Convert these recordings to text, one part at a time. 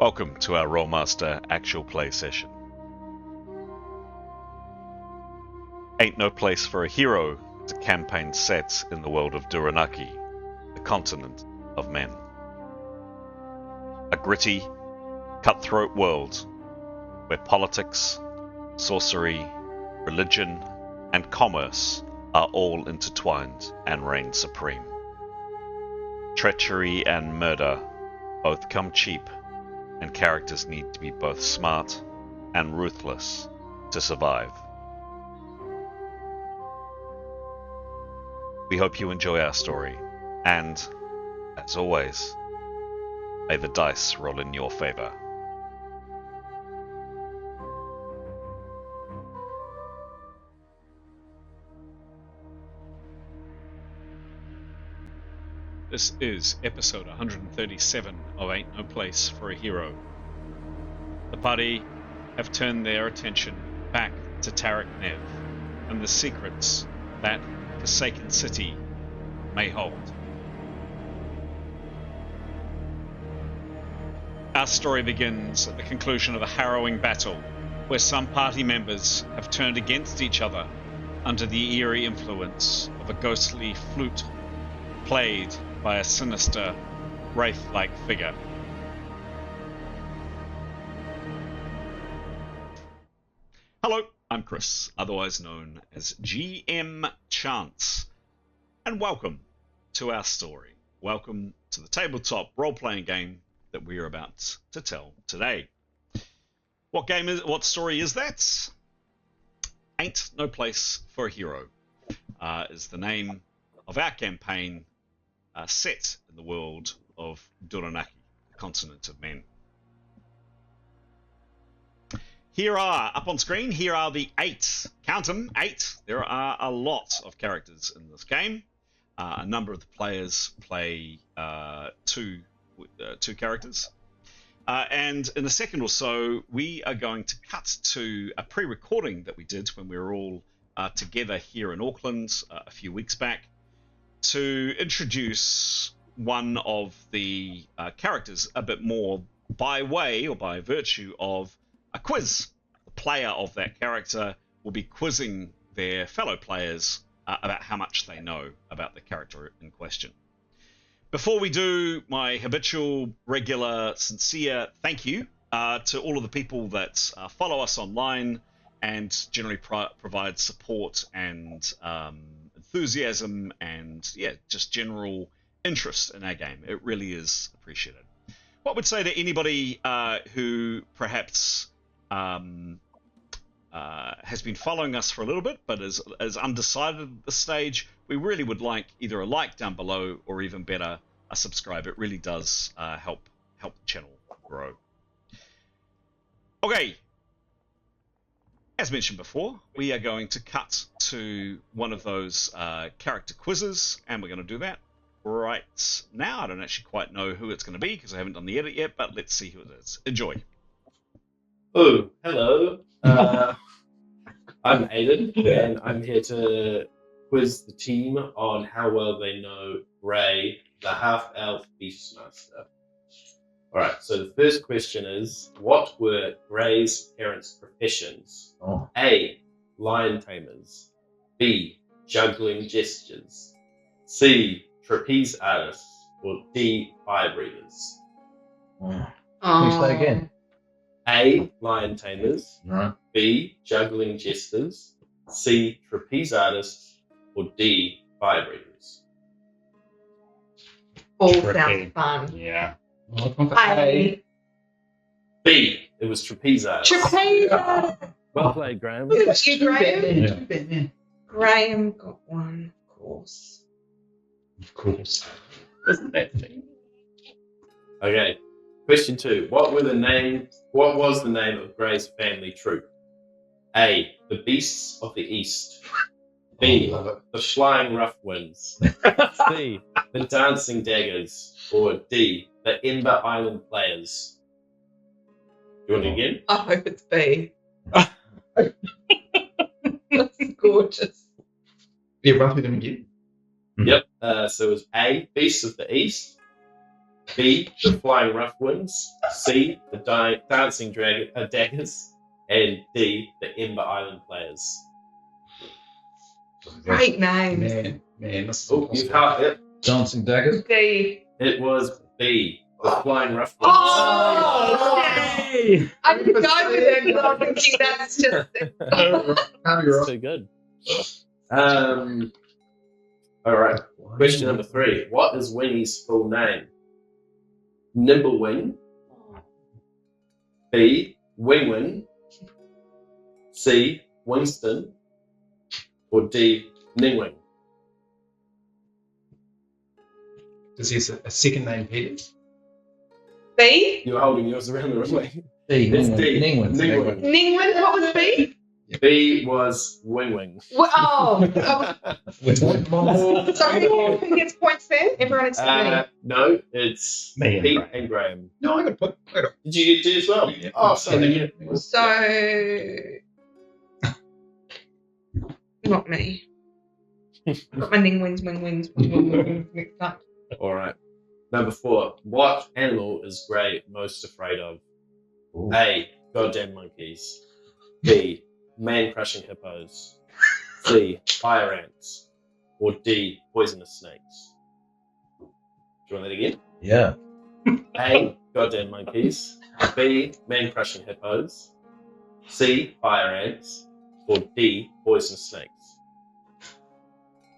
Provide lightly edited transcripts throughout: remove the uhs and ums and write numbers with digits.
Welcome to our Rolemaster Actual play session. Ain't No Place for a Hero is a campaign set in the world of Duyranaki, the continent of men. A gritty, cutthroat world where politics, sorcery, religion, and commerce are all intertwined and reign supreme. Treachery and murder both come cheap, and characters need to be both smart and ruthless to survive. We hope you enjoy our story, and, as always, may the dice roll in your favor. This is episode 137 of Ain't No Place for a Hero. The party have turned their attention back to Tarek Nev and the secrets that Forsaken City may hold. Our story begins at the conclusion of a harrowing battle where some party members have turned against each other under the eerie influence of a ghostly flute played by a sinister, wraith-like figure. Hello, I'm Chris, otherwise known as GM Chance, and welcome to our story. Welcome to the tabletop role-playing game that we are about to tell today. What story is that? Ain't No Place for a Hero is the name of our campaign set in the world of Duyranaki, the continent of men. Here are, up on screen, here are the 8. Count them, 8. There are a lot of characters in this game. A number of the players play two characters. And in a second or so, we are going to cut to a pre-recording that we did when we were all together here in Auckland a few weeks back, to introduce one of the characters a bit more by way or by virtue of a quiz. The player of that character will be quizzing their fellow players about how much they know about the character in question. Before we do, my habitual, regular, sincere thank you to all of the people that follow us online and generally provide support and enthusiasm and just general interest in our game. It really is appreciated. What would say to anybody who perhaps has been following us for a little bit but is undecided at this stage, we really would like either a like down below or even better, a subscribe. It really does help the channel grow. Okay. As mentioned before, we are going to cut to one of those character quizzes, and we're going to do that right now. I don't actually quite know who it's going to be because I haven't done the edit yet, but let's see who it is. Enjoy. Oh, hello. I'm Aiden, and I'm here to quiz the team on how well they know Ray, the half-elf beastmaster. All right, so the first question is, what were Gray's parents' professions? A, lion tamers. B, juggling gestures. C, trapeze artists. Or D, fire breathers. Can you say again? A, lion tamers. Right. B, juggling jesters. C, trapeze artists. Or D, fire breathers. All Tricky. sounds fun. Yeah. A. B, it was trapeze artists. Trapeze. Well played, Graham. Look at you, Graham. Yeah. Graham got one, of course. Of course. Wasn't that thing? Okay. Question 2. What was the name of Gray's family troupe? A, the Beasts of the East. B, the Flying Rough Winds. C, the Dancing Daggers. Or D, the Ember Island Players. You want it again? I hope it's B. That's gorgeous. Yeah, roughly them again. Yep. So it was A, Beasts of the East. B, the Flying Rough Winds. C, the dancing daggers, and D, the Ember Island players. Great name. Man, that's Oh, you've half it. Dancing daggers. D. It was B, the Flying Ruthless. Oh, Hey! I didn't go with it because I'm thinking that's just. That's too good. All right. Question number 3. What is Winnie's full name? Nimblewing. B. Wingwin. C. Winston. Or D. Ningwing. Does he have a second name, Peter? B. You're holding yours around the wrong way. D. It's D. Ningwin. Ningwing. Ningwin, what was B? B was Wingwing. Well, so who gets points there? Everyone except me. No, it's Me and Pete Graham. and Graham. No, I'm going to put. Did you get D as well? Yeah. Oh, sorry. So. Not me. Got my Ningwins, wings mixed up. All right. Number 4. What animal is Gray most afraid of? Ooh. A. Goddamn monkeys. B. Man-crushing hippos. C. Fire ants. Or D. Poisonous snakes. Do you want that again? Yeah. A. Goddamn monkeys. B. Man-crushing hippos. C. Fire ants. Or D. Poisonous snakes.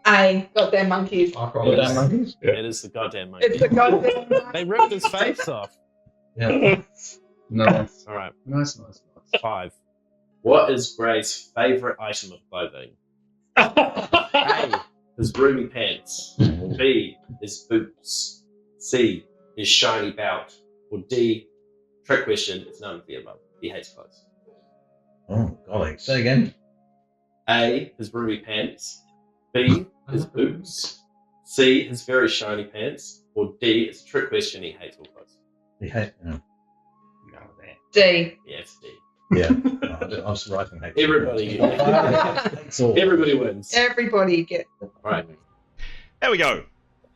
A. Goddamn monkeys. I've got Goddamn monkeys? It is the goddamn monkey. It's the goddamn. They ripped his face off. Yeah. Nice. All right. Nice. 5. What is Gray's favourite item of clothing? A. His roomy pants. B. His boots. C. His shiny belt. Or D. Trick question. It's none of the above. He hates clothes. Oh, golly. Say again. A. His roomy pants. B. His boots. C. His very shiny pants. Or D. It's a trick question. He hates all clothes. He hate. No, that. D. Yeah, it's D. Yeah. I was writing hate. Everybody. That's all. Everybody wins. Everybody gets the Right. There we go.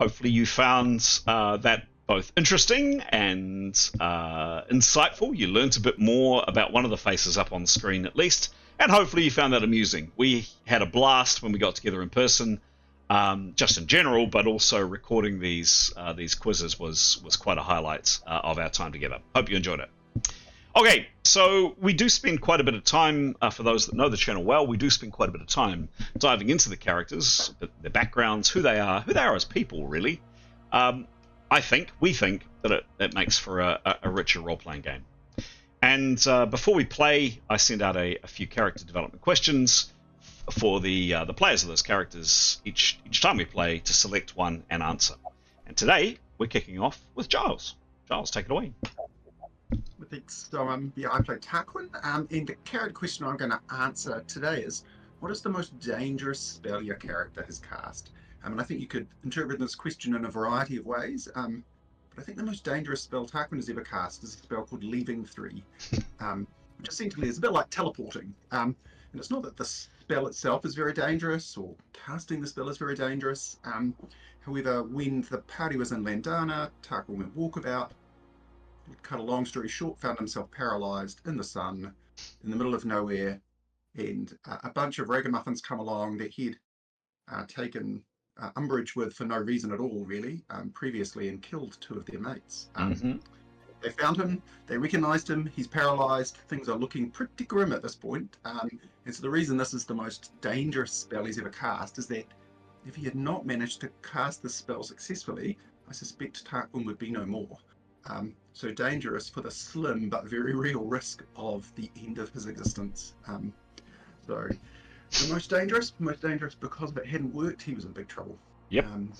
Hopefully you found that both interesting and insightful. You learnt a bit more about one of the faces up on the screen at least, and hopefully you found that amusing. We had a blast when we got together in person, just in general, but also recording these quizzes was quite a highlight of our time together. Hope you enjoyed it. Okay, so we do spend quite a bit of time, for those that know the channel well, we do spend quite a bit of time diving into the characters, their backgrounds, who they are as people, really. We think that it makes for a richer role-playing game. And before we play, I send out a few character development questions for the players of those characters each time we play to select one and answer. And today, we're kicking off with Giles. Giles, take it away. Thanks. So, I play Tarquin, and the character question I'm going to answer today is, what is the most dangerous spell your character has cast? And I think you could interpret this question in a variety of ways, but I think the most dangerous spell Tarquin has ever cast is a spell called Leaving 3, which essentially is a bit like teleporting. And it's not that the spell itself is very dangerous, or casting the spell is very dangerous. However, when the party was in Landana, Tarquin went walkabout. Cut a long story short, found himself paralysed in the sun, in the middle of nowhere, and a bunch of ragamuffins come along that he'd taken umbrage with for no reason at all, really, previously, and killed 2 of their mates. They found him, they recognised him, he's paralysed, things are looking pretty grim at this point, and so the reason this is the most dangerous spell he's ever cast is that if he had not managed to cast this spell successfully, I suspect Tarquin would be no more. So dangerous for the slim but very real risk of the end of his existence. So the most dangerous because if it hadn't worked, he was in big trouble. Yep. And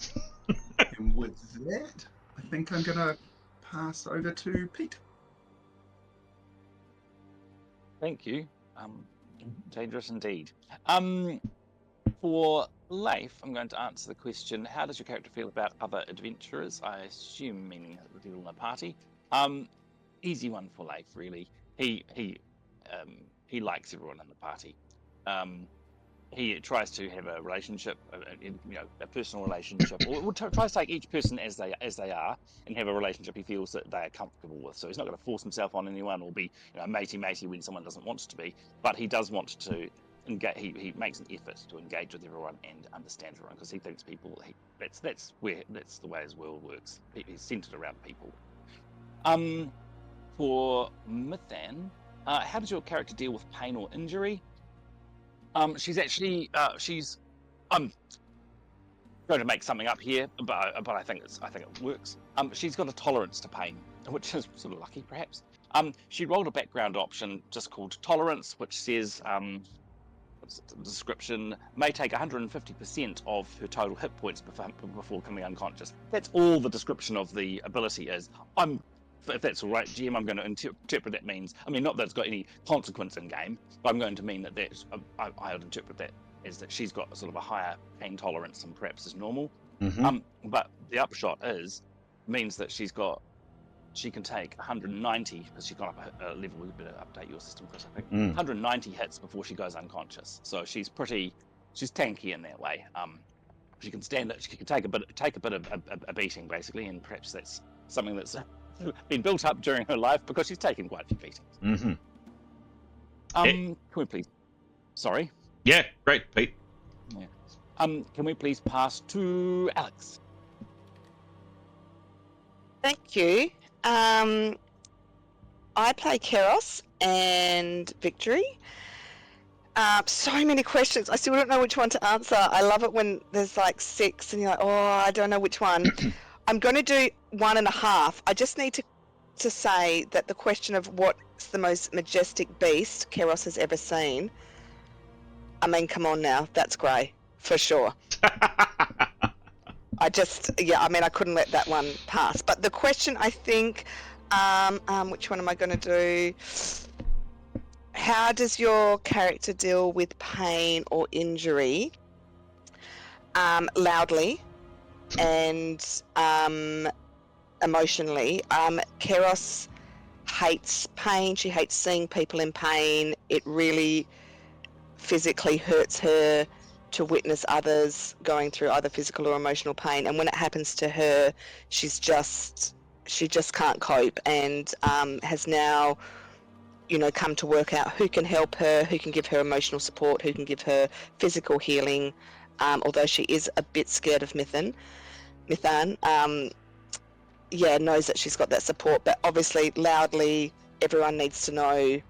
with that, I think I'm going to pass over to Pete. Thank you. Dangerous indeed. For Leif, I'm going to answer the question, how does your character feel about other adventurers? I assume meaning the people in the party. Easy one for Leif, really. He likes everyone in the party. he tries to have a relationship, a personal relationship, or tries to take each person as they are and have a relationship he feels that they are comfortable with. So he's not going to force himself on anyone or be matey when someone doesn't want to be, but he does want to engage. He makes an effort to engage with everyone and understand everyone because he thinks people. That's the way his world works. He's centered around people. For Mithan, how does your character deal with pain or injury? She's actually I'm going to make something up here, but I think it works. She's got a tolerance to pain, which is sort of lucky, perhaps. She rolled a background option just called tolerance, which says the description may take 150% of her total hit points before becoming unconscious. That's all the description of the ability is. If that's all right, GM, I'm going to interpret that means, not that it's got any consequence in game, but I'm going to mean that I would interpret that as that she's got sort of a higher pain tolerance than perhaps is normal. But the upshot means that she can take 190, because she's gone up a level. We better update your system, Chris, I think. 190 hits before she goes unconscious. So she's tanky in that way. She can stand it. She can take a bit of a beating, basically, and perhaps that's something that's been built up during her life because she's taken quite a few beatings. Can we please? Sorry. Yeah, great, Pete. Yeah. Can we please pass to Alex? Thank you. I play Keros and Victory. So many questions. I still don't know which one to answer. I love it when there's like 6 and you're like, oh, I don't know which one. I'm going to do 1.5. I just need to say that the question of what's the most majestic beast Keros has ever seen. Come on now. That's grey, for sure. I couldn't let that one pass. But the question, I think, which one am I going to do? How does your character deal with pain or injury? Loudly and emotionally. Keros hates pain. She hates seeing people in pain. It really physically hurts her to witness others going through either physical or emotional pain, and when it happens to her, she just can't cope, and has now come to work out who can help her, who can give her emotional support, who can give her physical healing, although she is a bit scared of Mithan, knows that she's got that support, but obviously loudly everyone needs to know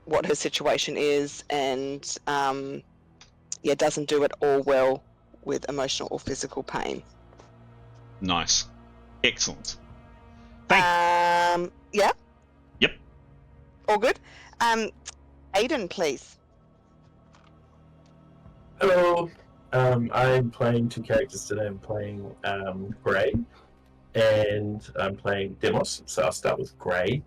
what her situation is, and doesn't do it all well with emotional or physical pain. Nice. Excellent. Yeah? Yep. All good? Aiden, please. Hello. I'm playing 2 characters today. I'm playing Grey, and I'm playing Demos, so I'll start with Grey.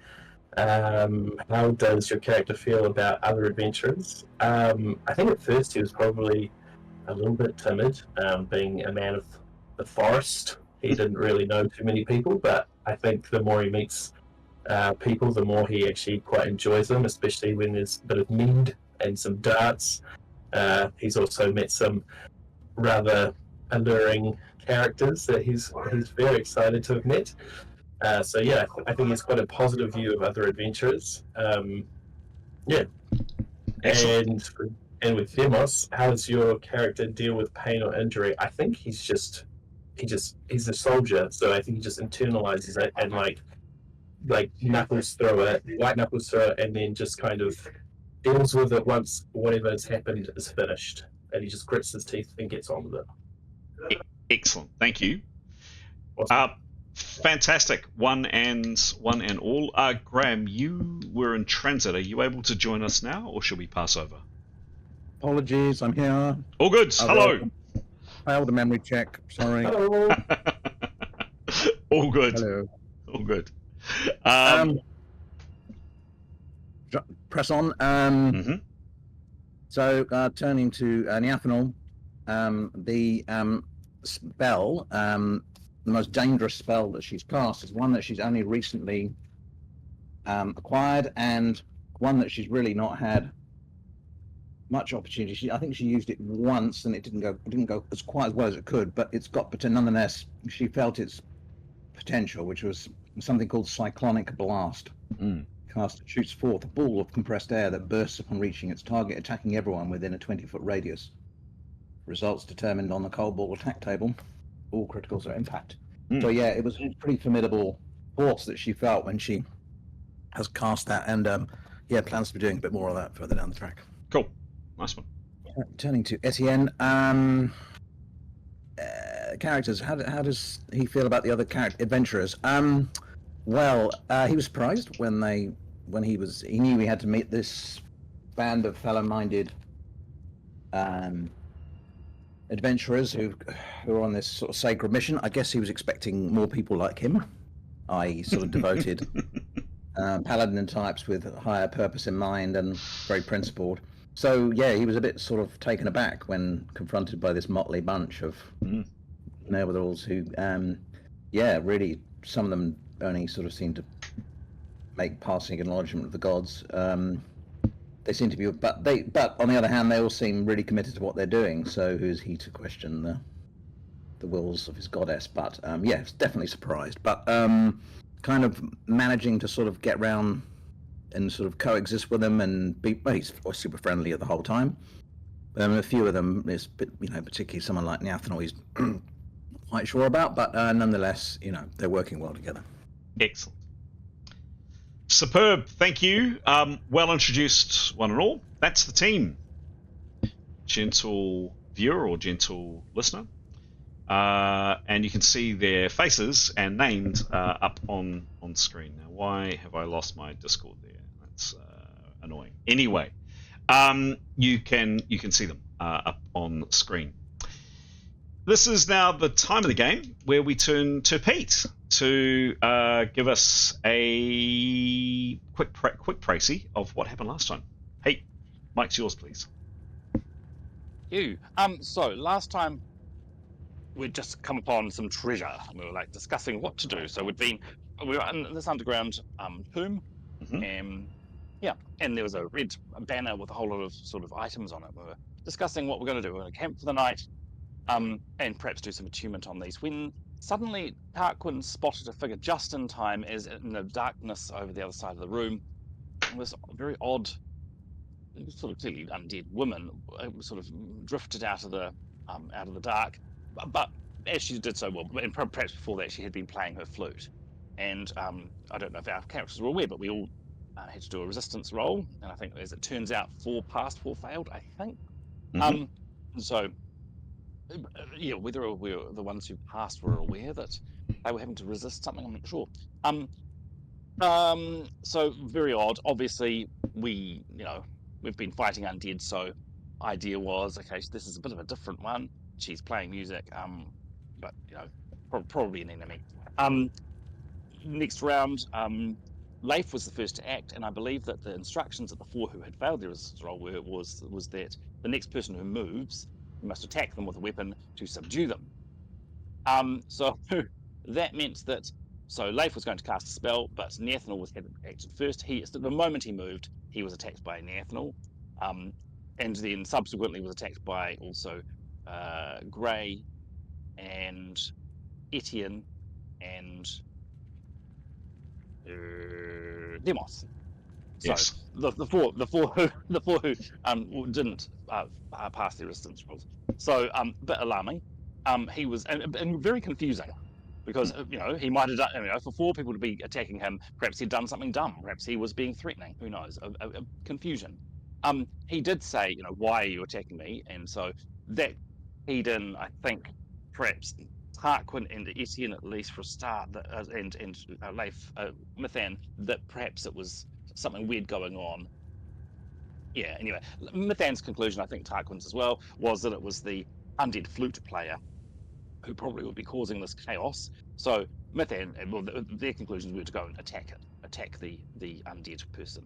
How does your character feel about other adventurers? I think at first he was probably a little bit timid, being a man of the forest. He didn't really know too many people, but I think the more he meets people, the more he actually quite enjoys them, especially when there's a bit of mead and some darts. He's also met some rather alluring characters that he's very excited to have met. I think he's got a positive view of other adventurers. Excellent. And with Demos, how does your character deal with pain or injury? I think he's a soldier, so I think he just internalizes it and like white knuckles through it, and then just kind of deals with it once whatever has happened is finished, and he just grits his teeth and gets on with it. Excellent. Thank you. Awesome. Fantastic. One and all. Graham, you were in transit. Are you able to join us now, or should we pass over? Apologies, I'm here. All good. Hello. Failed the memory check. Sorry. Hello. All good. Hello. All good. Press on. So, turning to Niathanol, the spell, the most dangerous spell that she's cast is one that she's only recently acquired, and one that she's really not had much opportunity. I think she used it once, and it didn't go as quite as well as it could. But it's got, but nonetheless, she felt its potential, which was something called cyclonic blast. Cast shoots forth a ball of compressed air that bursts upon reaching its target, attacking everyone within a 20-foot radius. Results determined on the cold ball attack table. All criticals are impact. So yeah, it was a pretty formidable force that she felt when she has cast that, and yeah, plans to be doing a bit more of that further down the track. Cool, nice one. Turning to Etienne, characters. How does he feel about the other adventurers? Well, he was surprised when he knew he had to meet this band of fellow-minded adventurers who are on this sort of sacred mission. I guess he was expecting more people like him, i.e. sort of devoted paladin types with higher purpose in mind and very principled. So yeah, he was a bit sort of taken aback when confronted by this motley bunch of know-it-alls who, yeah, really, some of them only sort of seem to make passing acknowledgement of the gods. They seem to be, but on the other hand, they all seem really committed to what they're doing. So who's he to question the wills of his goddess? But yeah, it's definitely surprised. But kind of managing to sort of get round and sort of coexist with them and be, well, he's super friendly the whole time. A few of them is, particularly someone like Neathanol, he's quite sure about, but nonetheless, they're working well together. Excellent. Superb, thank you. Well introduced, one and all. That's the team. Gentle viewer or gentle listener. And you can see their faces and names up on screen. Now, why have I lost my Discord there? That's annoying. Anyway, you can see them up on screen. This is now the time of the game where we turn to Pete to give us a quick précis of what happened last time. Pete, mic's yours, please. You. So last time we'd just come upon some treasure. We were like discussing what to do. So we were in this underground tomb, and yeah, and there was a red banner with a whole lot of sort of items on it. We were discussing what we're going to do. We're going to camp for the night, and perhaps do some attunement on these. When suddenly Tarquin spotted a figure just in time, as in the darkness over the other side of the room, this very odd, sort of clearly undead woman sort of drifted out of the dark, but as she did so, well, and perhaps before that, she had been playing her flute, and I don't know if our characters were aware, but we all had to do a resistance roll, and I think, as it turns out, 4 passed, 4 failed, I think. So yeah, whether we were the ones who passed were aware that they were having to resist something, I'm not sure. So very odd. Obviously, we've been fighting undead, so idea was, okay, this is a bit of a different one. She's playing music, but probably an enemy. Next round, Leif was the first to act, and I believe that the instructions of the 4 who had failed their resistance roll was that the next person who moves, you must attack them with a weapon to subdue them. So that meant that Leif was going to cast a spell, but Neathanol had acted first. The moment he moved, he was attacked by Neathanol, and then subsequently was attacked by also Gray and Etienne and Demos. So yes. the four who didn't pass their resistance rolls. So a bit alarming. He was and very confusing, because he might have done, for 4 people to be attacking him, perhaps he'd done something dumb, perhaps he was being threatening, who knows, a confusion. He did say, why are you attacking me? And so that keyed in, I think, perhaps Tarquin and Etienne, at least for a start, and Leif, Mithan, that perhaps it was something weird going on. Yeah, anyway, Mithan's conclusion, I think Tarquin's as well, was that it was the undead flute player who probably would be causing this chaos. So Mithan, well, their conclusions were to go and attack the undead person.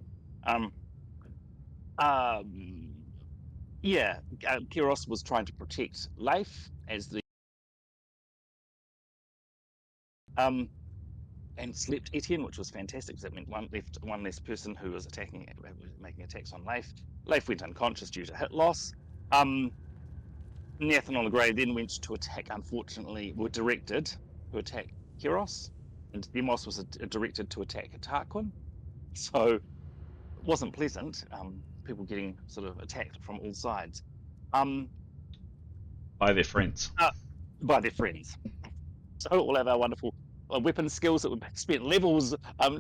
Yeah, Kiros was trying to protect Leif as the and slept Etienne, which was fantastic. That meant one less person who was making attacks on Leif. Leif went unconscious due to hit loss. Nathan on the Grey then went to attack. Unfortunately, were directed to attack Keros, and Demos was directed to attack Tarquin. So it wasn't pleasant. People getting sort of attacked from all sides. By their friends. By their friends. So all of our wonderful weapon skills that we spent levels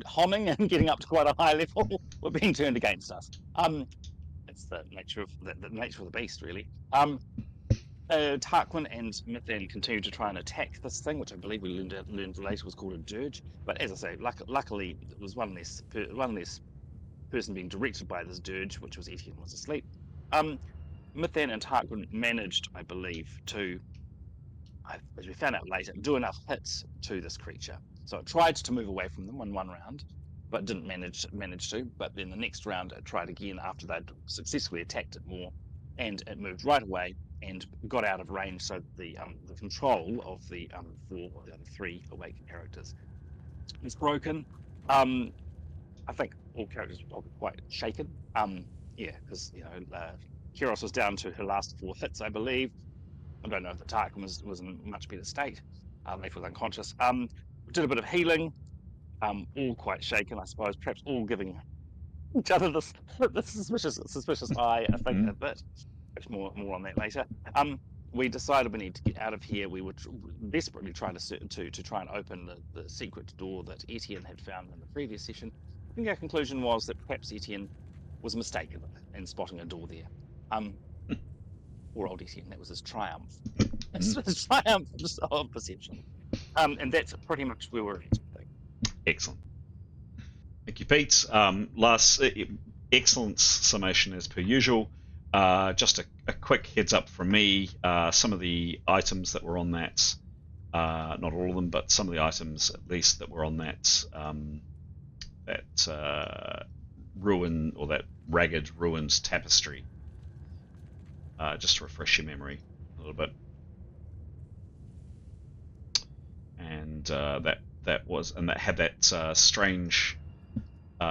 honing and getting up to quite a high level were being turned against us. It's the nature of the beast, really. Tarquin and Mithan continued to try and attack this thing, which I believe we learned later was called a dirge. But as I say, luckily there was one less person being directed by this dirge, which was Etienne was asleep. Mithan and Tarquin managed, I believe, to, as we found out later, do enough hits to this creature. So it tried to move away from them in one round, but didn't manage to. But then the next round it tried again after they'd successfully attacked it more, and it moved right away and got out of range, so that the control of the other three awakened characters was broken. I think all characters were probably quite shaken. Because Keros was down to her last 4 hits, I believe. I don't know if the Tarquin was in much better state. Leif was unconscious. Did a bit of healing. All quite shaken, I suppose. Perhaps all giving each other this suspicious eye. I think a bit. Perhaps more on that later. We decided we need to get out of here. We were desperately trying to try and open the secret door that Etienne had found in the previous session. I think our conclusion was that perhaps Etienne was mistaken in spotting a door there. Poor old Etienne, that was his triumph. His triumph of perception. And that's pretty much where we're at, I think. Excellent. Thank you, Pete. Excellent summation as per usual. Just a quick heads up from me. Some of the items that were on that, not all of them, but some of the items at least that were on that ruin, or that ragged ruins tapestry. Just to refresh your memory a little bit. And that had that strange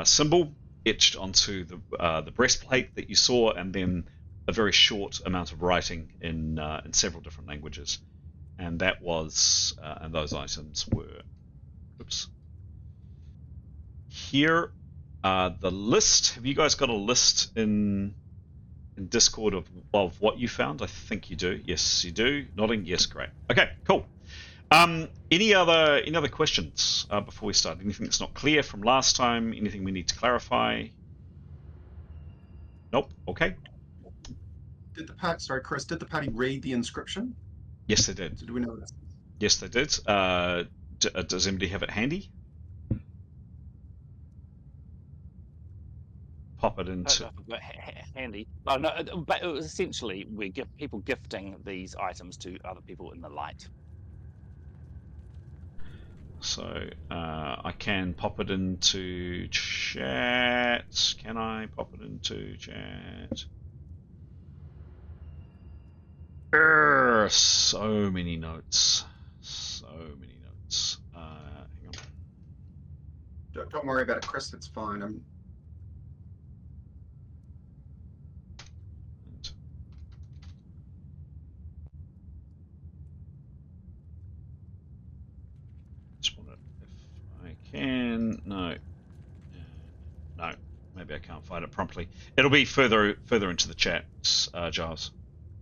symbol etched onto the breastplate that you saw, and then a very short amount of writing in several different languages. And that was and those items were, here. The list. Have you guys got a list in Discord of what you found? I think you do. Yes, you do. Nodding. Yes, great. Okay, cool. Any other questions before we start? Anything that's not clear from last time? Anything we need to clarify? Nope. Okay. Sorry, Chris, did the party read the inscription? Yes, they did. So do we know what this is? Yes, they did. Does anybody have it handy? Pop it into. Handy. Oh, no, but it was essentially we give people gifting these items to other people in the light. So I can pop it into chat. Can I pop it into chat? So many notes. So many notes. Hang on. Don't worry about it, Chris. It's fine. Just want it if I can. No. No. Maybe I can't find it promptly. It'll be further into the chat, Giles.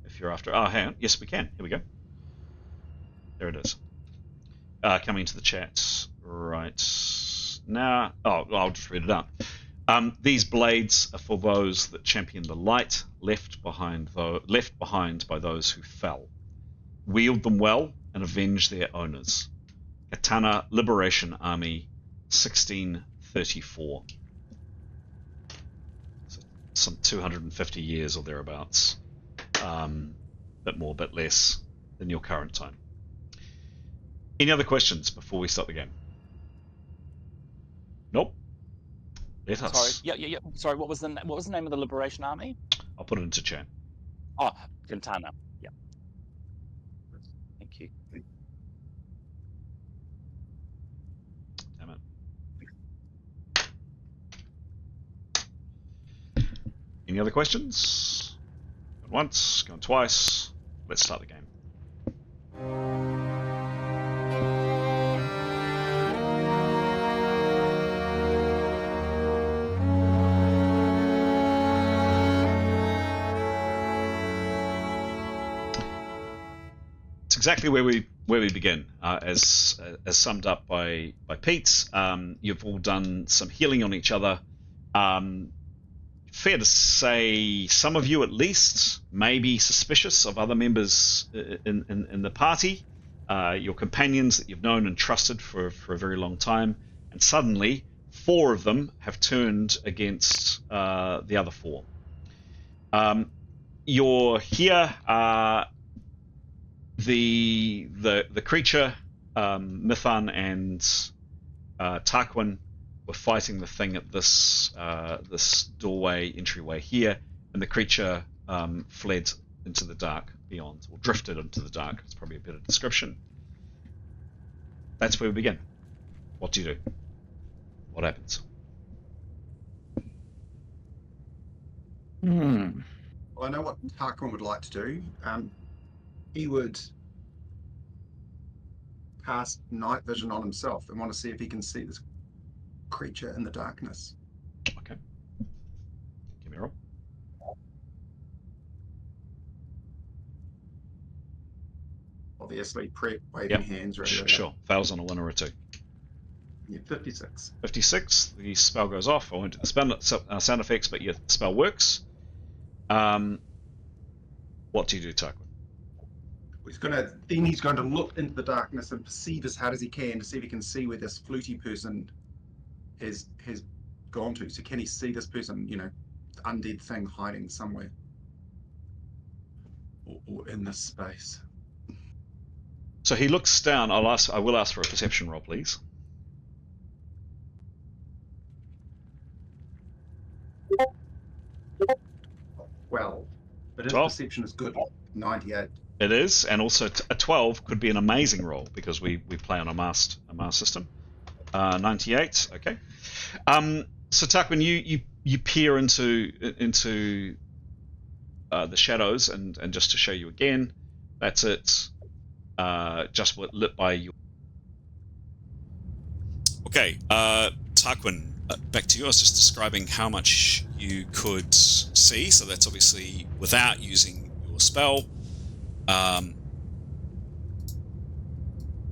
If you're after. Oh, hang on. Yes, we can. Here we go. There it is. Coming into the chat right now. Oh, I'll just read it out. These blades are for those that champion the light, left behind by those who fell. Wield them well and avenge their owners. Katana Liberation Army, 1634. So some 250 years or thereabouts. Bit more, bit less than your current time. Any other questions before we start the game? Nope. Let us. Sorry. Yeah. Sorry. What was the name of the Liberation Army? I'll put it into chat. Oh, Katana. Yeah. Thank you. Damn it. Any other questions? Going once, going twice. Let's start the game. It's exactly where we begin, as summed up by Pete. You've all done some healing on each other. Fair to say, some of you at least may be suspicious of other members in the party, your companions that you've known and trusted for a very long time, and suddenly 4 of them have turned against the other 4. You're here. The creature, Mithan and Tarquin, were fighting the thing at this doorway entryway here, and the creature fled into the dark beyond, or drifted into the dark. It's probably a better description. That's where we begin. What do you do? What happens? Well, I know what Tarquin would like to do. He would cast night vision on himself and want to see if he can see this creature in the darkness. Okay. Give me a roll. Obviously, prep, waving hands, ready to go. Sure. Fails on a 1 or a 2. Yeah, 56. 56. The spell goes off. I won't do the spell sound effects, but yeah, the spell works. What do you do, Tarquin? He's going to look into the darkness and perceive as hard as he can to see if he can see where this fluty person has gone to. So can he see this person, undead thing hiding somewhere, or in this space? So he looks down. I will ask for a perception roll, please. Well, but his 12. perception is good. 98. It is, and also a 12 could be an amazing roll because we play on a masked system. 98. Okay. So Tarquin, you peer into the shadows, and just to show you again, that's it. Just lit by you. Okay, Tarquin, back to you. I was just describing how much you could see, so that's obviously without using your spell.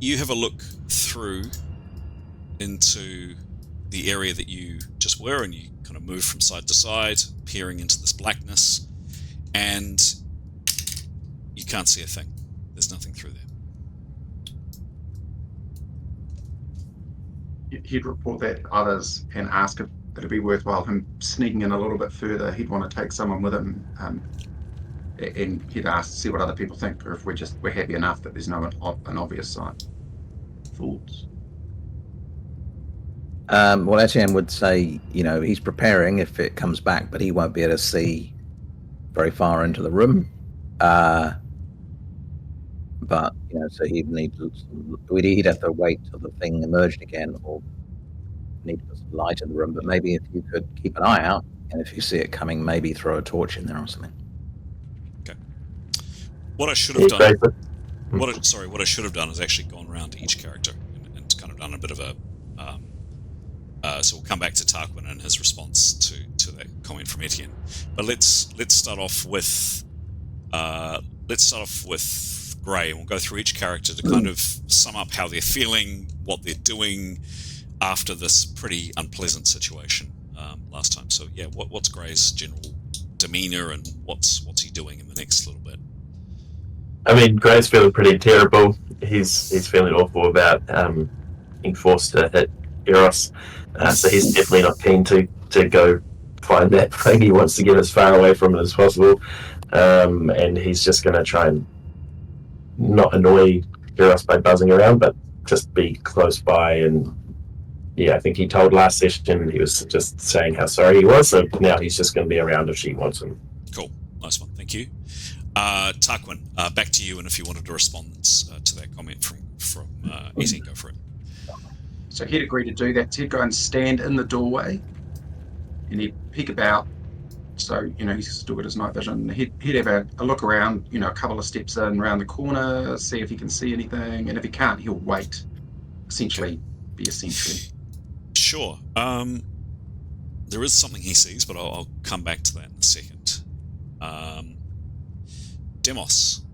You have a look through into the area that you just were, and you kind of move from side to side, peering into this blackness, and you can't see a thing. There's nothing through there. He'd report that to others and ask if it'd be worthwhile him sneaking in a little bit further. He'd want to take someone with him, and he'd ask, see what other people think, or if we're happy enough that there's an obvious sign. Thoughts? Well, Etienne would say, he's preparing if it comes back, but he won't be able to see very far into the room. But so he'd have to wait till the thing emerged again, or need to put some light in the room. But maybe if you could keep an eye out, and if you see it coming, maybe throw a torch in there or something. Okay. What I should have done. What I should have done is actually gone around to each character and kind of done a bit of a. So we'll come back to Tarquin and his response to that comment from Etienne. But let's start off with Gray, and we'll go through each character to kind of sum up how they're feeling, what they're doing after this pretty unpleasant situation last time. So yeah, what's Gray's general demeanor, and what's he doing in the next little bit? I mean, Gray's feeling pretty terrible. He's feeling awful about being forced to hit Eros. So he's definitely not keen to go find that thing. He wants to get as far away from it as possible. And he's just going to try and not annoy Eros by buzzing around, but just be close by. And yeah, I think he told last session he was just saying how sorry he was. So now he's just going to be around if she wants him. Cool. Nice one. Thank you. Tarquin, back to you. And if you wanted to respond to that comment from Etienne, go for it. So he'd agree to do that. So he'd go and stand in the doorway, and he'd peek about So, he's still got his night vision. He'd have a look around, a couple of steps in, around the corner, see if he can see anything. And if he can't, he'll wait. Essentially, be a sentry. Sure. There is something he sees, but I'll come back to that in a second. Demos.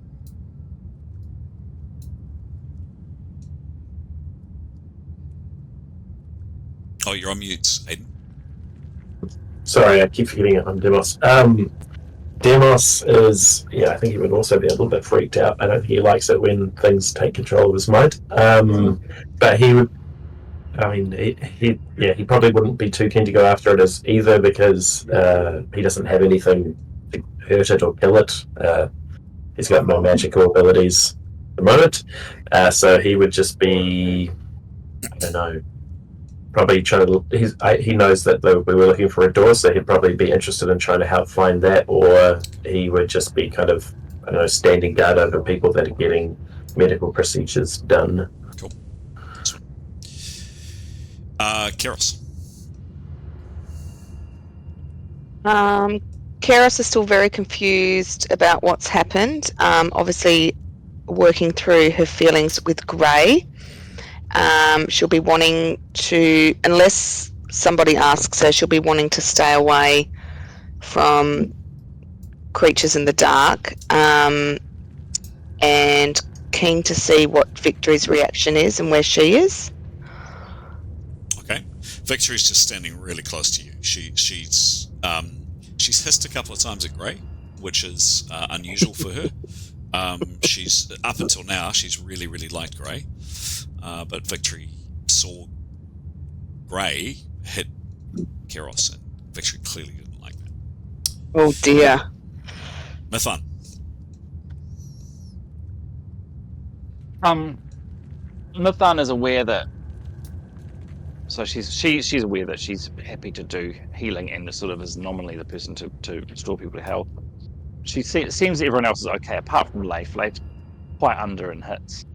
Oh, you're on mute, Aiden. Sorry, I keep forgetting it. I'm Demos. Demos is, I think he would also be a little bit freaked out. I don't think he likes it when things take control of his mind. But he would, he probably wouldn't be too keen to go after it either because he doesn't have anything to hurt it or kill it. He's got no magical abilities at the moment. So he would just be, I don't know, probably trying to. He knows that we were looking for a door, so he'd probably be interested in trying to help find that, or he would just be kind of, I don't know, standing guard over people that are getting medical procedures done. Cool. Keros. Keros is still very confused about what's happened. Obviously, working through her feelings with Grey. She'll be wanting to, unless somebody asks her, she'll be wanting to stay away from creatures in the dark, and keen to see what Victory's reaction is and where she is. Okay. Victory's just standing really close to you. She's hissed a couple of times at Grey, which is unusual for her. She's up until now, she's really, really liked Grey. But Victory saw Grey hit Keros, and Victory clearly didn't like that. Oh dear. Mithan. Mithan is aware that. So she's aware that she's happy to do healing and sort of is nominally the person to restore people to health. It seems that everyone else is okay apart from Leif. Leif's quite under in hits.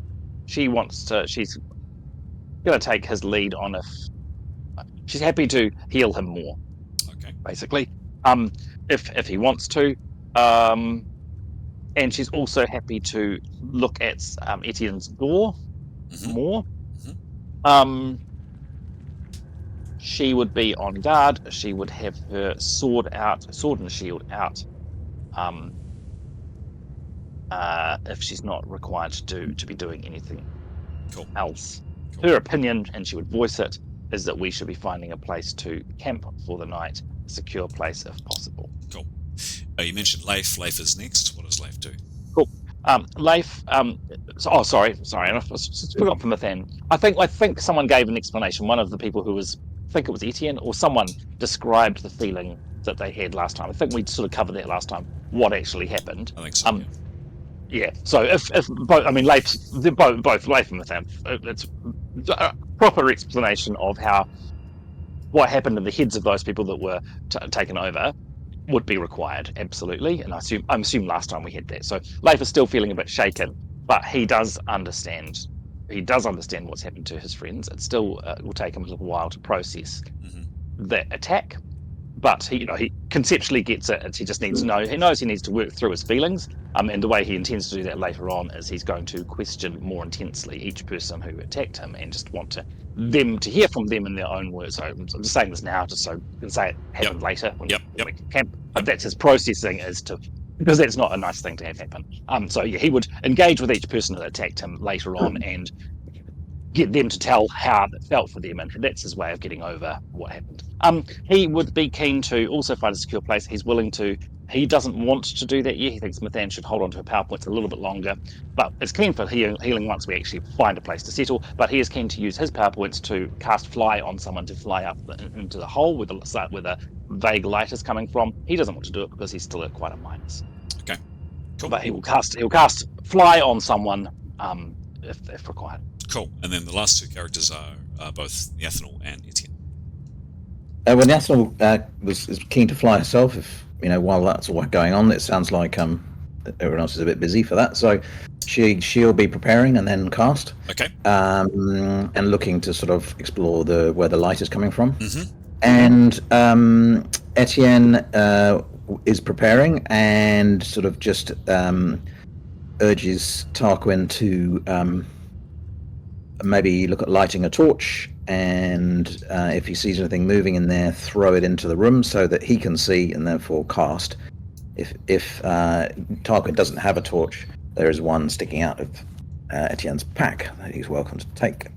She's going to take his lead on if she's happy to heal him more. Okay. Basically, if he wants to, and she's also happy to look at Etienne's door more. She would be on guard. She would have her sword and shield out. If she's not required to be doing anything else. Her opinion, and she would voice it, is that we should be finding a place to camp for the night, a secure place if possible. Cool. You mentioned Leif. Leif is next. What does Leif do? Cool. Leif. Sorry. I forgot from Mithan. I think someone gave an explanation. One of the people who was, I think it was Etienne, or someone described the feeling that they had last time. I think we sort of covered that last time. What actually happened? I think so. Yeah. So if both, Leif, both Leif and Mithan, it's a proper explanation of what happened in the heads of those people that were taken over would be required, absolutely. And I assume last time we had that. So Leif is still feeling a bit shaken, but he does understand. He does understand what's happened to his friends. It still will take him a little while to process that attack, but he conceptually gets it. He just needs to know. He knows he needs to work through his feelings. And the way he intends to do that later on is he's going to question more intensely each person who attacked him and just want them to hear from them in their own words. So I'm just saying this now just so you can say it happened later when we can camp. But that's his processing because that's not a nice thing to have happen. He would engage with each person that attacked him later on and get them to tell how it felt for them, and that's his way of getting over what happened. He would be keen to also find a secure place. He's willing to. He doesn't want to do that yet. He thinks Mithan should hold on to her power points a little bit longer, but is keen for healing once we actually find a place to settle. But he is keen to use his power points to cast fly on someone to fly up into the hole where the vague light is coming from. He doesn't want to do it because he's still at quite a minus. Okay, cool. But he'll cast fly on someone if required. Cool. And then the last two characters are both Yathanel and Etienne. When Yathanel is keen to fly herself, while that's all going on, it sounds like everyone else is a bit busy for that. So she'll be preparing and then cast. Okay. And looking to sort of explore where the light is coming from. And Etienne is preparing and sort of just urges Tarquin to maybe look at lighting a torch, and if he sees anything moving in there, throw it into the room so that he can see and therefore cast. If Tarquin doesn't have a torch, there is one sticking out of Etienne's pack that he's welcome to take.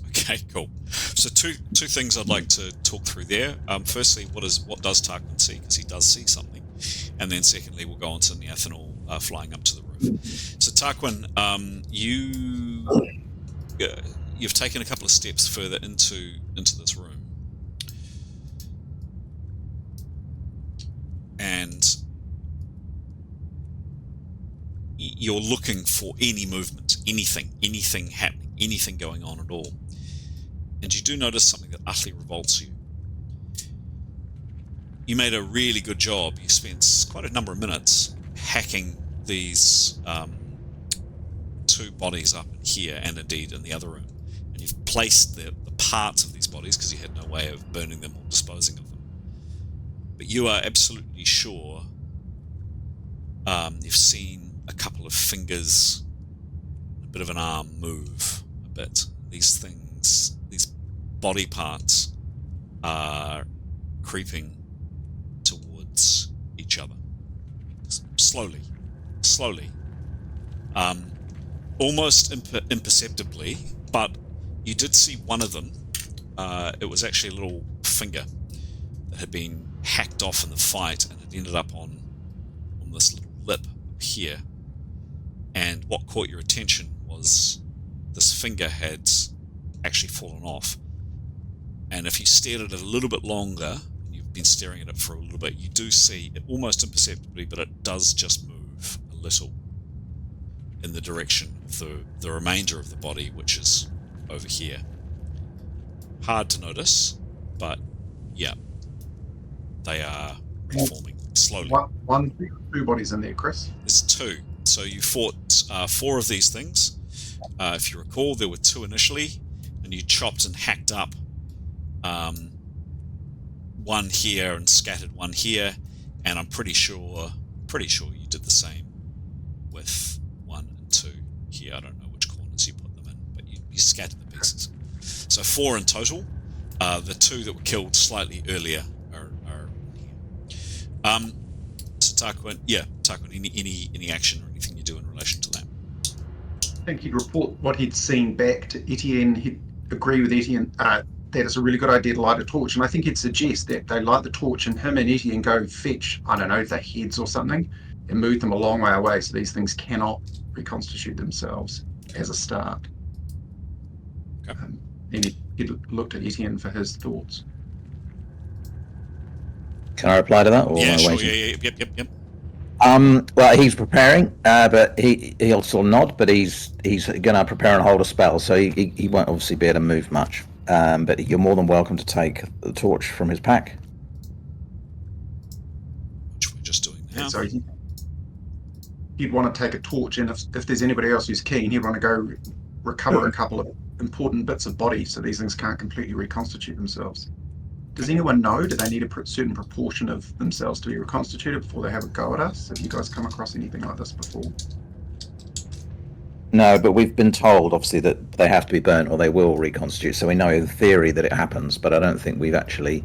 Okay, cool. So two things I'd like to talk through there. Firstly, what does Tarquin see? Because he does see something. And then secondly, we'll go on to Neathanol flying up to the roof. So Tarquin, you've taken a couple of steps further into this room, and you're looking for any movement, anything happening, anything going on at all. And you do notice something that utterly revolts you. You made a really good job. You spent quite a number of minutes hacking these two bodies up in here, and indeed in the other room. And you've placed the parts of these bodies because you had no way of burning them or disposing of them. But you are absolutely sure you've seen a couple of fingers, a bit of an arm move a bit. These things, these body parts are creeping towards each other. Slowly. Almost imperceptibly, but you did see one of them. It was actually a little finger that had been hacked off in the fight, and it ended up on this little lip up here. And what caught your attention was this finger had actually fallen off. And if you stared at it a little bit longer, and you've been staring at it for a little bit, you do see it almost imperceptibly, but it does just move a little in the direction of the remainder of the body, which is over here. Hard to notice, but yeah, they are reforming slowly. One, two bodies in there, Chris. There's two. So you fought 4 of these things. If you recall, there were 2 initially, and you chopped and hacked up one here and scattered one here, and I'm pretty sure you did the same with 1 and 2 here. I don't know which corners you put them in, but you scattered the pieces. So 4 in total. The 2 that were killed slightly earlier are here. So Tarquin, any action or anything you do in relation to that? I think he'd report what he'd seen back to Etienne. He'd agree with Etienne that it's a really good idea to light a torch, and I think he'd suggest that they light the torch and him and Etienne go fetch, I don't know, the heads or something, and move them a long way away so these things cannot reconstitute themselves as a start. Okay. Then he'd looked at Etienne for his thoughts. Can I reply to that? Or Yeah, sure. waiting? Yep. Well, he's preparing, but he'll sort of nod, but he's going to prepare and hold a spell, so he won't obviously be able to move much. But you're more than welcome to take the torch from his pack. Which we're just doing now. So he'd want to take a torch, and if there's anybody else who's keen, he'd want to go recover a couple of important bits of body so these things can't completely reconstitute themselves. Does anyone know? Do they need a certain proportion of themselves to be reconstituted before they have a go at us? Have you guys come across anything like this before? No, but we've been told, obviously, that they have to be burnt or they will reconstitute. So we know the theory that it happens, but I don't think we've actually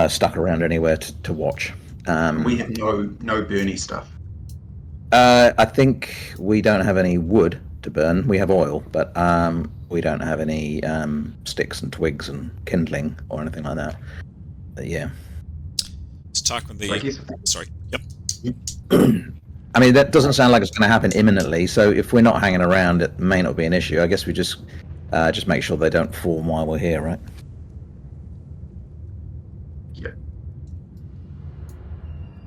stuck around anywhere to watch. We have no burny stuff. I think we don't have any wood to burn. We have oil, but we don't have any sticks and twigs and kindling or anything like that. But yeah. It's Tarquin Sorry. Yep. I mean, that doesn't sound like it's going to happen imminently. So if we're not hanging around, it may not be an issue. I guess we just make sure they don't form while we're here, right? Yeah.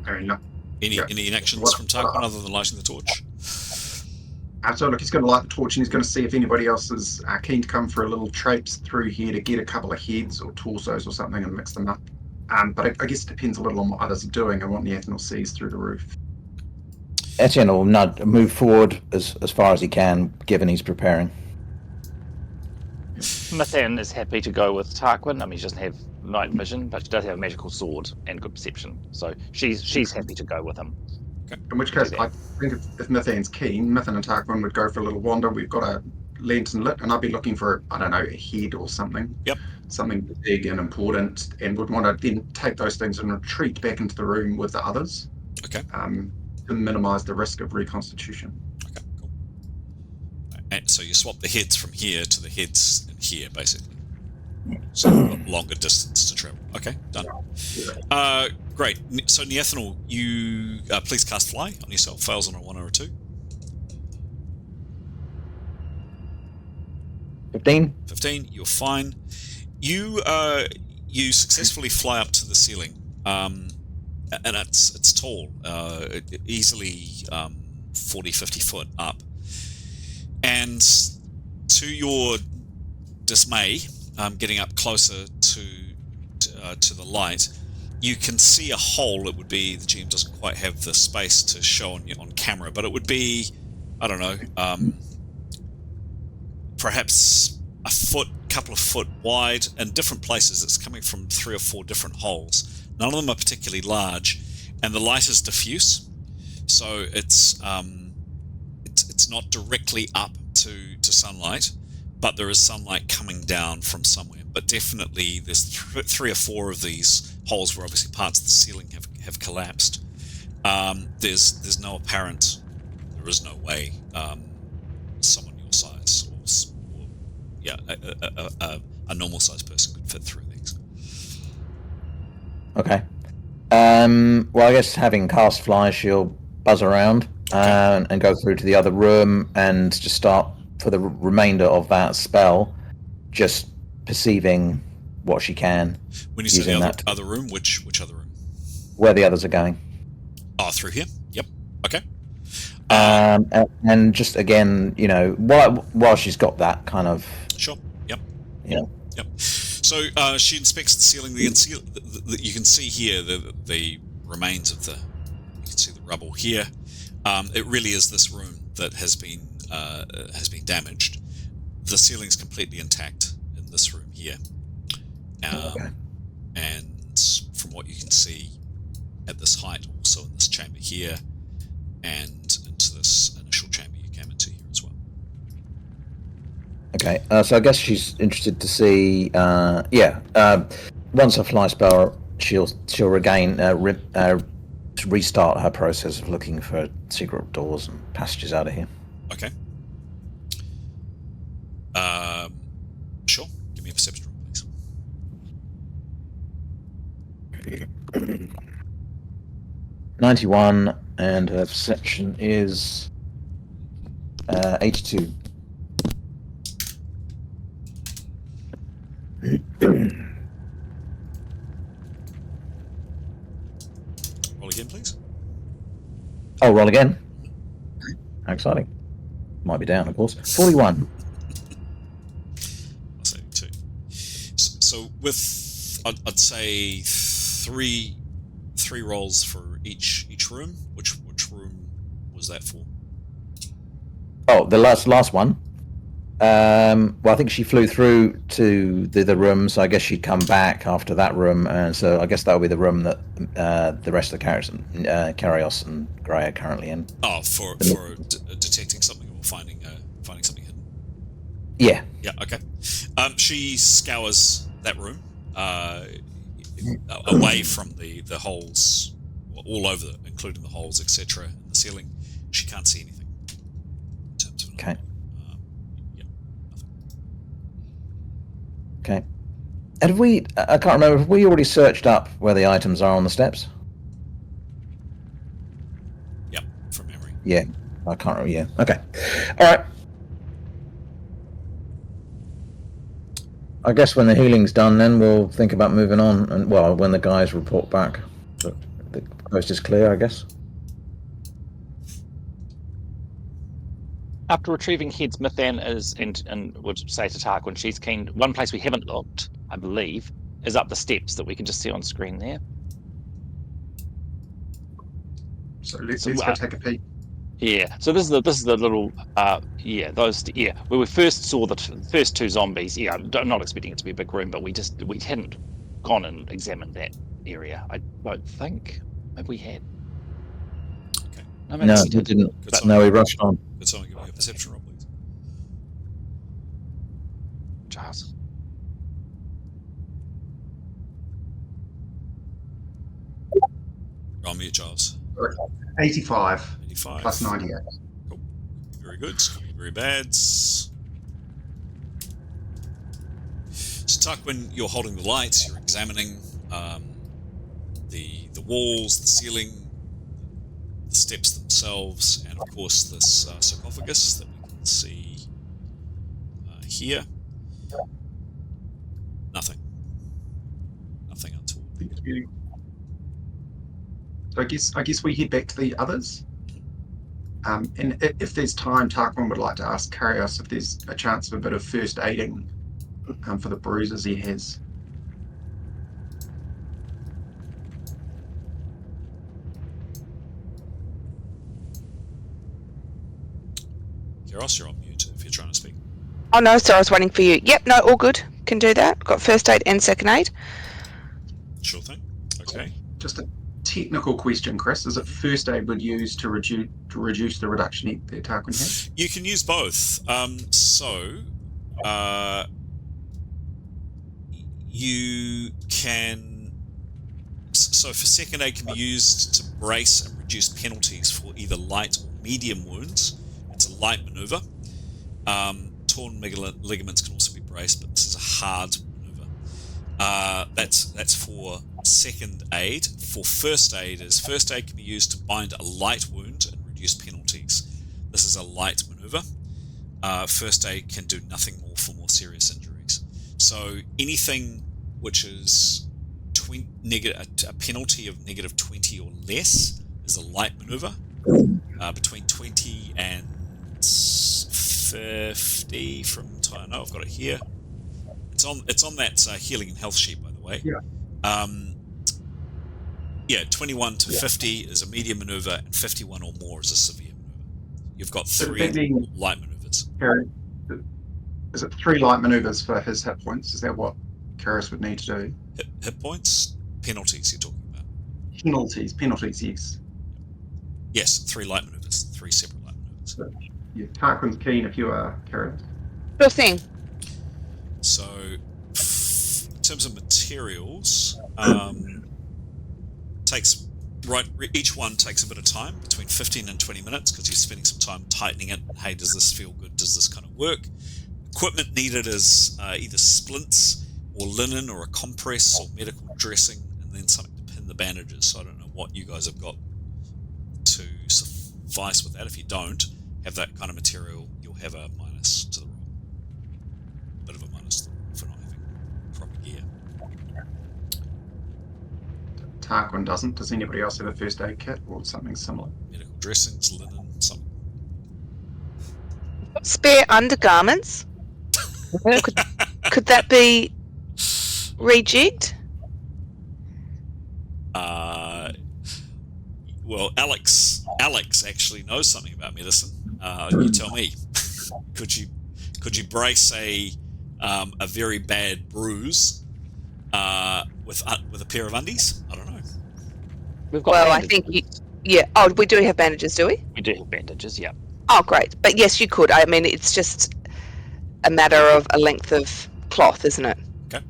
I mean, no. Any actions from Tarquin other than lighting the torch? So look, he's going to light the torch and he's going to see if anybody else is keen to come for a little traipse through here to get a couple of heads or torsos or something and mix them up. But I guess it depends a little on what others are doing and what Neathanol sees through the roof. Etienne will move forward as far as he can, given he's preparing. Mathan is happy to go with Tarquin. I mean, he doesn't have night vision, but she does have a magical sword and good perception. So she's happy to go with him. In which case, I think if Mithan's keen, Mithan and Tarquin would go for a little wander. We've got a lantern lit, and I'd be looking for, I don't know, a head or something. Yep. Something big and important, and would want to then take those things and retreat back into the room with the others. Okay. To minimise the risk of reconstitution. Okay, cool. And so you swap the heads from here to the heads in here, basically. So longer distance to travel. Okay, done. Great. So Neathanel, you please cast Fly on yourself. Fails on a 1 or a 2. 15. 15. You're fine. You successfully fly up to the ceiling, and it's tall, easily 40, 50 foot up. And to your dismay, getting up closer to the light, you can see a hole. It would be, the GM doesn't quite have the space to show on camera, but it would be, I don't know, perhaps a foot, couple of foot wide, and different places. It's coming from 3 or 4 different holes. None of them are particularly large, and the light is diffuse, so it's not directly up to sunlight, but there is sunlight coming down from somewhere. But definitely there's 3 or 4 of these holes where obviously parts of the ceiling have collapsed. There's no apparent, there is no way someone your size or yeah, a normal sized person could fit through these. Okay. Well, I guess having cast Fly, she'll buzz around and go through to the other room and just start for the remainder of that spell, just perceiving what she can. When you say the other room, which other room? Where the others are going. Oh, through here? Yep. Okay. And just again, you know, while she's got that kind of... Sure. Yep. Yeah. Yep. So she inspects the ceiling. You can see here the remains of you can see the rubble here. It really is this room that has been damaged. The ceiling's completely intact in this room here. Okay. And from what you can see at this height, also in this chamber here, and into this initial chamber you came into here as well. Okay, so I guess she's interested to see. Once her fly spell, she'll regain restart her process of looking for secret doors and passages out of here. Okay. Sure. Give me a perception roll, please. 91, and her perception is 82. Roll again, please. Oh, roll again. How exciting. Might be down, of course. 41. I'll say 2. So with, I'd say 3 rolls for each room. Which room was that for? Oh, the last one. Well, I think she flew through to the room, so I guess she'd come back after that room, and so I guess that would be the room that the rest of the characters, Karios and Grey, are currently in. Oh, for detecting something or finding something hidden. Yeah. Yeah. Okay. She scours that room away from the holes all over, including the holes, etc. in the ceiling. She can't see anything in terms of okay. Nothing. Okay. And have we? I can't remember. Have we already searched up where the items are on the steps? Yep, from memory. Yeah, I can't remember. Yeah. Okay. All right. I guess when the healing's done, then we'll think about moving on. And well, when the guys report back, that the coast is clear, I guess. After retrieving heads, Mithan is, and would say to Tarquin, she's keen. One place we haven't looked, I believe, is up the steps that we can just see on screen there. So let's go take a peek. Yeah. So this is the little where we first saw the first 2 zombies. Yeah, I'm not expecting it to be a big room, but we hadn't gone and examined that area. I don't think. Maybe we had. Okay. Maybe No, we we did. didn't. Could No, someone, we rushed on. could someone give me a perception roll, please? Charles. Roll me a Giles. 85 85. plus 98. Cool. Very good. Could be very bad. So, Tuck, when you're holding the lights, you're examining the walls, the ceiling, the steps themselves, and of course this sarcophagus that we can see here. Nothing. Nothing at all. Thank you. So I guess we head back to the others. And if there's time, Tarquin would like to ask Karios if there's a chance of a bit of first aiding for the bruises he has. Keros, you're on mute if you're trying to speak. Oh no, sorry, I was waiting for you. Yep, no, all good. Can do that. Got first aid and second aid. Sure thing. Okay. Just a technical question, Chris. Is it first aid would use to reduce the reduction that Tarquin has? You can use both. You can. So for second aid can be used to brace and reduce penalties for either light or medium wounds. It's a light maneuver. Torn ligaments can also be braced, but this is a hard maneuver. That's for second aid. For first aid can be used to bind a light wound and reduce penalties. This is a light maneuver. First aid can do nothing more for more serious injuries. So anything which is a penalty of negative 20 or less is a light maneuver. Between 20 and 50 from time. No, I've got it here. It's on that healing and health sheet, by the way. Yeah. 21 to 50 is a medium maneuver, and 51 or more is a severe maneuver. You've got So 3 that means- light maneuvers. Is it 3 light maneuvers for his hit points? Is that what Karios would need to do? Hit points, penalties you're talking about. Penalties, yes. Yes, 3 light maneuvers, 3 separate light maneuvers. So, yeah, Tarquin's keen if you are, Karios. Sure thing. So, in terms of materials, each one takes a bit of time, between 15 and 20 minutes, because you're spending some time tightening it. Hey, does this feel good? Does this kind of work? Equipment needed is either splints or linen or a compress or medical dressing, and then something to pin the bandages. So I don't know what you guys have got to suffice with that. If you don't have that kind of material, you'll have a minus to the roll. Bit of a minus to the roll for not having proper gear. Tarquin doesn't. Does anybody else have a first aid kit or something similar? Medical dressings, linen, something. Spare undergarments. Could that be rejigged? Well, Alex actually knows something about medicine. You tell me. Could you brace a very bad bruise with a pair of undies? I don't know. We've got Well, I bandages. think yeah. Oh, we do have bandages, do we? We do have bandages, yeah. Oh, great. But yes, you could. I mean, it's just a matter of a length of cloth, isn't it? Okay.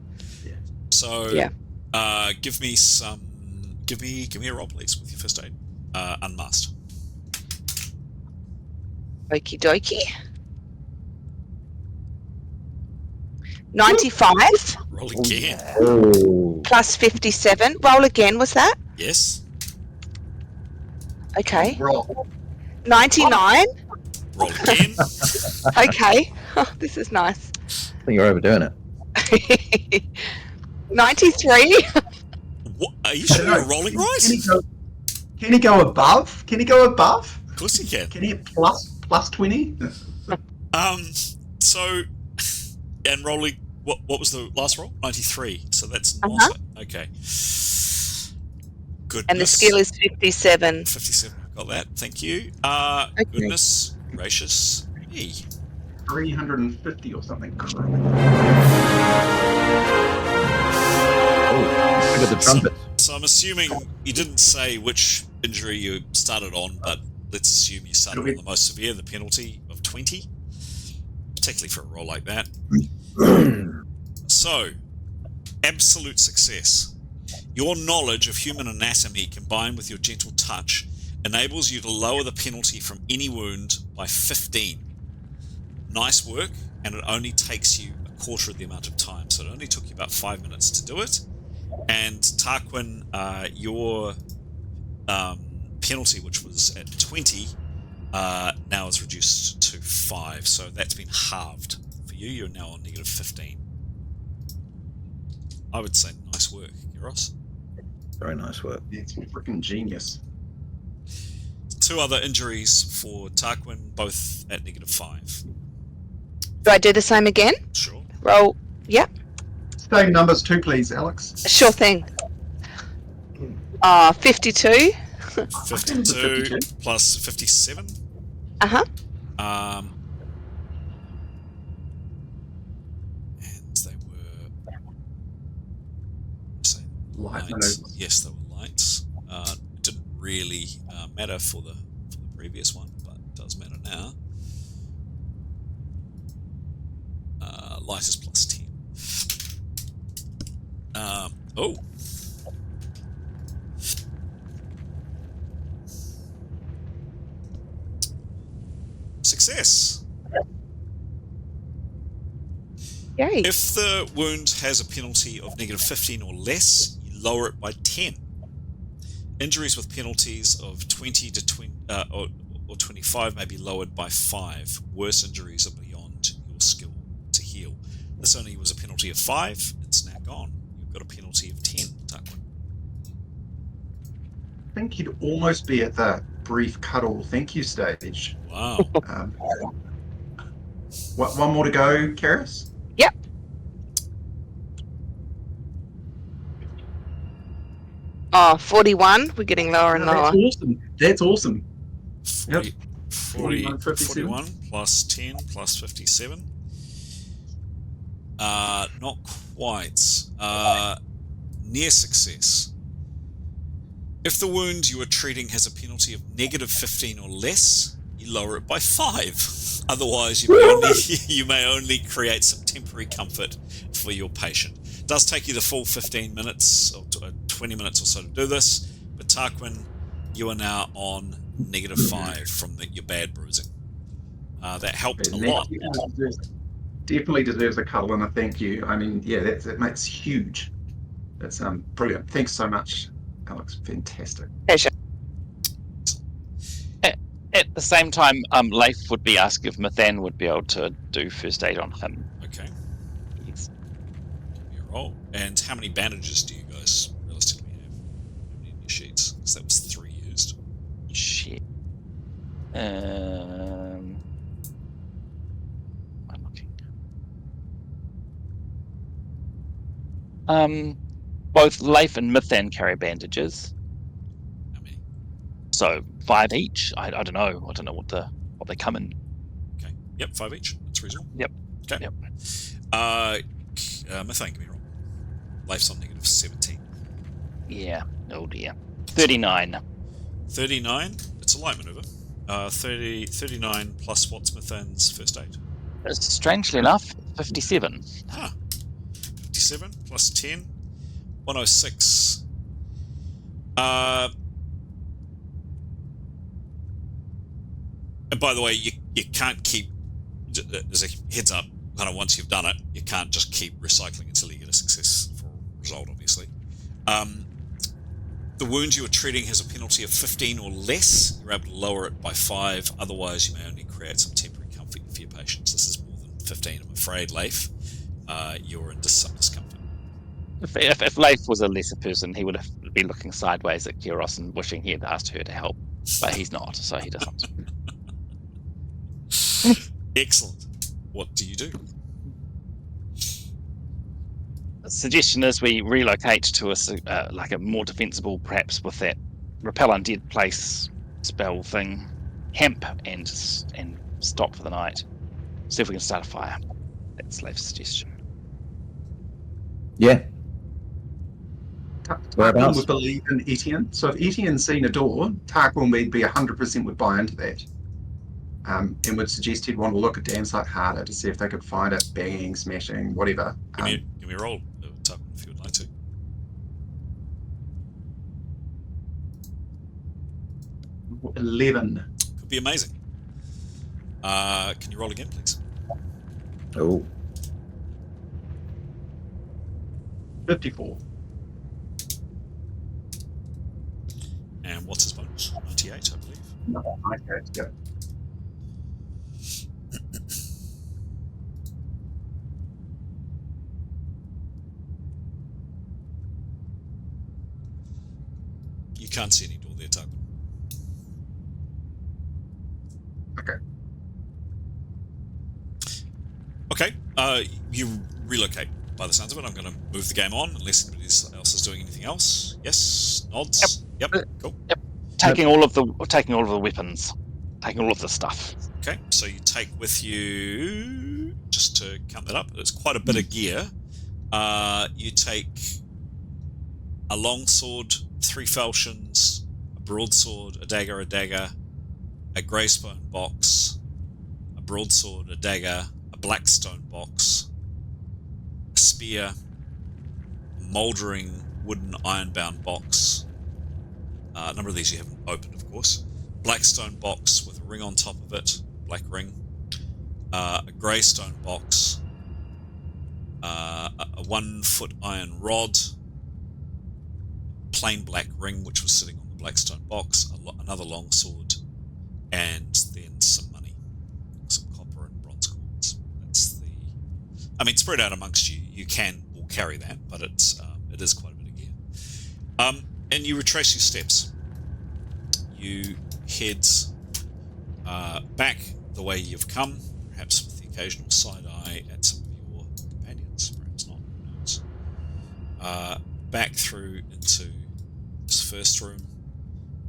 So, Yeah. give me a roll, please, with your first aid. Unmasked. Okie dokie. 95 Roll again. Oh. plus 57. Roll again, was that? Yes. Okay. Roll. 99. Roll again. Okay. This is nice. I think you're overdoing it. 93. What? Are you sure you're rolling right? Can he go above? Can he go above? Of course you can. Can he hit plus 20? So, and rolling, what was the last roll? 93. So that's Uh-huh. okay. Goodness. And the skill is 57. 57. Got that. Thank you. Okay. Goodness gracious me. 350 or something. Look at the trumpet. So I'm assuming you didn't say which injury you started on, but let's assume you started on the most severe, the penalty of 20, particularly for a roll like that. So, absolute success. Your knowledge of human anatomy combined with your gentle touch enables you to lower the penalty from any wound by 15. Nice work, and it only takes you a quarter of the amount of time. So it only took you about 5 minutes to do it. And Tarquin, your penalty, which was at 20, now is reduced to 5. So that's been halved for you. You're now on negative 15. I would say nice work, Gyros. Very nice work. It's freaking genius. 2 other injuries for Tarquin, both at negative 5. Do I do the same again? Sure. Roll. Yep. Same numbers too, please, Alex. Sure thing. 52. 52 plus 57. Uh-huh. And they were Light lights. maneuvers. Yes, they were lights. It didn't really matter for the previous one, but it does matter now. Light is plus 10. Oh. Success. Yay. If the wound has a penalty of negative 15 or less, you lower it by 10. Injuries with penalties of 20 to 20 or 25 may be lowered by 5. Worse injuries are beyond your skill to heal. This only was a penalty of 5. It's now gone. You've got a penalty of 10, Tarquin. I think you'd almost be at the brief cuddle thank you stage. Wow. One more to go, Karis? Yep. Oh, 41. We're getting lower and lower. That's awesome. That's awesome. 41 plus 10 plus 57. Not quite. Near success. If the wound you are treating has a penalty of negative 15 or less, you lower it by 5. Otherwise, you may only create some temporary comfort for your patient. It does take you the full 15 minutes or 20 minutes or so to do this, but Tarquin, you are now on negative 5 from your bad bruising. That helped a lot. Definitely deserves a cuddle and a thank you. I mean, yeah, that makes huge. That's brilliant. Thanks so much, Alex. Fantastic. Pleasure. At the same time, Leif would be asked if Mathan would be able to do first aid on him. Okay. Yes. You roll. And how many bandages do you guys realistically have? How many in your sheets? Because that was 3 used. Shit. I'm looking. Both Leif and Mathan carry bandages. How many? So 5 each. I don't know. I don't know what they come in. Okay. Yep, 5 each. That's reasonable. Yep. Okay. Yep. Mathan, give me a roll. Leif's on negative 17. Yeah. Oh dear. 39. 39. It's a light maneuver. 39 plus what's Mathan's first aid? Strangely enough, 57. Huh. 57 plus 10. 106. And by the way, you can't keep, as a heads up, kind of once you've done it, you can't just keep recycling until you get a successful result, obviously. The wound you are treating has a penalty of 15 or less. You're able to lower it by 5. Otherwise, you may only create some temporary comfort for your patients. This is more than 15, I'm afraid, Leif. You're in some discomfort. If Leif was a lesser person, he would be looking sideways at Kyros and wishing he had asked her to help. But he's not, so he doesn't. Excellent. What do you do? The suggestion is we relocate to a more defensible, perhaps with that repel undead place spell thing, hemp, and stop for the night. See if we can start a fire. That's Leif's suggestion. Yeah. Tarquin Whereabouts? would believe in Etienne. So if Etienne's seen a door, Tarquin would be 100% would buy into that. And would suggest he'd want to look a damn sight harder to see if they could find it, banging, smashing, whatever. Give me a roll, Tarquin, if you would like to. 11. Could be amazing. Can you roll again, please? Oh. 54. And what's his bonus? 98, I believe. No, okay, let's go. You can't see any door there, Tarquin. Okay. Okay, you relocate. By the sounds of it, I'm going to move the game on, unless anybody else is doing anything else. Yes, nods. Yep. Cool. Yep. Taking all of the weapons, taking all of the stuff. Okay, so you take with you, just to count that up, it's quite a bit of gear. You take a longsword, 3 falchions, a broadsword, a dagger, a greystone box, a broadsword, a dagger, a blackstone box, a spear, a mouldering wooden iron-bound box. A number of these you haven't opened, of course. Blackstone box with a ring on top of it, black ring. A greystone box. A 1-foot iron rod. Plain black ring, which was sitting on the blackstone box. Another long sword. And then some money. Some copper and bronze coins. That's the... I mean, spread out amongst you. You can all carry that, but it is quite a bit of gear. And you retrace your steps. You head back the way you've come, perhaps with the occasional side eye at some of your companions, perhaps not, who knows. Back through into this first room.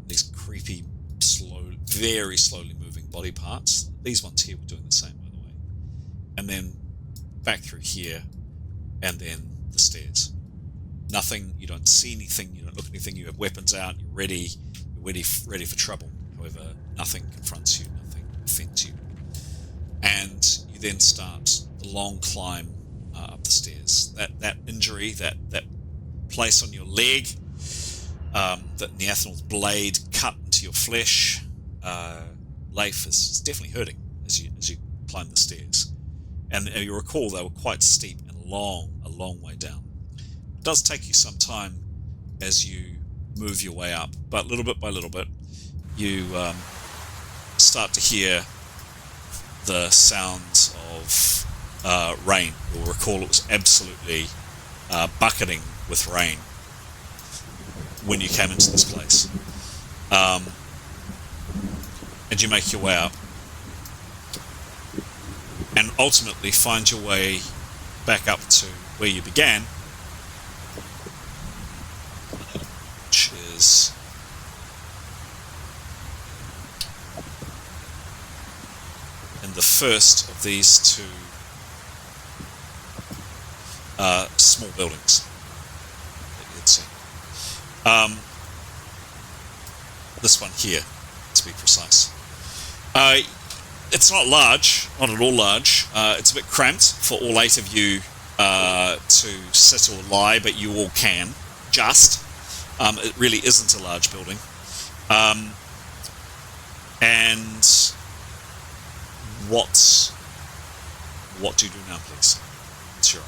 These creepy, very slowly moving body parts. These ones here were doing the same, by the way. And then back through here, and then the stairs. Nothing, you don't see anything, you don't look at anything, you have weapons out, you're ready for trouble. However, nothing confronts you, nothing offends you. And you then start the long climb up the stairs. That injury, that place on your leg, that Neathnal's blade cut into your flesh, Leif is definitely hurting as you climb the stairs. And you recall they were quite steep and a long way down. It does take you some time as you move your way up, but little bit by little bit, you start to hear the sounds of rain. You'll recall it was absolutely bucketing with rain when you came into this place. And you make your way up, and ultimately find your way back up to where you began, which is in the first of these two small buildings that you had seen. This one here, to be precise. It's not large, not at all large. It's a bit cramped for all 8 of you to sit or lie, but you all can, just. It really isn't a large building. And what do you do now, please? It's your...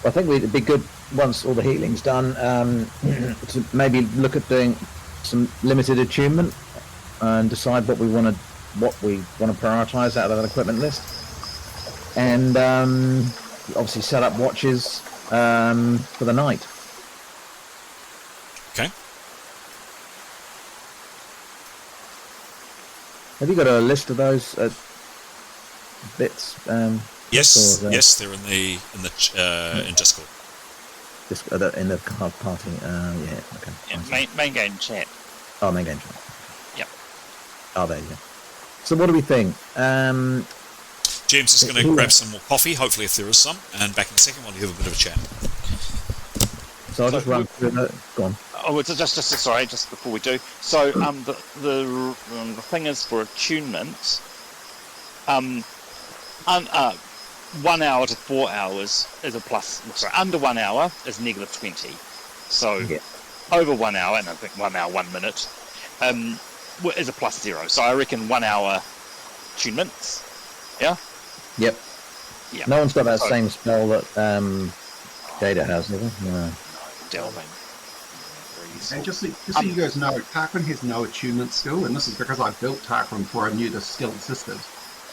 I think it'd be good, once all the healing's done, to maybe look at doing some limited attunement and decide what we want to prioritize out of that equipment list, and obviously set up watches for the night. Okay. Have you got a list of those bits? Yes, yes, they're in Discord. In the card party. Yeah. Okay. Yeah, main game chat. Oh, main game chat. Yep. Oh, there you go. So what do we think? James is going to grab some more coffee, hopefully if there is some, and back in a second while you have a bit of a chat. So I'll just run through that. Go on. Oh, it's just sorry, just before we do. So the thing is for attunement, 1 hour to 4 hours is a plus. Sorry, under 1 hour is negative 20. So over 1 hour, and I think 1 hour 1 minute, is a plus 0. So I reckon 1 hour attunements. Yeah. Yep. Yeah. No one's got that same spell that Data has, has he? No. Delving. And just so you guys know, Tarquin has no attunement skill, and this is because I built Tarquin before I knew the skill existed.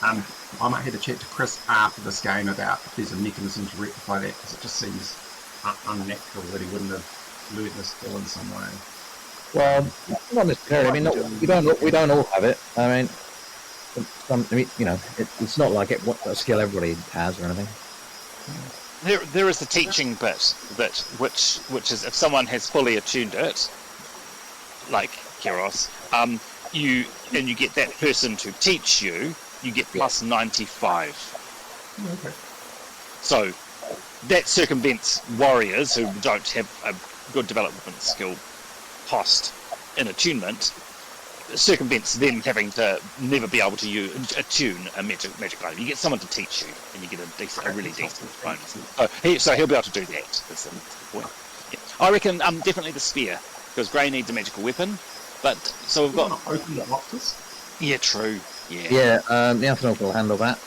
I might have to chat to Chris after this game about if there's a mechanism to rectify that, because it just seems unnatural that he wouldn't have learned this skill in some way. Well, not necessarily. I mean, we don't all have it. I mean, it's not like what a skill everybody has or anything. There is the teaching bit which is if someone has fully attuned it, like Keros, you get that person to teach you, you get plus 95. Okay. So that circumvents warriors who don't have a good development skill cost in attunement. Circumvents them having to never be able to attune a magic item. You get someone to teach you, and you get a really decent bonus. So he'll be able to do that. That's the point. Yeah. I reckon definitely the spear, because Grey needs a magical weapon. But so we've got open the boxes. Yeah, true. Yeah. Yeah. The Amphenol will handle that.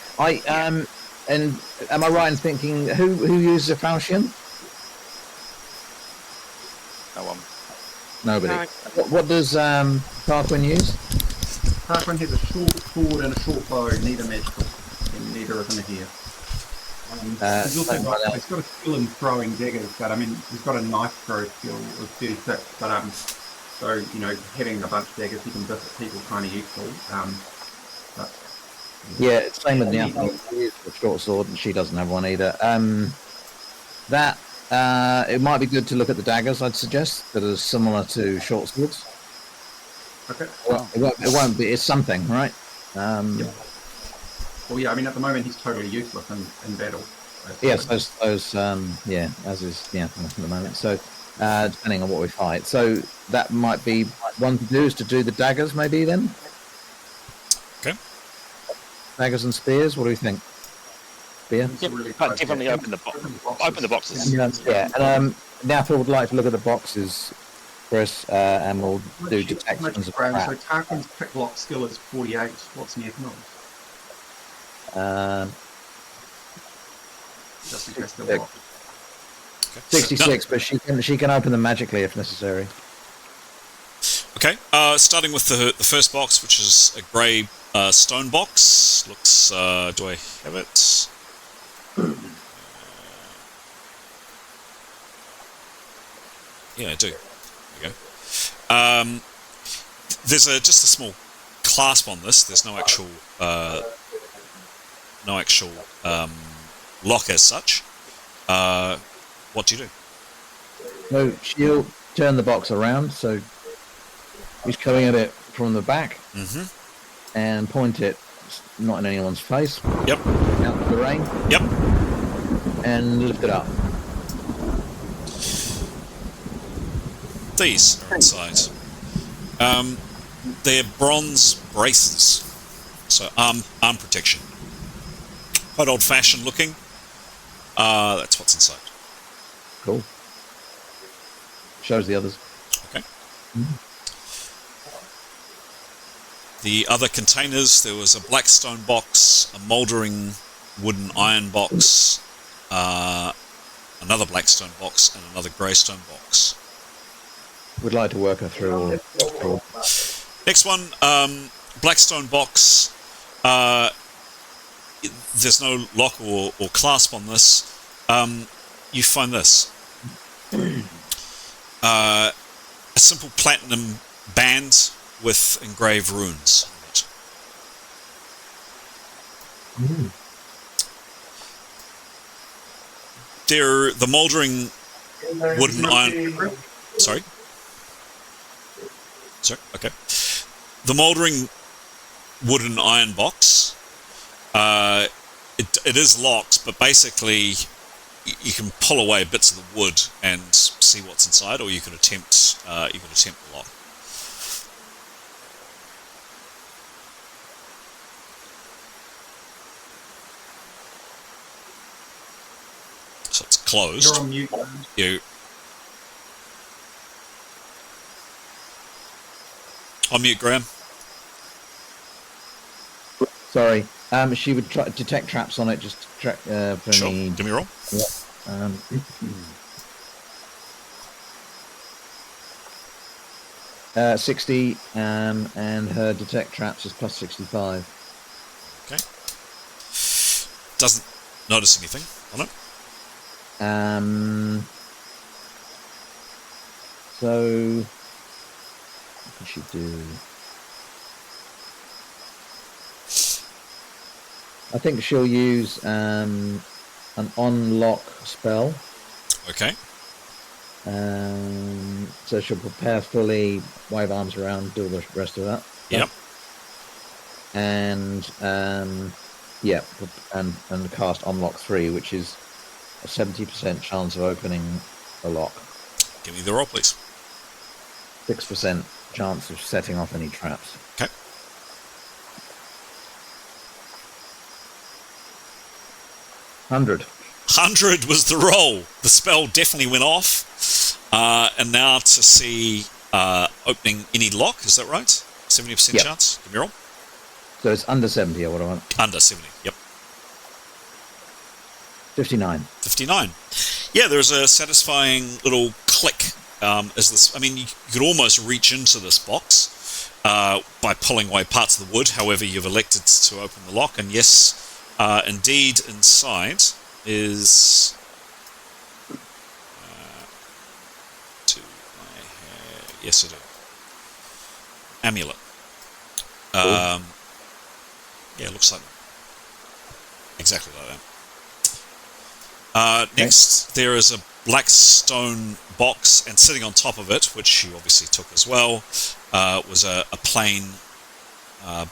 And am I right in thinking who uses a falchion? No one. Nobody. What does Tarquin use? Tarquin has a short sword and a short bow, neither magical, and neither of them are here. He's also got a skill in throwing daggers, but I mean, he's got a knife throw skill of 36, but so, having a bunch of daggers he can biff at people kind of useful. Yeah, it's same with the Amphenol. He uses a short sword, and she doesn't have one either. It might be good to look at the daggers, I'd suggest, that are similar to short swords. Okay. Well, it won't be. It's something, right? Yeah. Well, yeah. I mean, at the moment he's totally useless in battle. Yes, those. As is at the moment. So, depending on what we fight, so that might be one to do is to do the daggers, maybe then. Okay. Daggers and spears. What do we think? Spear. Definitely open the boxes. Yeah. And now, if we would like to look at the boxes, Chris, and we'll do detections of crap. So Tarquin's picklock skill is 48. What's M.E.R.P? Just in case they're locked. 66, but she can open them magically if necessary. Okay, starting with the first box, which is a grey stone box. Looks, do I have it? Yeah, I do. There we go. There's just a small clasp on this. There's no actual lock as such. What do you do? So she'll turn the box around, so he's coming at it from the back, and point it not in anyone's face. Yep. Out of the rain. Yep. And lift it up. These are inside. They're bronze braces, so arm protection. Quite old-fashioned looking. That's what's inside. Cool. Shows the others. Okay. The other containers, there was a black stone box, a mouldering wooden iron box, another black stone box, and another grey stone box. We'd like to work her through all. Next one, black stone box. There's no lock or clasp on this. You find this. A simple platinum band with engraved runes on it. They're the mouldering wooden iron. Sorry? Okay. The mouldering wooden iron box. It is locked, but basically you can pull away bits of the wood and see what's inside, or you could attempt the lock. So it's closed. You're on mute. You on mute, Graham. Sorry. She would detect traps on it. Just track for Sure. me. Give me a roll. Yeah. 60, and her detect traps is plus 65. Okay. Doesn't notice anything on it. So what can she do? I think she'll use an unlock spell. Okay. So she'll prepare fully, wave arms around, do the rest of that. Yep. And yeah, and cast unlock 3, which is a 70% chance of opening a lock. Give me the roll, please. 6% chance of setting off any traps. Okay. $100. 100 was the roll. The spell definitely went off. And now to see opening any lock, is that right? 70% Yep. chance? Give me a roll. So it's under 70, or what I want. Under 70, yep. 59. 59. Yeah, there's a satisfying little click. As this, I mean, you could almost reach into this box by pulling away parts of the wood. However, you've elected to open the lock, and yes, indeed, inside is. Yes, I do. Amulet. Yeah, it looks like exactly like that. Next, there is a black stone box, and sitting on top of it, which you obviously took as well, was a plain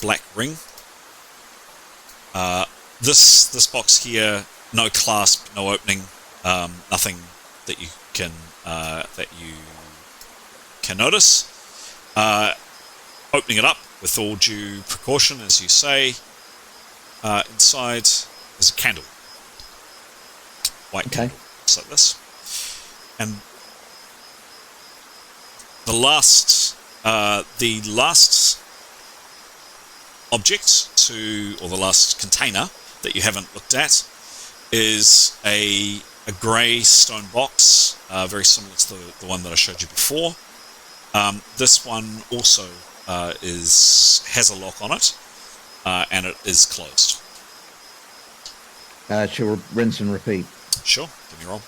black ring. This box here, no clasp, no opening, nothing that you can notice. Opening it up with all due precaution, as you say, inside is a candle. White candle, just like this. And the last object or the last container that you haven't looked at is a grey stone box, very similar to the one that I showed you before. This one also has a lock on it, and it is closed. She'll rinse and repeat. Sure, give me a roll.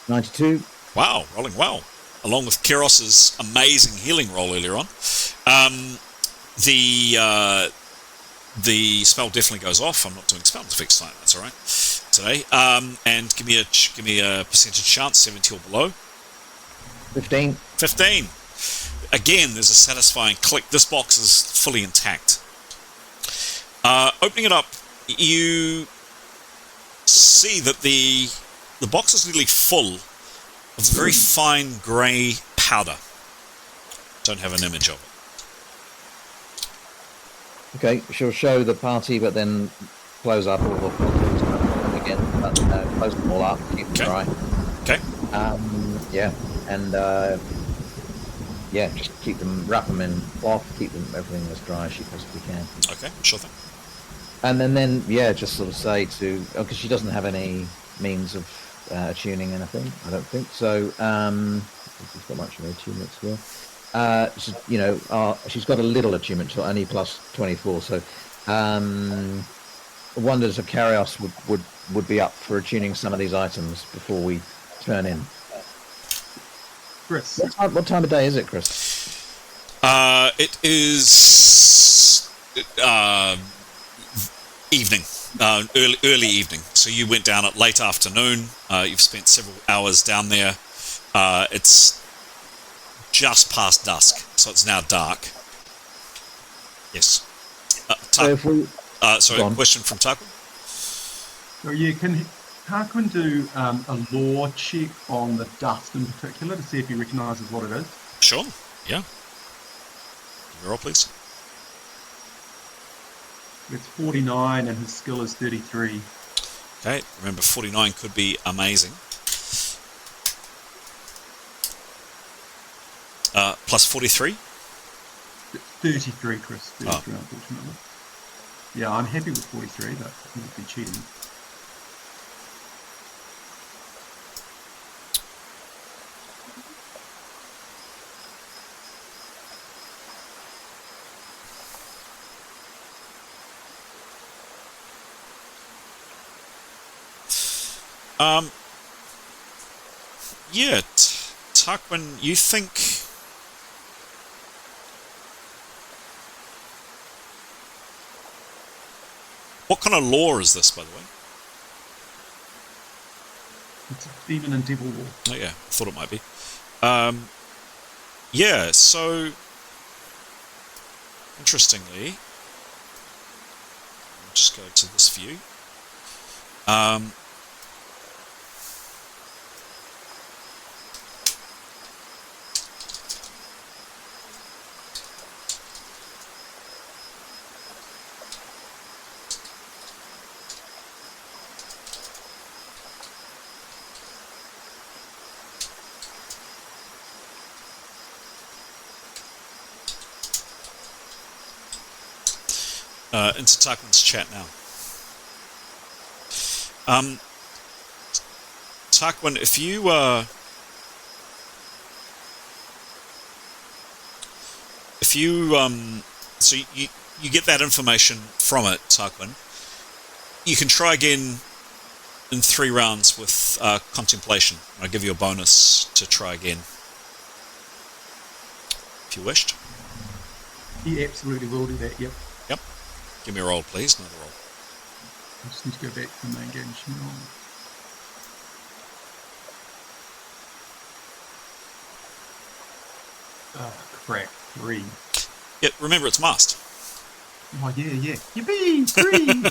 $92. Wow, rolling well. Along with Kiros's amazing healing roll earlier on. The spell definitely goes off. I'm not doing spell effects tonight, that's alright. Today. And give me a percentage chance, 70 or below. 15. 15. Again, there's a satisfying click. This box is fully intact. Opening it up, you see that the box is nearly full of very fine grey powder. Don't have an image of it. Okay, she'll show the party, but then close up all the again. Close them all up, keep them dry. Okay. Yeah, and yeah, just wrap them in cloth, keep them everything as dry as she possibly can. Okay, sure thing. And then yeah, just sort of say because she doesn't have any means of tuning anything, I don't think. So she's got much of an attunement skill. She's got a little attunement to only plus 24. So wonders if Karios would be up for attuning some of these items before we turn in. Chris. What time of day is it, Chris? It is evening, early evening. So you went down at late afternoon. You've spent several hours down there. It's just past dusk, so it's now dark. Yes. So if we Sorry, Go on. question from Tarek. So yeah, can Tarquin do a lore check on the dust in particular to see if he recognises what it is? Sure. Yeah. Give me a roll, please. It's 49 and his skill is 33. Okay. Remember, 49 could be amazing. Plus 43. It's 33, Chris. 33, unfortunately. Yeah, I'm happy with 43, but he would be cheating. Yeah, Tarquin, you think... What kind of lore is this, by the way? It's a demon and devil war. Oh yeah, I thought it might be. Yeah, so... Interestingly... I'll just go to this view. Into Tarquin's chat now. Tarquin, if you so you get that information from it, Tarquin, you can try again in 3 rounds with contemplation. I'll give you a bonus to try again if you wished. He absolutely will do that, yep. Yep. Give me a roll, please. Another roll. I just need to go back to the main game channel. Oh, crap. 3. Yeah, remember it's masked. Oh, yeah. Yippee! 3!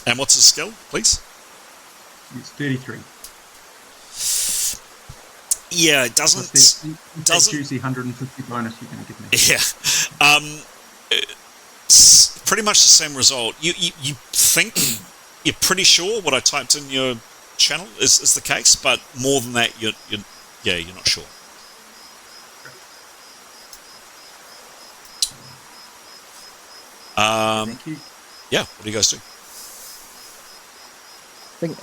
And what's his skill, please? It's 33. Yeah, it doesn't... That juicy 150 bonus you're going to give me. Yeah. It's pretty much the same result. You think... You're pretty sure what I typed in your channel is the case, but more than that, you're not sure. Thank you. Yeah, what do you guys do? I think,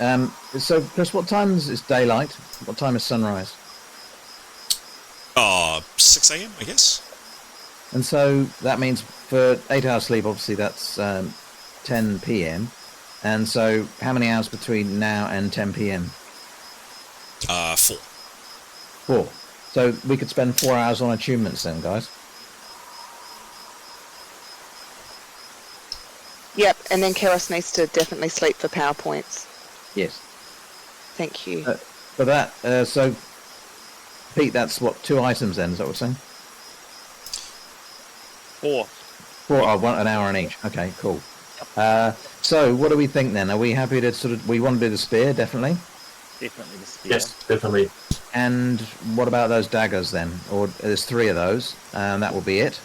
so, Chris, what time is daylight? What time is sunrise? 6 a.m., I guess. And so that means for 8 hours sleep, obviously that's 10 p.m. And so how many hours between now and 10 p.m.? 4. 4. So we could spend 4 hours on attunements then, guys. Yep, and then Keros needs to definitely sleep for PowerPoints. Yes. Thank you. For that, so Pete, that's what, 2 items then, is that what we're saying? 4. 4, an hour on each. Okay, cool. So what do we think then? Are we happy to we want to do the spear, definitely? Definitely the spear. Yes, definitely. And what about those daggers then? Or there's 3 of those, and that will be it.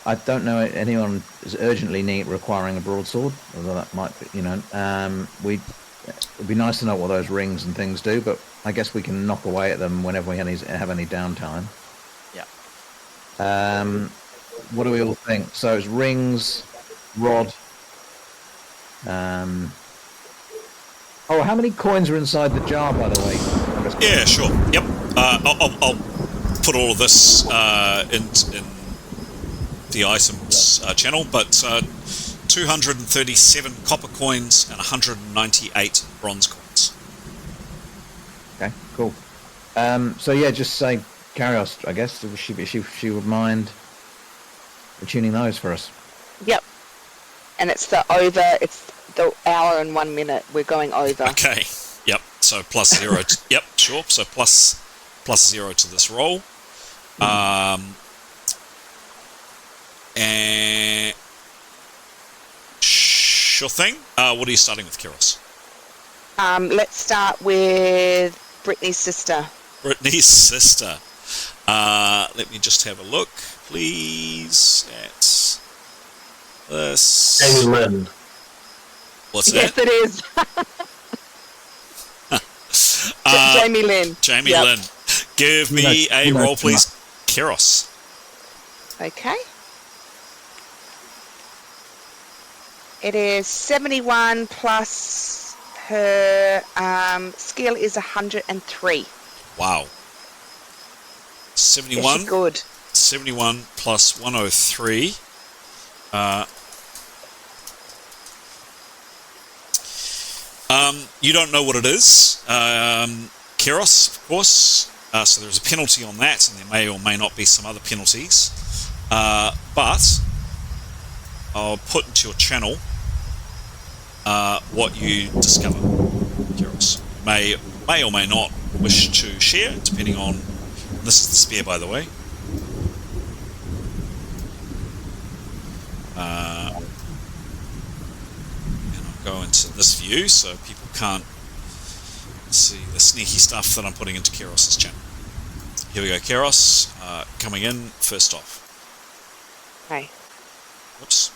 I don't know anyone is urgently requiring a broadsword, although that might be, it'd be nice to know what those rings and things do, but I guess we can knock away at them whenever we have any downtime. Yeah. What do we all think? So it's rings, rod. Oh, how many coins are inside the jar, by the way? Yeah, sure. Yep. I'll put all of this in the items channel, but 237 copper coins and 198 bronze coins. Okay, cool. So yeah, just say Karios, I guess, if she would mind tuning those for us. Yep. And it's the hour and 1 minute. We're going over. Okay. Yep. So plus 0. Yep. Sure. So plus 0 to this roll. And Sure thing. What are you starting with, Kiros? Let's start with Brittany's sister. Brittany's sister. Let me just have a look, please, at this. Jamie Lynn. What's Yes, that? it is. Jamie Lynn. Jamie Yep. Lynn. Give me a roll, please, Kiros. Okay. It is 71 plus her skill is 103. Wow. Is 71. she good? 71 plus 103. You don't know what it is, Kiros, of course. So there's a penalty on that, and there may or may not be some other penalties. But I'll put into your channel what you discover, Kiros. You may or may not wish to share, depending on. This is the spear, by the way. And I'll go into this view so people can't see the sneaky stuff that I'm putting into Kiros' channel. Here we go, Kiros, coming in first off. Okay. Whoops.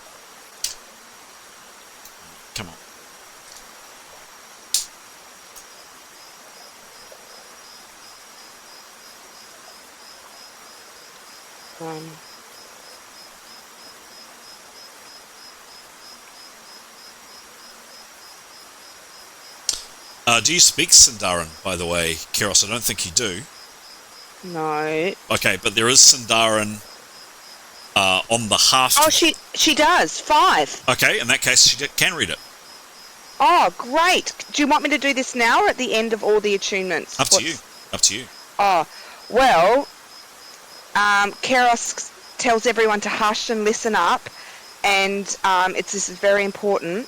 Come on. Do you speak Sindarin, by the way, Kiros? I don't think you do. No. Okay, but there is Sindarin on the half. Oh, she does. 5. Okay, in that case, she can read it. Oh, great. Do you want me to do this now or at the end of all the attunements? Up to you. Up to you. Oh, well, Keros tells everyone to hush and listen up, and this is very important.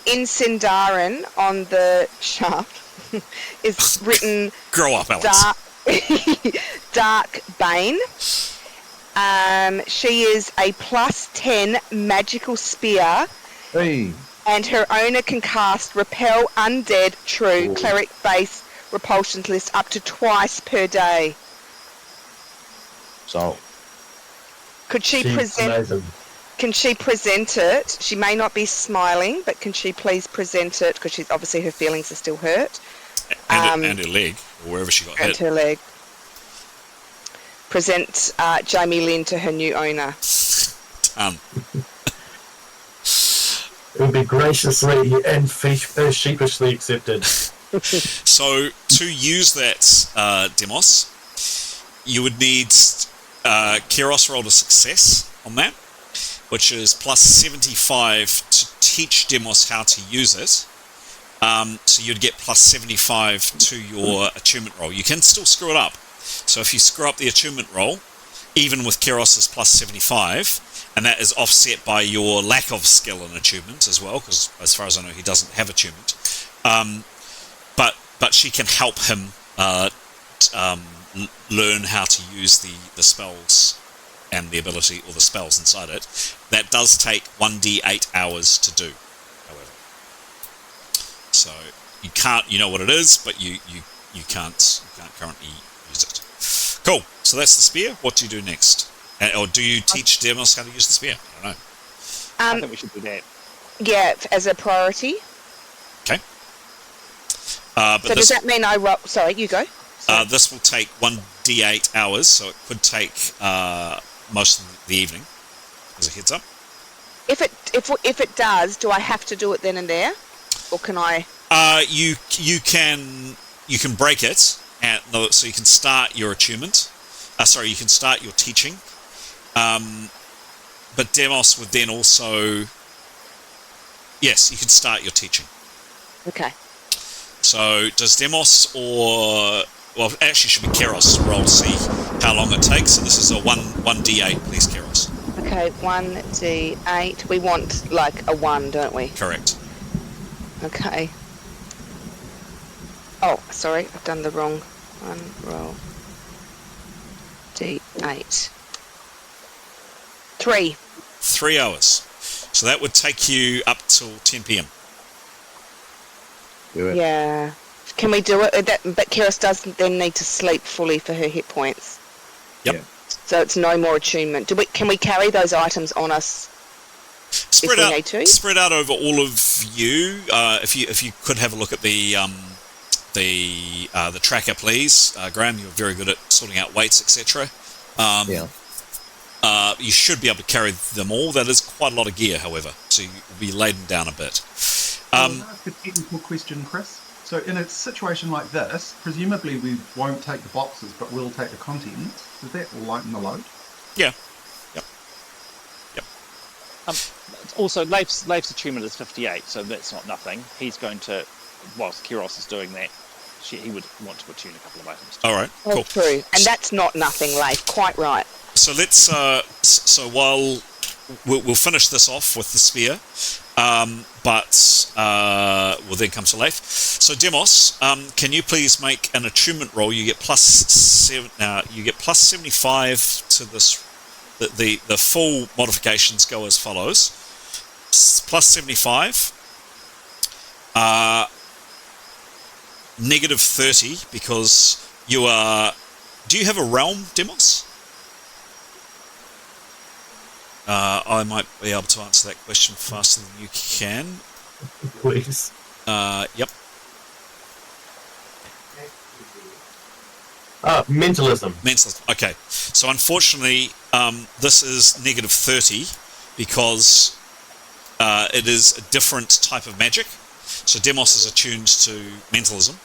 In Sindarin, on the shaft, is written Grow up, Alex. Dark Bane. She is a +10 magical spear. Hey. And her owner can cast Repel Undead True Cleric Base Repulsion List up to twice per day. So. Could she present? Amazing. Can she present it? She may not be smiling, but can she please present it? Because she's obviously her feelings are still hurt. And her leg, or wherever she got hit. And her leg. Present Jamie Lynn to her new owner. Done. It would be graciously and sheepishly accepted. So, to use that, Demos, you would need Kiros rolled a success on that, which is +75 to teach Demos how to use it. So you'd get +75 to your attunement roll. You can still screw it up. So if you screw up the attunement roll, even with Kiros's +75, and that is offset by your lack of skill and attunement as well, because as far as I know, he doesn't have attunement. But she can help him learn how to use the spells and the ability, or the spells inside it. That does take 1d8 hours to do, however. So you can't, you know what it is, but you can't currently use it. Cool. So that's the spear. What do you do next? Or do you teach Demos how to use the spear? I don't know. I think we should do that. Yeah, as a priority. Okay. But so does that mean I roll? Sorry, you go. This will take 1d8 hours, so it could take most of the evening. As a heads up. If it does, do I have to do it then and there, or can I? You can break it, so you can start your attunement. You can start your teaching. But Demos would then also. Yes, you can start your teaching. Okay. So does Demos or actually should be Keros roll to see how long it takes. So this is a 1d8, please, Keros. Okay, 1d8. We want like a 1, don't we? Correct. Okay. Oh, sorry, I've done the wrong one. Roll. D8. 3. 3 hours. So that would take you up till 10 p.m. Do it. Yeah. Can we do it? But Keros doesn't then need to sleep fully for her hit points. Yep. Yeah. So it's no more attunement. Can we carry those items on us Spread if out, we need to? spread out over all of you. If you could have a look at the tracker, please, Graham. You're very good at sorting out weights, etc. Yeah. You should be able to carry them all. That is quite a lot of gear, however, so you'll be laden down a bit. Can I ask a technical question, Chris? So in a situation like this, presumably we won't take the boxes, but we'll take the contents. Does that lighten the load? Yeah. Yep. Also, Leif's attunement is 58, so that's not nothing. He's going to, whilst Keros is doing that, he would want to attune a couple of items. All right. Oh, Cool. true. And that's not nothing, Leif. Quite right. So let's. So while we'll finish this off with the spear, but we'll then come to Leif. So Demos, can you please make an attunement roll? You get plus 75 to this. The full modifications go as follows: plus 75, negative 30 because you are. Do you have a realm, Demos? I might be able to answer that question faster than you can. Please. Yep. Mentalism. Mentalism. Okay. So unfortunately, this is negative 30 because it is a different type of magic. So Demos is attuned to mentalism.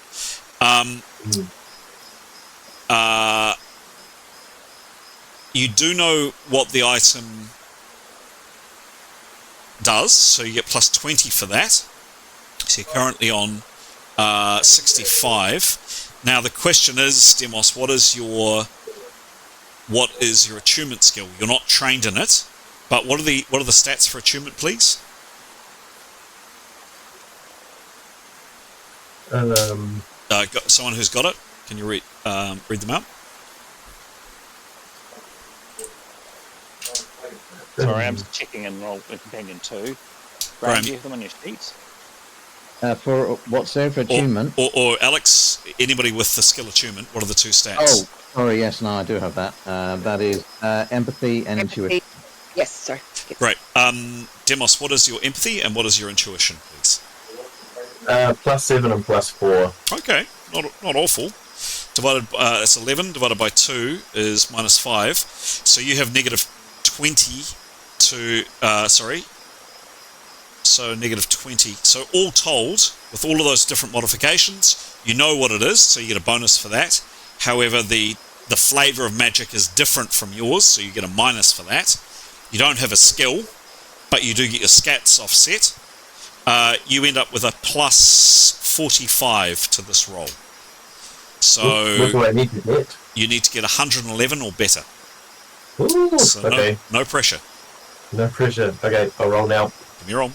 You do know what the item does, so you get plus 20 for that. So you're currently on 65. Now the question is, Demos, what is your attunement skill? You're not trained in it, but what are the stats for attunement, please? Someone who's got it, can you read them out? Sorry, I'm just checking in roll with Companion 2. Graham, do you have them on your sheets? For what's there for attunement? Or Alex, anybody with the skill attunement, what are the two stats? Oh, sorry, yes, no, I do have that. That is empathy and intuition. Yes, sorry. Yes. Great. Demos, what is your empathy and what is your intuition, please? Plus 7 and plus 4. Okay, not awful. That's 11 divided by 2 is minus 5. So you have negative 20 to so negative 20. So all told, with all of those different modifications, you know what it is, so you get a bonus for that. However, the flavour of magic is different from yours, so you get a minus for that. You don't have a skill, but you do get your scats offset. You end up with a plus 45 to this roll. So What do I need to get? you need to get 111 or better. Ooh, So okay. no pressure. No pressure. Okay, I'll roll now. Give me a roll.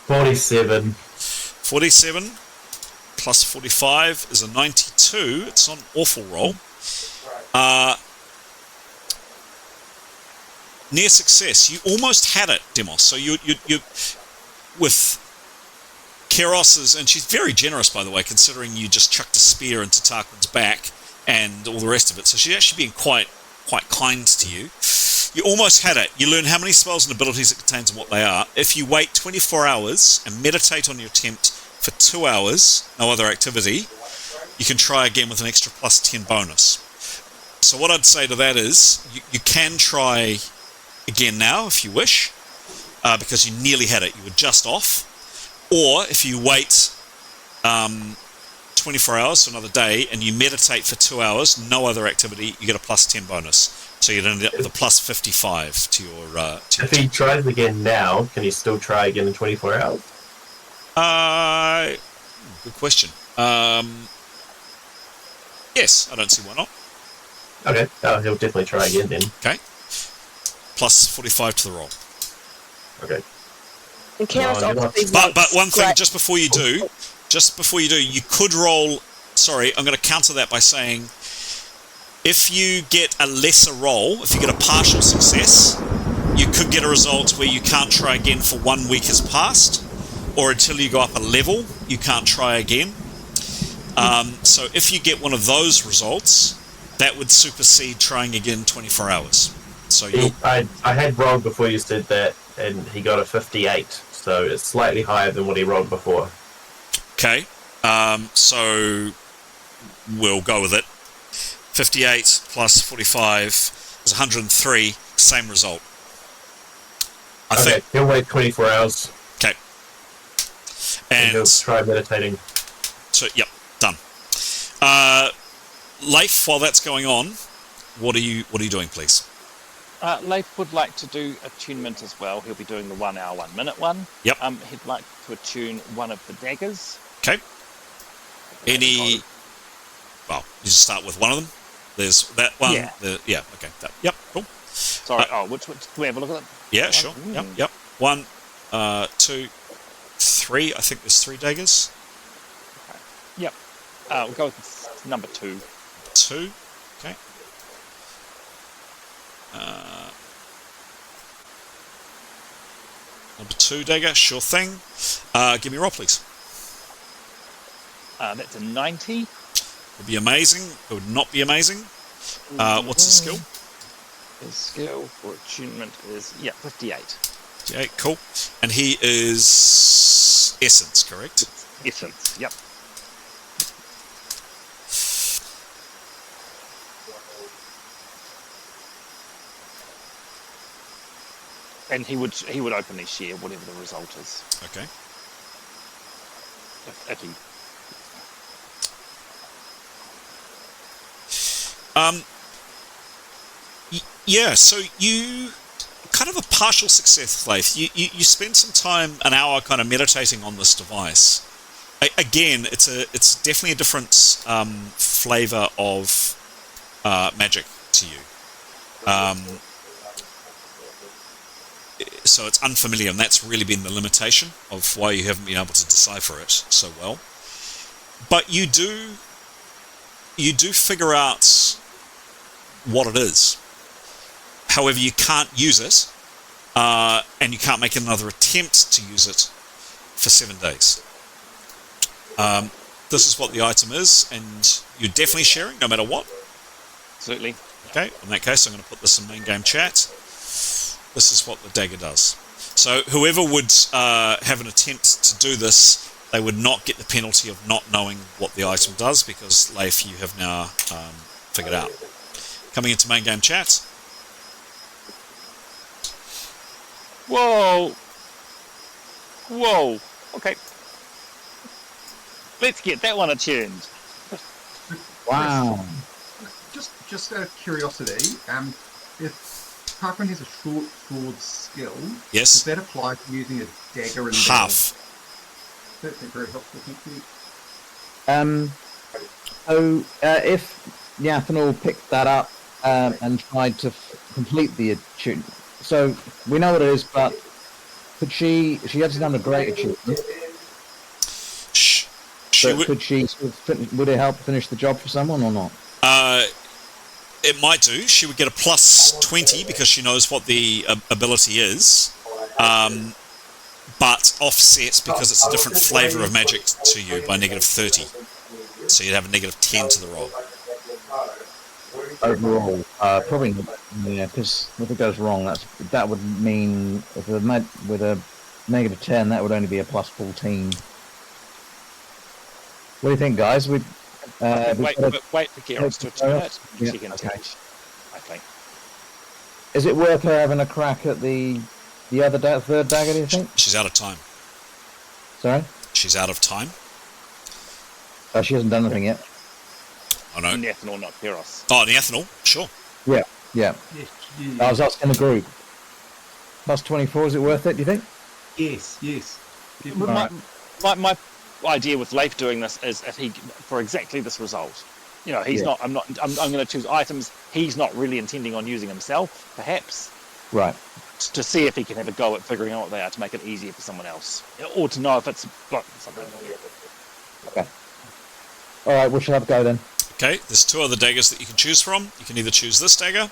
47. 47 plus 45 is a 92. It's not an awful roll. Near success. You almost had it, Demos. So you with Keros's, and she's very generous, by the way, considering you just chucked a spear into Tarquin's back and all the rest of it. So she's actually being quite kind to you. You almost had it. You learn how many spells and abilities it contains and what they are. If you wait 24 hours and meditate on your attempt for 2 hours, no other activity, you can try again with an extra plus 10 bonus. So what I'd say to that is, you can try again now if you wish, because you nearly had it. You were just off. Or if you wait 24 hours, so another day, and you meditate for 2 hours, no other activity, you get a plus 10 bonus. So you'd end up with a plus 55 to your... If he tries again now, can he still try again in 24 hours? Good question. Yes, I don't see why not. Okay, he'll definitely try again then. Okay. Plus 45 to the roll. Okay. And Keros obviously But makes one thing, great- just before you do, you could roll... Sorry, I'm going to counter that by saying, if you get a lesser roll, if you get a partial success, you could get a result where you can't try again for 1 week has passed, or until you go up a level, you can't try again. So if you get one of those results, that would supersede trying again 24 hours. So I had rolled before you said that, and he got a 58, so it's slightly higher than what he rolled before. Okay, so we'll go with it. 58 plus 45 is 103, same result. I think he'll wait 24 hours. Okay. And he'll try meditating. So, yep, done. Leif, while that's going on, what are you doing, please? Leif would like to do attunement as well. He'll be doing the 1 hour, 1 minute one. Yep. He'd like to attune one of the daggers. Okay. Any? Well, you just start with one of them. There's that one. Yeah. Yeah. Okay. Yep. Cool. Sorry. Which? Can we have a look at that? Yeah. One? Sure. Yep. 1, 2, 3. I think there's 3 daggers. Okay. Yep. We'll go with number 2. 2. Okay. Number 2 dagger. Sure thing. Give me a roll, please. That's a 90. Would be amazing. It would not be amazing. What's the skill? His skill for attunement is 58. 58, cool. And he is essence, correct? Essence, yep. And he would openly share whatever the result is. Okay. If he. Yeah, so you kind of a partial success, Leif. You spend some time, an hour, kind of meditating on this device. Again, it's definitely a different flavor of magic to you. So it's unfamiliar, and that's really been the limitation of why you haven't been able to decipher it so well. But you do figure out what it is. However, you can't use it, and you can't make another attempt to use it for 7 days. This is what the item is, and you're definitely sharing, no matter what. Absolutely. Okay, in that case, I'm going to put this in main game chat. This is what the dagger does. So whoever would have an attempt to do this, they would not get the penalty of not knowing what the item does, because, Leif, you have now figured out. Coming into main game chat. Whoa! Okay. Let's get that one attuned. Wow. Just out of curiosity, if Tarquin has a short sword skill, yes, does that apply to using a dagger and half? That's very helpful, thank you. So if Yathanol picked that up and tried to complete the attune, so we know what it is, but could she hasn't done a great attunement. Could she? Would it help finish the job for someone or not? It might do. She would get a plus 20 because she knows what the ability is, but offset because it's a different flavour of magic to you by negative 30. So you'd have a negative 10 to the roll. Overall, probably yeah. Because if it goes wrong, that would mean with a negative 10, that would only be a plus 14. What do you think, guys? Wait for Garrett to attune it. Yeah, She can attach, I think. Is it worth her having a crack at the other third dagger, do you think? She's out of time. Sorry? She's out of time. She hasn't done anything yet. Oh, no. Neathanol, not Peros. Oh, Neathanol, sure. Yeah. I was asking the group. Plus 24, is it worth it, do you think? Yes. My idea with Leif doing this is if he for exactly this result. You know, he's not. I'm going to choose items he's not really intending on using himself, perhaps. Right. To see if he can have a go at figuring out what they are to make it easier for someone else, or to know if it's something. Okay. All right, we shall have a go then. Okay, there's 2 other daggers that you can choose from. You can either choose this dagger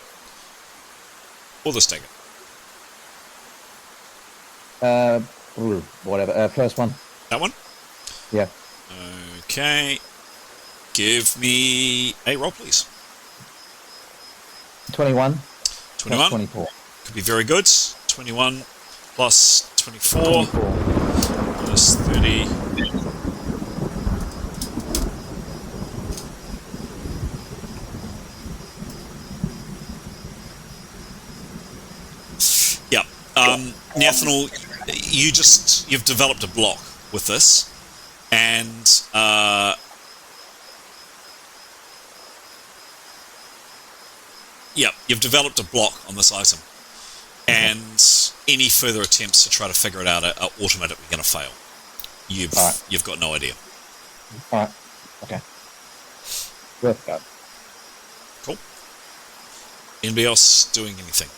or this dagger. Whatever. First one. That one? Yeah. Okay. Give me a roll, please. 21. 21. 24. Could be very good. 21 plus 24. Minus 30. Yeah. Nathanal, you've developed a block with this, and you've developed a block on this item, and any further attempts to try to figure it out are automatically going to fail. You've got no idea. All right. Okay. Worth that. Cool. Anybody else doing anything?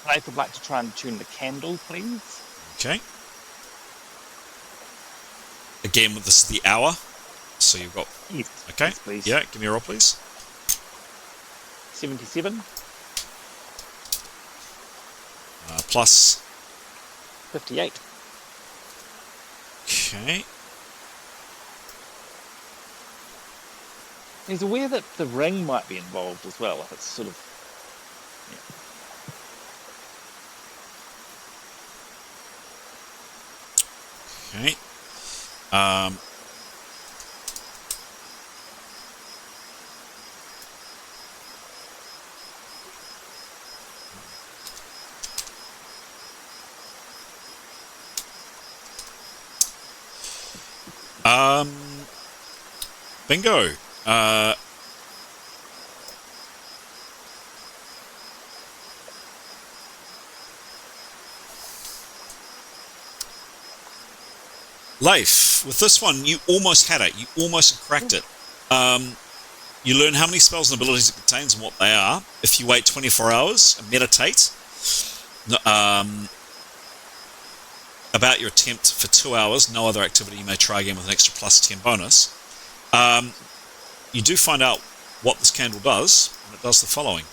I would like to try and tune the candle, please. Okay. Again, this is the hour, so you've got. Yes. Okay. Yes, please. Yeah. Give me a roll, please. 77. Plus. 58. Okay. He's aware that the ring might be involved as well. If it's sort of. Okay. Bingo. Leif, with this one, you almost had it. You almost cracked it. You learn how many spells and abilities it contains and what they are. If you wait 24 hours and meditate about your attempt for 2 hours, no other activity, you may try again with an extra plus 10 bonus. You do find out what this candle does, and it does the following.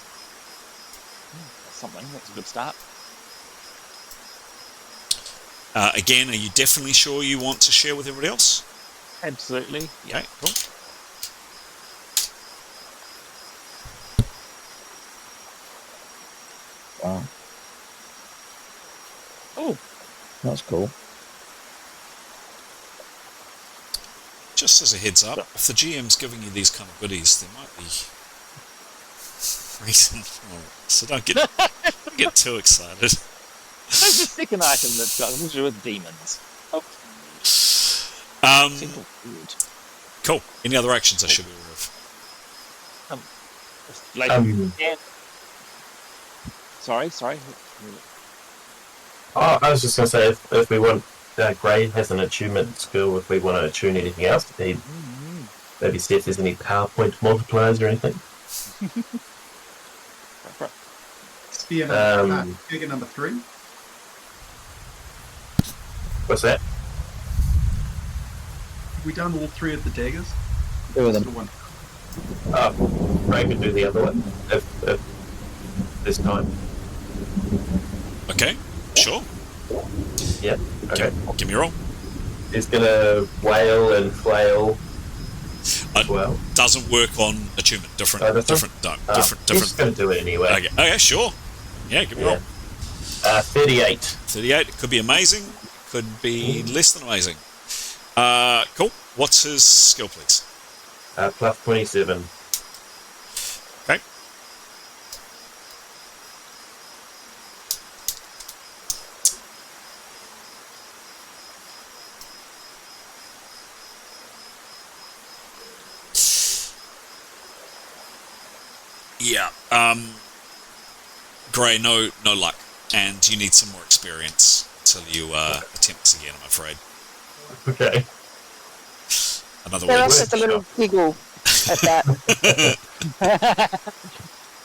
That's something. That's a good start. Again, are you definitely sure you want to share with everybody else? Absolutely. Okay, cool. Wow. Oh, that's cool. Just as a heads up, if the GM's giving you these kind of goodies, there might be reason for it. So don't get too excited. There's a second item that's got to do with demons. Oh. Cool. Any other actions I should be aware of? Sorry. Oh, I was just going to say, if we want, Gray has an attunement skill. If we want to attune anything else, maybe see if there's any PowerPoint multipliers or anything. Spear number 3. What's that? Have we done all 3 of the daggers? 2 of them. One. Ray could do the other one if this time. Okay, sure. Yeah. Okay. Give me a roll. He's gonna wail and flail. Well, doesn't work on attunement. Different. He's just gonna do it anyway. Okay, sure. Yeah, give me a roll. 38. 38. It could be amazing. Could be less than amazing. Cool. What's his skill, please? Plus 27. Okay. Yeah. Gray, no luck, and you need some more experience till you attempt this again, I'm afraid. Okay. Another There one. was just a little giggle at that.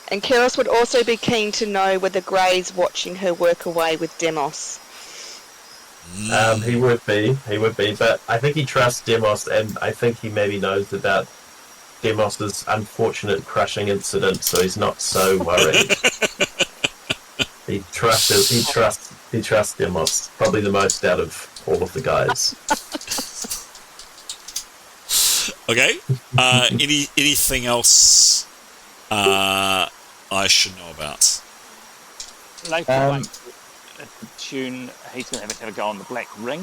And Keros would also be keen to know whether Gray's watching her work away with Demos. He would be, but I think he trusts Demos, and I think he maybe knows about Demos's unfortunate crushing incident, so he's not so worried. He trusts you trust Demos probably the most out of all of the guys. Okay. Anything else I should know about? Leif would like to tune. He's going to have a go on the black ring,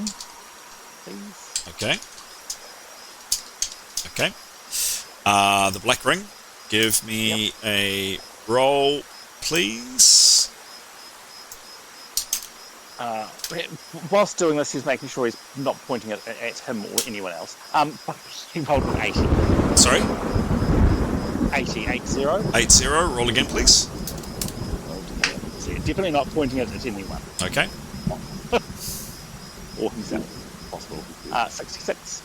please. Okay. Okay. The black ring. Give me a roll, please. Whilst doing this, he's making sure he's not pointing it at him or anyone else. He rolled an 80. Sorry? 80. 80. Roll again, please. So definitely not pointing it at anyone. Okay. Or himself, if possible. 66.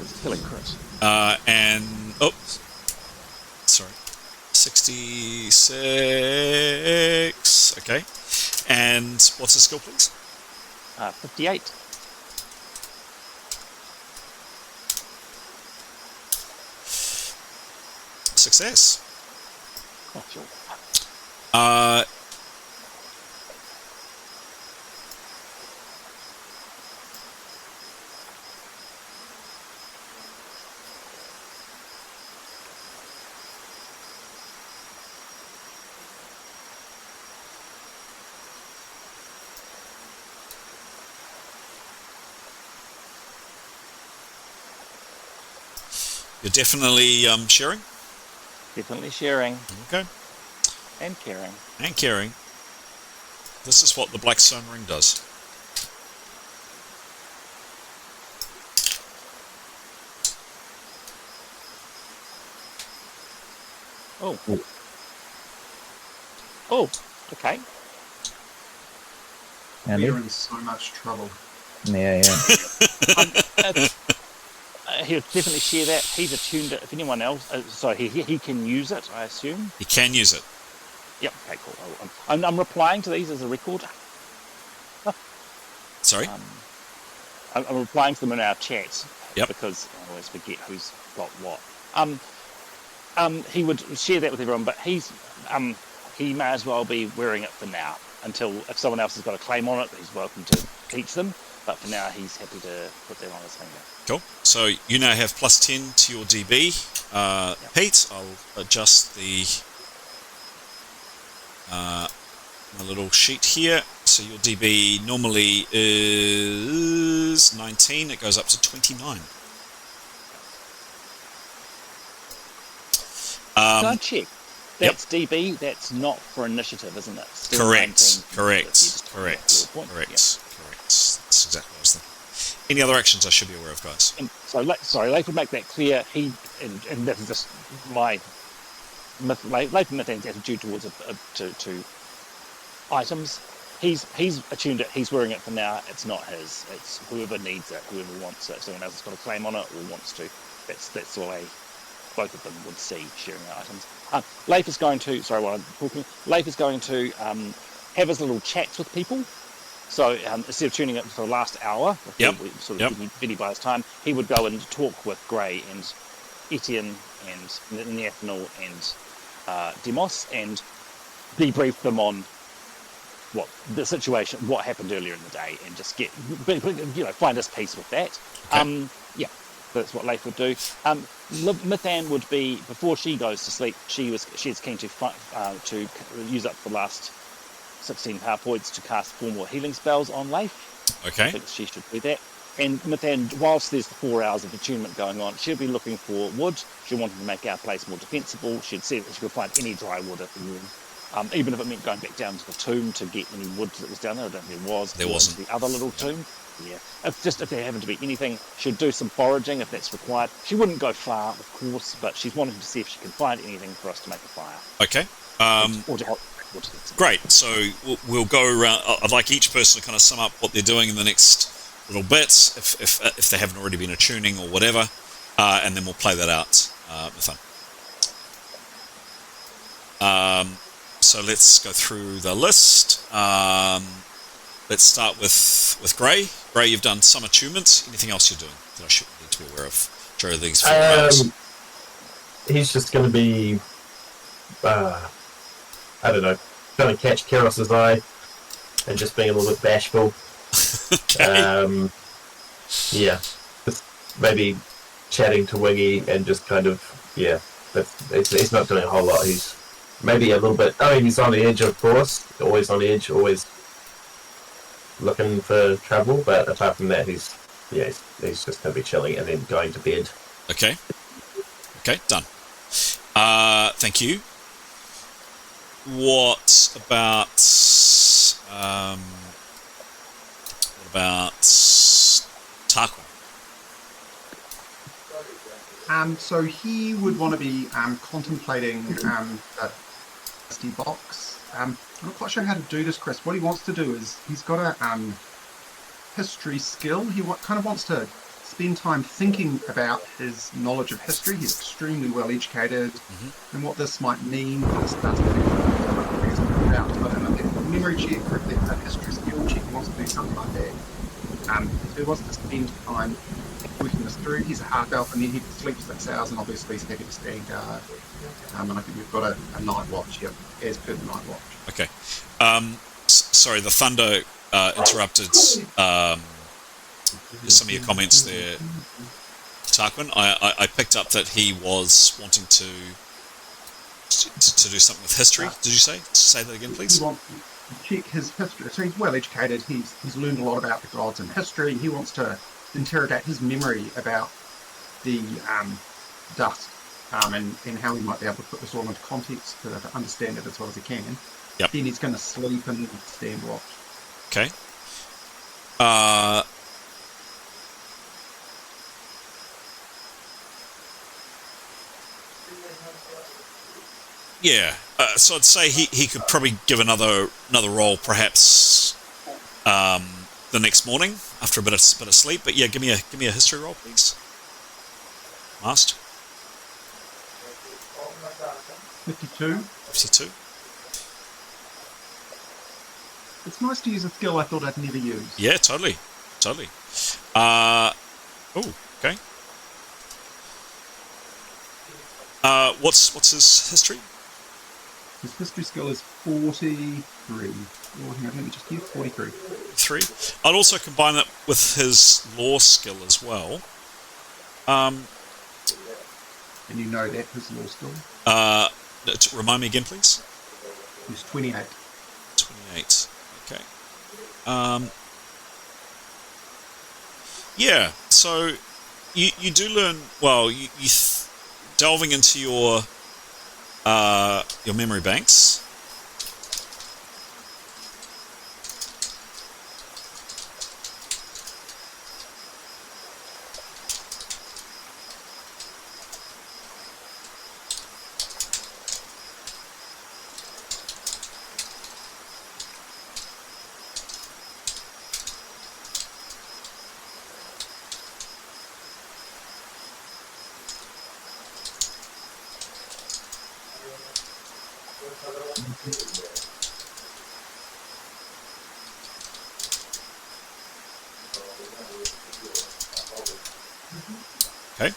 It's a killing crit. And... Oh. Sorry. 66. Okay. And what's the skill, please? 58. Success. Oh, sure. You're definitely sharing? Definitely sharing. Okay. And caring. And caring. This is what the Black Stone Ring does. Oh. Oh, okay. Andy? We're in so much trouble. Yeah. He'll definitely share that. He's attuned it. If anyone else, he can use it, I assume. He can use it. Yep. Okay. Cool. I'm replying to these as a record. Sorry. I'm replying to them in our chat. Yep. Because I always forget who's got what. He would share that with everyone, but he may as well be wearing it for now until if someone else has got a claim on it, he's welcome to teach them. But for now, he's happy to put that on his finger. Cool. So you now have plus 10 to your DB. Pete, I'll adjust the my little sheet here. So your DB normally is 19. It goes up to 29. Can I check? That's DB. That's not for initiative, isn't it? Still Correct. 19. Correct. Yep. That's exactly what I was thinking. Any other actions I should be aware of, guys? Sorry, Leif would make that clear. And this is just my Leif and Mithan's attitude towards to items. He's attuned it. He's wearing it for now. It's not his. It's whoever needs it, whoever wants it. If someone else has got a claim on it or wants to. That's the way both of them would see sharing items. Leif is going to. Sorry, while I'm talking, Leif is going to have his little chats with people. So instead of tuning it for the last hour, Vinny by his time, he would go and talk with Gray and Etienne and Nathaniel and Demos and debrief them on what the situation, what happened earlier in the day, and just get find us peace with that. Okay. That's what Leif would do. Mithan would be, before she goes to sleep, she's keen to use up the last 16 power points to cast 4 more healing spells on Leif. Okay. I think she should do that. And Mithan, whilst there's the 4 hours of attunement going on, she'll be looking for wood. She wanted to make our place more defensible. She'd see that she could find any dry wood at the room. Even if it meant going back down to the tomb to get any wood that was down there. I don't think there was. There wasn't. The other little tomb. Yeah. If there happened to be anything, she'd do some foraging if that's required. She wouldn't go far, of course, but she's wanting to see if she can find anything for us to make a fire. Okay. Or to help. Great. So we'll go around. I'd like each person to kind of sum up what they're doing in the next little bits, if they haven't already been attuning or whatever, and then we'll play that out with fun. So let's go through the list. Let's start with Gray. Gray, you've done some attunements. Anything else you're doing that I should need to be aware of during these 4 hours? He's just going to be, I don't know, trying to catch Keros's eye. and just being a little bit bashful. Okay. Yeah, just maybe chatting to Wiggy and just kind of, yeah, he's not doing a whole lot. He's maybe a little bit, I mean, he's on the edge, of course, always on edge, always looking for trouble, but apart from that, he's just going to be chilling and then going to bed. Okay. Okay, done. Thank you. What about Tarquin? So he would want to be contemplating that dusty box. I'm not quite sure how to do this, Chris. What he wants to do is he's got a history skill. He kind of wants to spend time thinking about his knowledge of history. He's extremely well educated, and what this might mean for this dusty about. I don't know if a memory check or if it's a history skill check. He wants to do something like that. So he wants to spend time working this through. He's a half elf, and then he sleeps 6 hours, and obviously he's happy to stand guard. And I think we've got a night watch here, as per the night watch. Okay. Sorry, the thunder interrupted some of your comments there, Tarquin. I picked up that he was wanting to do something with history. Did you say? Say that again, please. He wants to check his history. So he's well educated. He's learned a lot about the gods and history. He wants to interrogate his memory about the dust and how he might be able to put this all into context to understand it as well as he can. Yep. Then he's going to sleep and stand watch. Okay. Yeah. So I'd say he could probably give another roll, perhaps the next morning after a bit of sleep. But yeah, give me a history roll, please. Last. 52. 52. It's nice to use a skill I thought I'd never use. Yeah, totally. Oh, okay. What's his history? His history skill is 43. Oh, hang on, let me just use 43. 3. I'd also combine that with his law skill as well. And you know that, his law skill? Remind me again, please. He's 28. 28. Okay. Yeah. So you do learn well. You delving into your memory banks. Okay.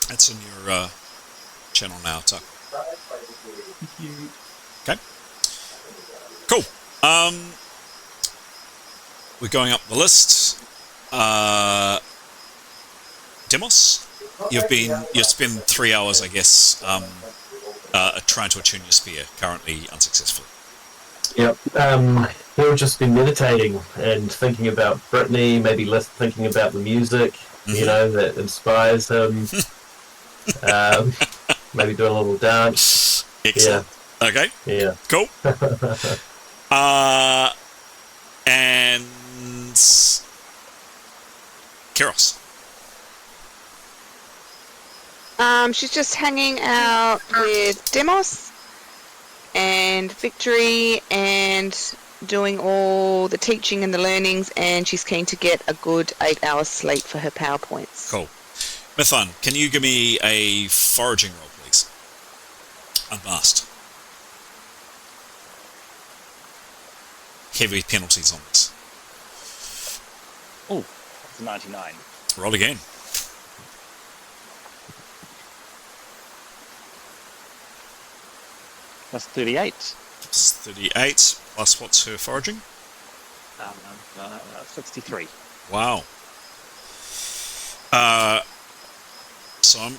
That's in your channel now, Tuck. Okay. Cool. We're going up the list. Demos, you've spent 3 hours, I guess, trying to attune your spear, currently unsuccessfully. Yep. He'll just be meditating and thinking about Brittany, maybe thinking about the music, you know, that inspires him. Maybe do a little dance. Excellent. Yeah. Okay. Yeah. Cool. And Keros. She's just hanging out with Demos and Victory and doing all the teaching and the learnings, and she's keen to get a good 8 hours sleep for her PowerPoints. Cool. Mithun, can you give me a foraging roll, please? Unmasked. Heavy penalties on this. Oh, that's a 99. Roll again. That's 38. It's 38 plus what's her foraging? 63. Wow. So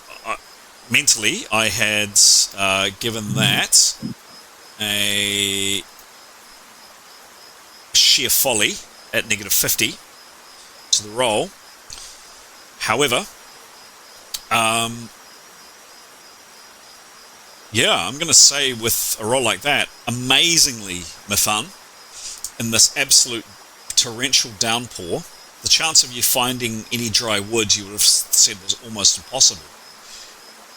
mentally, I had given that a sheer folly at negative 50 to the roll. However, yeah, I'm going to say with a roll like that, amazingly, Mifan, in this absolute torrential downpour, the chance of you finding any dry wood you would have said was almost impossible.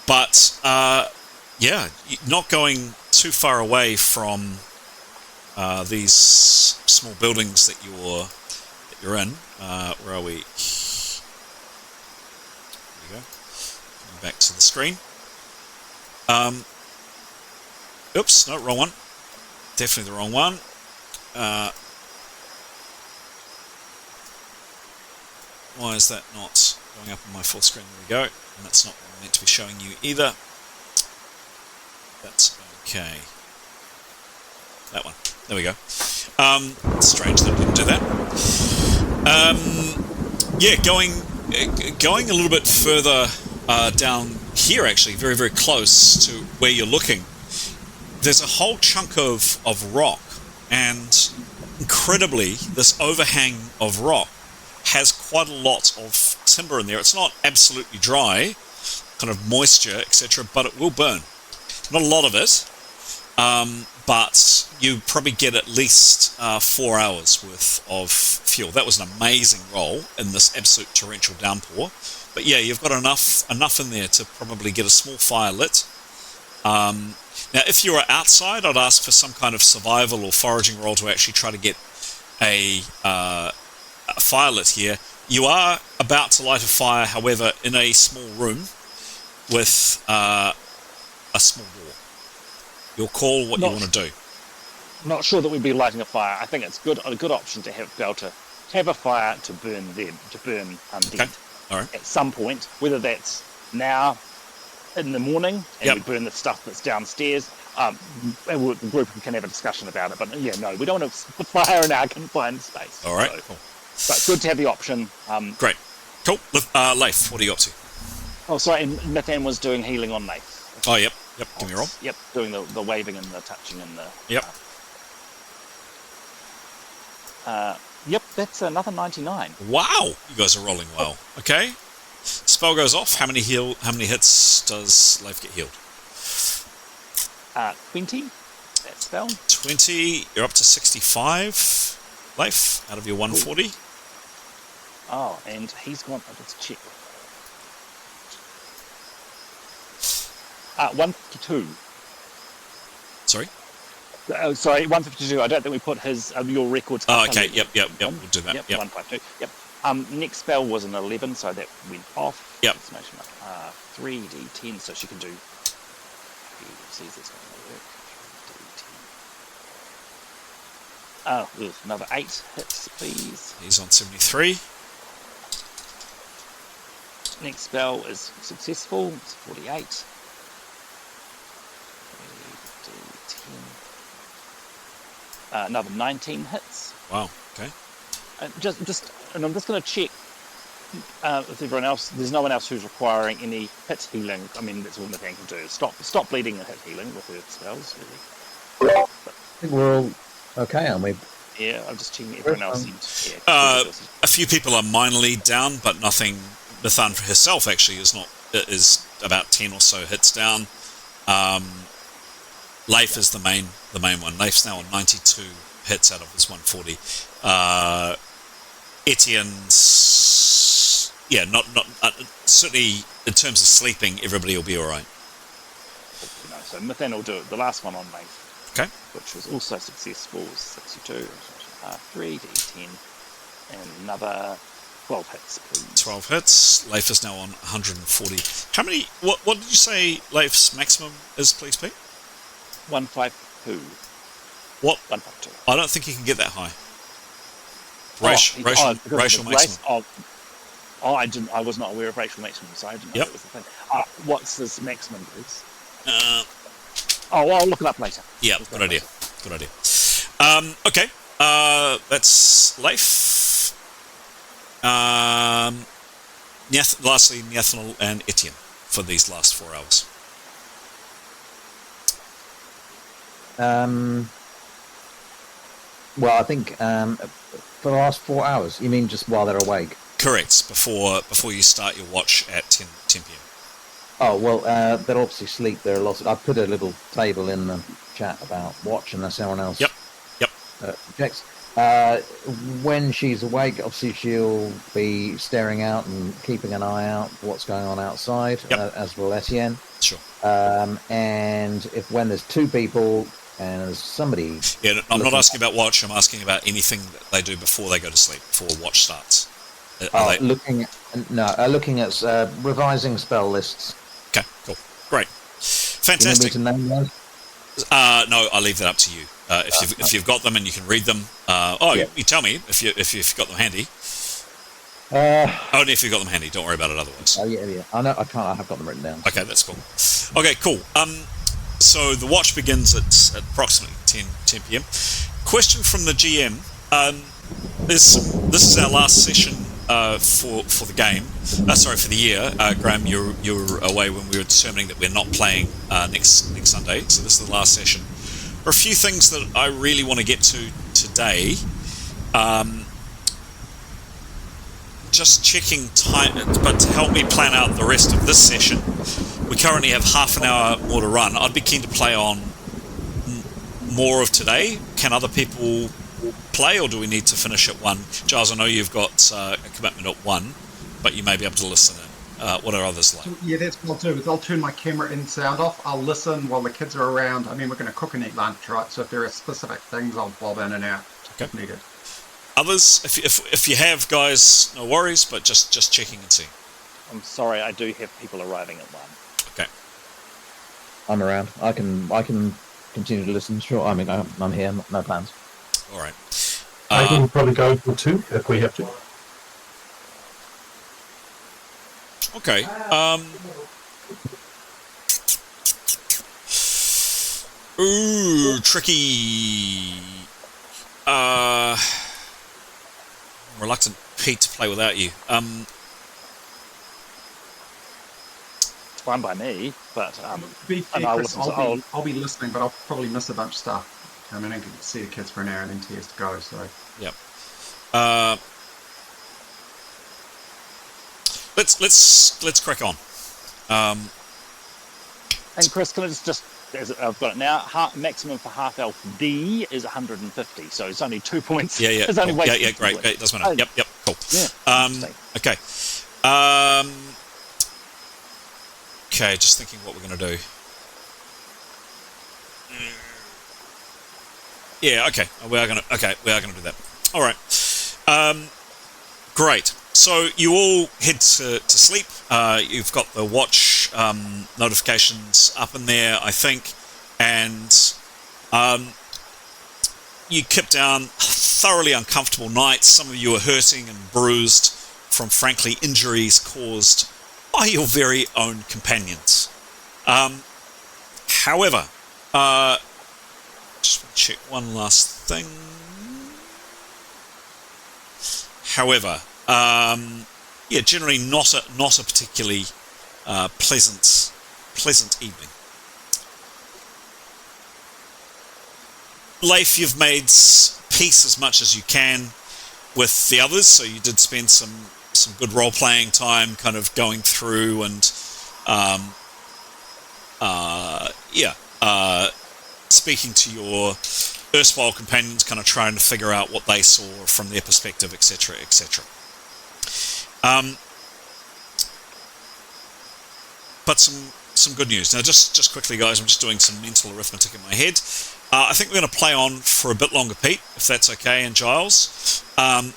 But, yeah, not going too far away from these small buildings that you're in. Where are we? There you go. Coming back to the screen. Oops, no, wrong one. Definitely the wrong one. Why is that not going up on my full screen? There we go. And that's not what I'm meant to be showing you either. That's okay. That one. There we go. Strange that I didn't do that. Yeah, going a little bit further down here, actually, very, very close to where you're looking. There's a whole chunk of rock, and incredibly, this overhang of rock has quite a lot of timber in there. It's not absolutely dry, kind of moisture, etc., but it will burn. Not a lot of it, but you probably get at least 4 hours worth of fuel. That was an amazing roll in this absolute torrential downpour. But yeah, you've got enough in there to probably get a small fire lit. Now, if you were outside, I'd ask for some kind of survival or foraging roll to actually try to get a fire lit here. You are about to light a fire, however, in a small room with a small door. You'll call what you want to do. Not sure that we'd be lighting a fire. I think it's a good option to be able to have a fire to burn undead Okay. All right. at some point, whether that's now in the morning and we burn the stuff that's downstairs. And the group can have a discussion about it. But yeah, no, we don't want to put fire in our confined space. All right. So, Cool. but good to have the option. Great. Cool. Leif, what are you up to? Oh, sorry, and Nathan was doing healing on Leif. Oh, yep. Give me a roll. Yep, doing the waving and the touching and the. Yep. Yep, that's another 99. Wow, you guys are rolling well. Okay. Spell goes off. How many hits does Leif get healed? 20. That spell. 20. You're up to 65. Leif, out of your 140. Oh, and he's gone. Let's check. 152. Sorry. Sorry, 152. I don't think we put his your records. Oh, okay. Yep. We'll do that. Yep. 152. Yep. Next spell was an 11, so that went off. Yep. 3d10, so she can do. See if it's going to work. 3d10. Another 8 hits, please. He's on 73. Next spell is successful. It's 48. 3d10. Another 19 hits. Wow. Okay. And I'm just going to check with everyone else. There's no one else who's requiring any hit healing. I mean, that's all Nathan can do. Stop bleeding and hit healing with her spells. Really. I think we're all okay, aren't we? Yeah, I'm just checking. Everyone else seems. A few people are minorly down, but nothing. Nathan for herself actually is about 10 or so hits down. Leif is the main one. Leif's now on 92 hits out of his 140. Etienne's not certainly in terms of sleeping, everybody will be all right. So Nathan will do the last one on Leif. Okay. Which was also successful. 62. 3d10 and another 12 hits, please. 12 hits. Leif is now on 140. How many? What did you say Leif's maximum is, please, Pete? 152. What? 152. I don't think you can get that high. Racial maximum. I was not aware of racial maximum, so I didn't know that was the thing. What's his maximum, please? I'll look it up later. Yeah, good idea. Good idea. Okay. That's Leif. Lastly, Nathaniel and Etienne for these last 4 hours. Well, I think for the last 4 hours. You mean just while they're awake? Correct. Before you start your watch at 10 p.m. Oh well, they'll obviously sleep. There are lots. I put a little table in the chat about watch, unless anyone else. Yep. Objects. When she's awake, obviously she'll be staring out and keeping an eye out for what's going on outside, as will Etienne. Sure. And when there's 2 people and there's somebody... Yeah, I'm not asking about watch, I'm asking about anything that they do before they go to sleep, before watch starts. Looking at revising spell lists. Okay, cool. Great. Fantastic. Do you need me to name those? No, I'll leave that up to you. If you've got them and you can read them, you tell me if you've got them handy. Only if you've got them handy. Don't worry about it otherwise. Oh yeah. I know. I can't. I have got them written down. Okay, that's cool. Okay, cool. So the watch begins at approximately 10 p.m. Question from the GM. This is our last session for the game. For the year. Graham, you were away when we were determining that we're not playing next Sunday. So this is the last session. There are a few things that I really want to get to today. Just checking time, but to help me plan out the rest of this session, we currently have half an hour more to run. I'd be keen to play on more of today. Can other people play, or do we need to finish at 1? Giles, I know you've got a commitment at 1, but you may be able to listen in. What are others like? Yeah, that's what I'll do. Is I'll turn my camera and sound off. I'll listen while the kids are around. I mean, we're going to cook and eat lunch, right? So if there are specific things, I'll bob in and out if needed. Others, if you have, guys, no worries, but just checking and seeing. I'm sorry, I do have people arriving at 1. Okay. I'm around. I can continue to listen. Sure. I mean, I'm here. No plans. All right. I can probably go until 2 if we have to. Okay. Ooh, tricky. I'm reluctant, Pete, to play without you. It's fine by me, but Be fair, Chris, I'll be listening, but I'll probably miss a bunch of stuff. I mean, I can see the kids for an hour and then Tia's to go. So yep. Let's crack on. And Chris, can I just as I've got it now, maximum for half elf D is 150, so it's only 2 points. Yeah. It's only cool. Yeah, great. It doesn't matter. Yep, cool. Yeah. Okay. Okay, just thinking what we're going to do. Yeah, okay. We are going to do that. All right. Great. So you all head to sleep. You've got the watch notifications up in there, I think, and you kept down a thoroughly uncomfortable night. Some of you are hurting and bruised from, frankly, injuries caused by your very own companions. However, just check one last thing. However, generally not a particularly pleasant evening. Leif, you've made peace as much as you can with the others, so you did spend some good role-playing time kind of going through and speaking to your erstwhile companions, kind of trying to figure out what they saw from their perspective, etc., etc. But some good news. Now, just quickly, guys, I'm just doing some mental arithmetic in my head. I think we're going to play on for a bit longer, Pete, if that's okay, and Giles.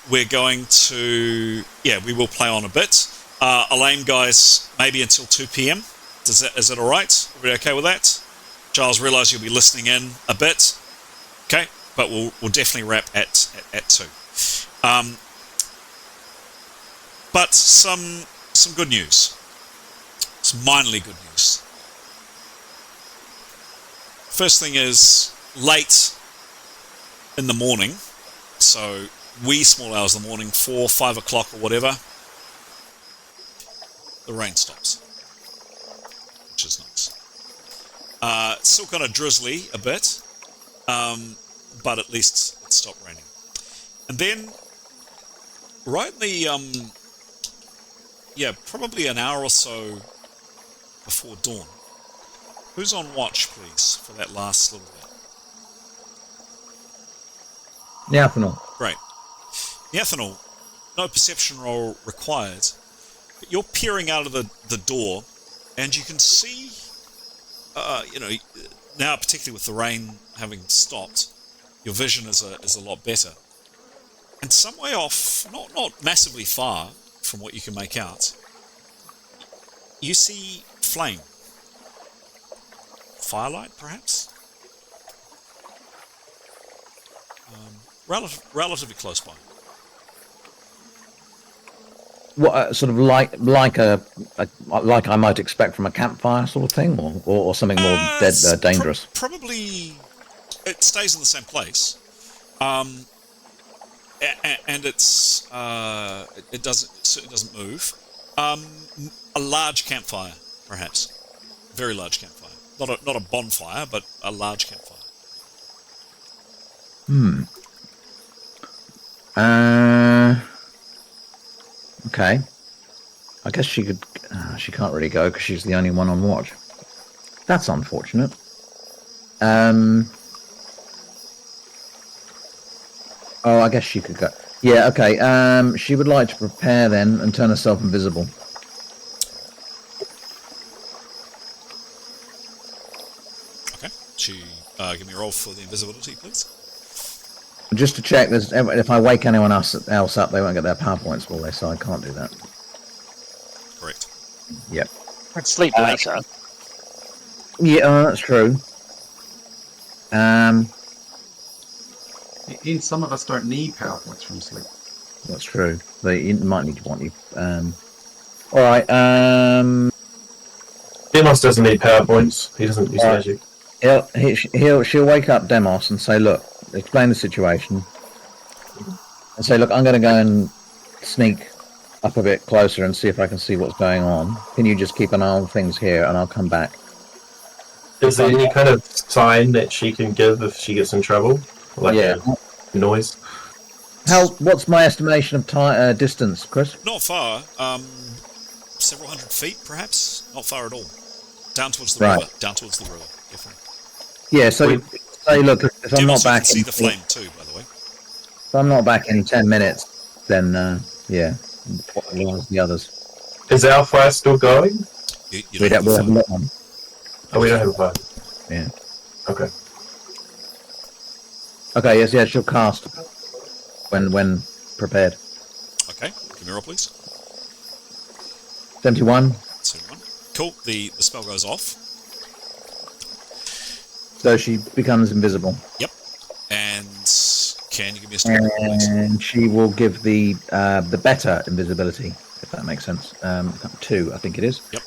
We're going to... Yeah, we will play on a bit. Elaine, guys, maybe until 2 p.m. Is that all right? Are we okay with that? Giles, realise you'll be listening in a bit. Okay, but we'll definitely wrap at 2. But some good news. Some minorly good news. First thing is, late in the morning, so wee small hours of the morning, 4, 5 o'clock or whatever, the rain stops, which is nice. It's still kind of drizzly a bit, but at least it stopped raining. And then, right in the, probably an hour or so before dawn, who's on watch, please, for that last little bit? Neathanol. Great. Neathanol, no perception roll required, but you're peering out of the door, and you can see, now particularly with the rain having stopped, your vision is a lot better. And some way off, not massively far from what you can make out, you see flame. Firelight, perhaps? Relatively close by. What sort of like I might expect from a campfire sort of thing, or something more dangerous? Probably, it stays in the same place, and it's it doesn't move. A large campfire, perhaps, very large campfire. Not a bonfire, but a large campfire. Okay. I guess she could. She can't really go because she's the only one on watch. That's unfortunate. Oh, I guess she could go. Yeah. Okay. She would like to prepare then and turn herself invisible. Okay. Give me a roll for the invisibility, please. Just to check, if I wake anyone else up, they won't get their PowerPoints, will they? So I can't do that. Correct. Yep. I'd sleep later. Yeah, that's true. Some of us don't need PowerPoints from sleep. That's true. They might need to want you. All right. Demos doesn't need PowerPoints. He doesn't use magic. She'll wake up Demos and say, look, explain the situation, and say, look, I'm going to go and sneak up a bit closer and see if I can see what's going on. Can you just keep an eye on things here, and I'll come back. Is there any kind of sign that she can give if she gets in trouble? Like a noise? What's my estimation of distance, Chris? Not far. Several hundred feet, perhaps. Not far at all. Down towards the river. Down towards the river. Definitely. Yeah. So say, look, if I'm not back, see the flame too, by the way. If I'm not back in 10 minutes, then what the others? Is our fire still going? We don't have a lit one. Oh, we don't have a fire. Yeah. Okay. Okay. Yes. She'll cast when prepared. Okay. Give me a roll, please. 71. 71. Cool. The spell goes off. So she becomes invisible. Yep. And can you give me a strength roll, please? And she will give the better invisibility, if that makes sense. 2, I think it is. Yep.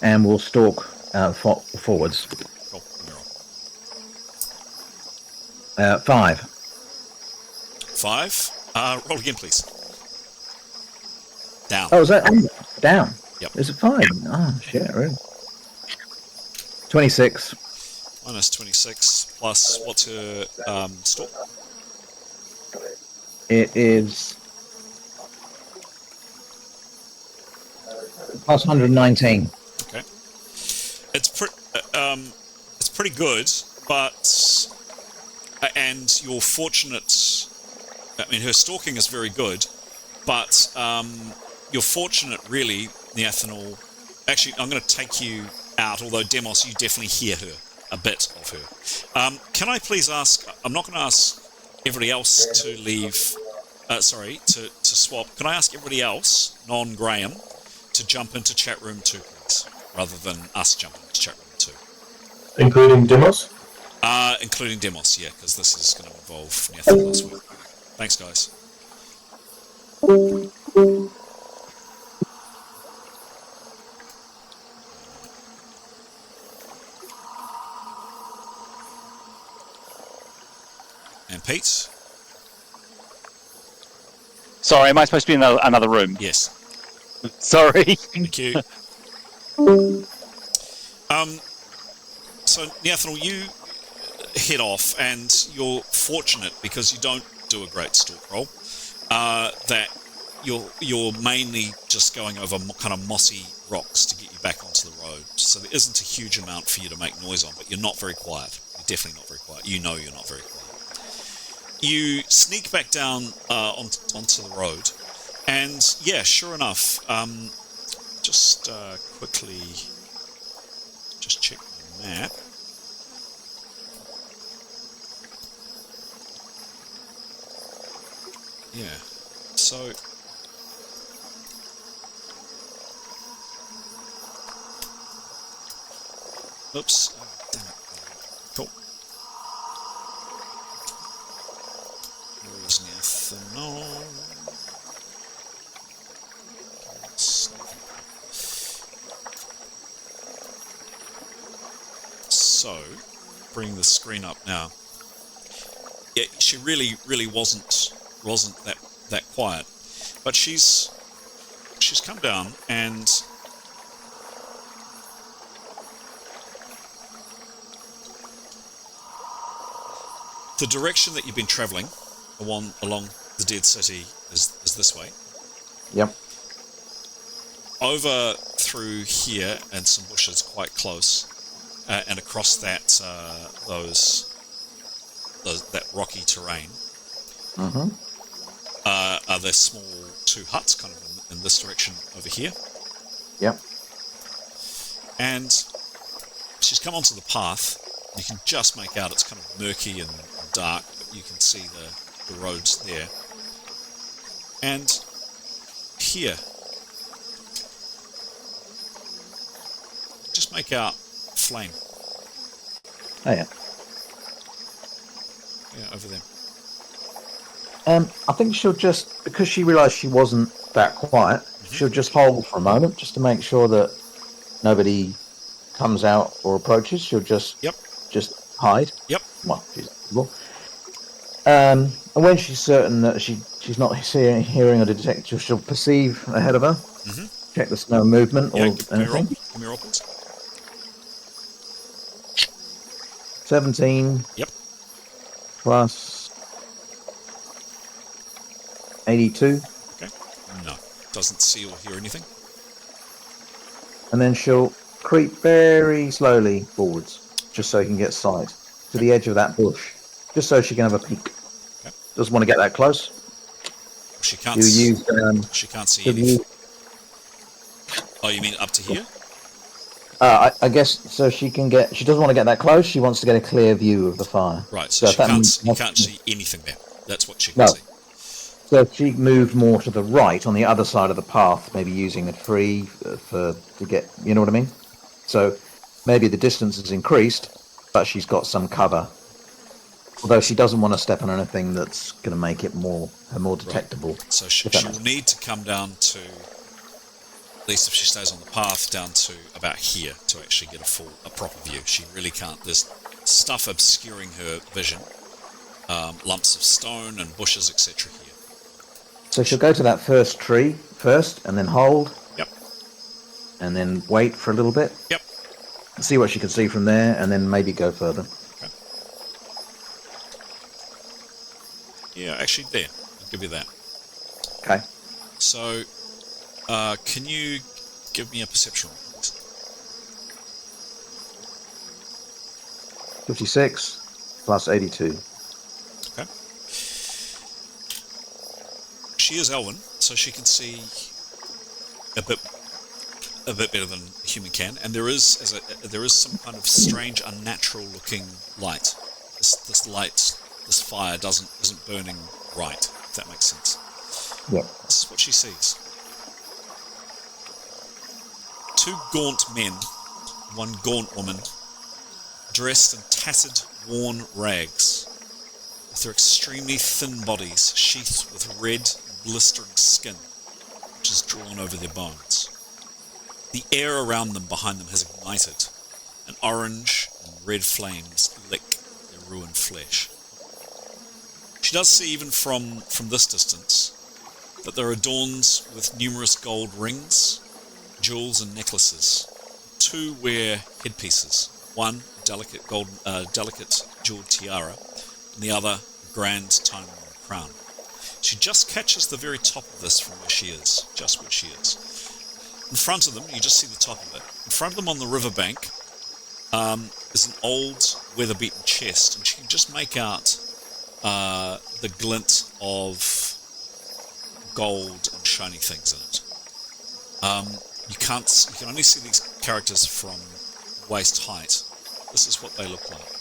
And we'll stalk forwards. Cool. Give me a roll. 5. 5. Roll again, please. Down. Oh, is that down? Yep. Is it 5? Oh, shit, really? 26. Minus 26 plus what's her stalk? It is plus 119. Okay. It's pretty good, but and you're fortunate. I mean, her stalking is very good, but you're fortunate, really, Neathanol. Actually, I'm going to take you out. Although Demos, you definitely hear her. A bit of her. Can I please ask? I'm not going to ask everybody else to leave. To swap. Can I ask everybody else, non-Graham, to jump into chat room 2, please, rather than us jumping into chat room 2. Including Demos? Including Demos, yeah, because this is going to involve Neathanol as well. Thanks, guys. And Pete? Sorry, am I supposed to be in another room? Yes. Sorry. Thank you. So, Neathanel, you head off, and you're fortunate because you don't do a great stalk roll. That you're mainly just going over kind of mossy rocks to get you back onto the road. So there isn't a huge amount for you to make noise on, but you're not very quiet. You're definitely not very quiet. You know you're not very quiet. You sneak back down onto the road, and yeah, sure enough, just quickly just check my map. Yeah, so oops, oh, damn it. Cool. Where is Neathanel? So, bring the screen up now. Yeah, she really wasn't that quiet, but she's come down, and the direction that you've been travelling along the dead city is this way. Yep. Over through here and some bushes quite close, and across that that rocky terrain. Mm-hmm. Are there small 2 huts kind of in this direction over here? Yep. And she's come onto the path. You can just make out it's kind of murky and dark, but you can see the roads there. And here, just make out flame. Oh yeah. Yeah, over there. I think she'll just, because she realised she wasn't that quiet, she'll just hold for a moment just to make sure that nobody comes out or approaches. She'll just hide. Yep. Well, she's and when she's certain that she's not hearing or detecting, she'll perceive ahead of her. Mm-hmm. Check there's no movement or anything. Give me a roll, please. 17. Yep. Plus 82. Okay. No. Doesn't see or hear anything. And then she'll creep very slowly forwards, just so you can get sight to the edge of that bush, just so she can have a peek. Okay. Doesn't want to get that close. She can't. She can't see anything. Oh, you mean up to here? I guess so. She can get. She doesn't want to get that close. She wants to get a clear view of the fire. Right. So she can't see anything there. That's what she can see. So if she moved more to the right on the other side of the path, maybe using a tree to get. You know what I mean? So maybe the distance is increased, but she's got some cover. Although she doesn't want to step on anything that's going to make it more detectable. Right. So she will need to come down to, at least if she stays on the path, down to about here to actually get a proper view. She really can't. There's stuff obscuring her vision, lumps of stone and bushes, etc. here. So she'll go to that first tree first, and then hold. Yep. And then wait for a little bit. Yep. See what she can see from there, and then maybe go further. Okay. Yeah, actually, there. I'll give you that. Okay. So, can you give me a perception roll, please? 56 plus 82. Okay. She is Elven, so she can see a bit better than a human can, and there is some kind of strange, unnatural-looking light. This light, this fire isn't burning right. If that makes sense. Yeah. This is what she sees. 2 gaunt men, 1 gaunt woman, dressed in tattered, worn rags, with their extremely thin bodies sheathed with red, blistering skin, which is drawn over their bones. The air around them, behind them, has ignited, and orange and red flames lick their ruined flesh. She does see, even from this distance, that they're adorned with numerous gold rings, jewels, and necklaces. 2 wear headpieces. One, a delicate jeweled tiara, and the other, a grand time-worn crown. She just catches the very top of this from where she is, just where she is. In front of them, you just see the top of it. In front of them on the riverbank is an old, weather-beaten chest, and she can just make out the glint of gold and shiny things in it. You can only see these characters from waist height. This is what they look like.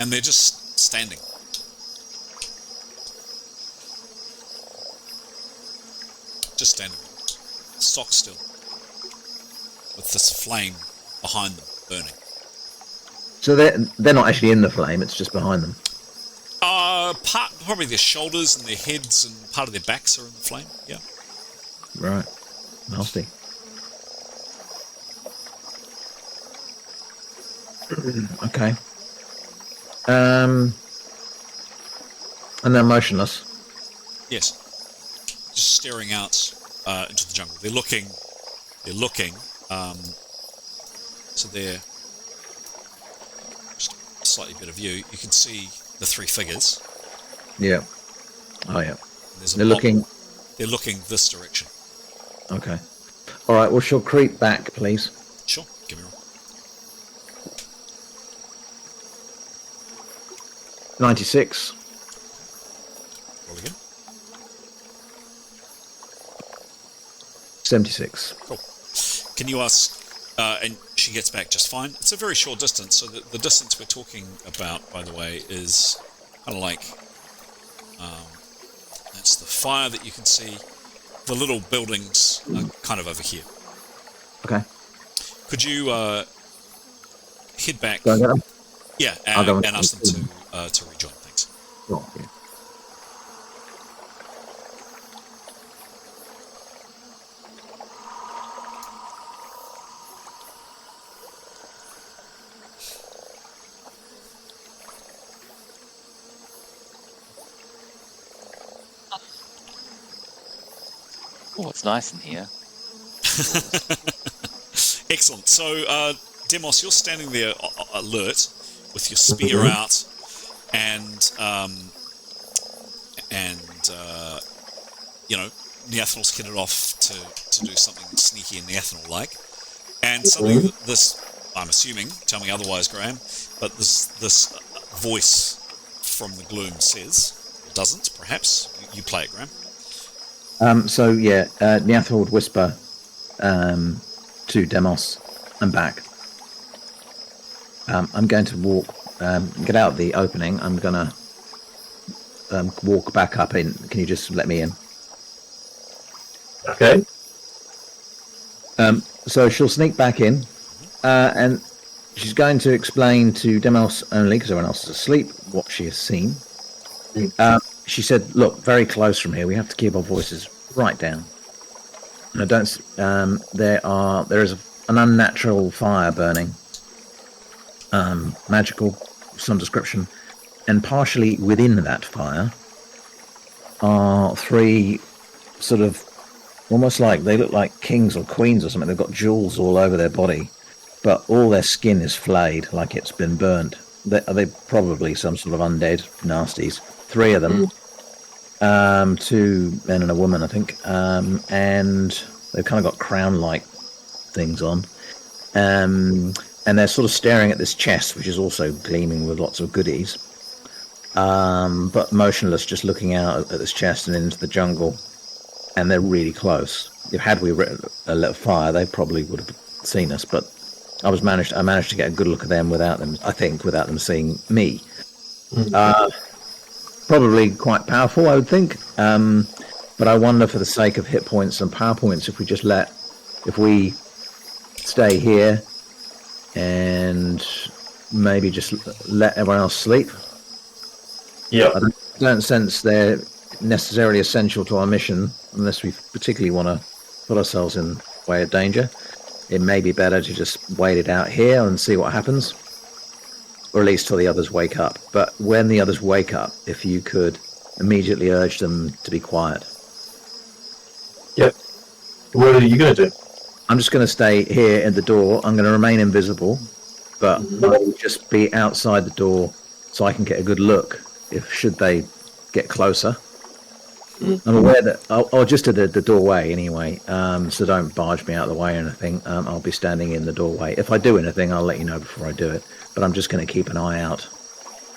And they're just standing. Just standing. Stock still. With this flame behind them, burning. So they're not actually in the flame, it's just behind them. Probably their shoulders and their heads and part of their backs are in the flame, yeah. Right. Nasty. Okay. And they're motionless. Yes. Just staring out into the jungle. They're looking. So they're just a slightly better view. You can see the 3 figures. Yeah. Oh yeah. They're looking this direction. Okay. All right. Well, she'll creep back, please. Sure. Give me a roll. 96. Roll again. 76. Cool. Can you ask? And she gets back just fine. It's a very short distance, so the distance we're talking about, by the way, is kind of like that's the fire that you can see. The little buildings are kind of over here. Okay. Could you head back? Go and get them? Yeah, I'll go and ask them to rejoin. Thanks. Sure, yeah. Oh, it's nice in here. Excellent. So, Demos, you're standing there alert with your spear out, and Neathnal's headed off to do something sneaky and Neathnal-like, and suddenly this, I'm assuming, tell me otherwise, Graham, but this voice from the gloom says, or doesn't, perhaps, you play it, Graham. Neathnal would whisper to Demos, I'm back. I'm going to walk, get out of the opening. I'm going to walk back up in. Can you just let me in? Okay. So she'll sneak back in, and she's going to explain to Demos only, because everyone else is asleep, what she has seen. She said, look, very close from here. We have to keep our voices right down. And there is an unnatural fire burning. Magical, some description. And partially within that fire are 3 sort of, almost like, they look like kings or queens or something. They've got jewels all over their body, but all their skin is flayed, like it's been burnt. They're probably some sort of undead nasties. 3 of them. 2 men and a woman, I think. And they've kind of got crown-like things on. And they're sort of staring at this chest, which is also gleaming with lots of goodies. But motionless, just looking out at this chest and into the jungle. And they're really close. Had we lit a little fire, they probably would have seen us. But I managed to get a good look at them without them seeing me. Probably quite powerful, I would think. But I wonder, for the sake of hit points and power points, if we stay here and maybe just let everyone else sleep. Yeah. I don't sense they're necessarily essential to our mission, unless we particularly want to put ourselves in way of danger. It may be better to just wait it out here and see what happens. or at least till the others wake up. But when the others wake up, if you could immediately urge them to be quiet. Yep. What are you going to do? I'm just going to stay here in the door. I'm going to remain invisible, but I'll just be outside the door so I can get a good look if should they get closer. I'm aware that I'll just at the doorway anyway, so don't barge me out of the way or anything. I'll be standing in the doorway. If I do anything, I'll let you know before I do it, but I'm just going to keep an eye out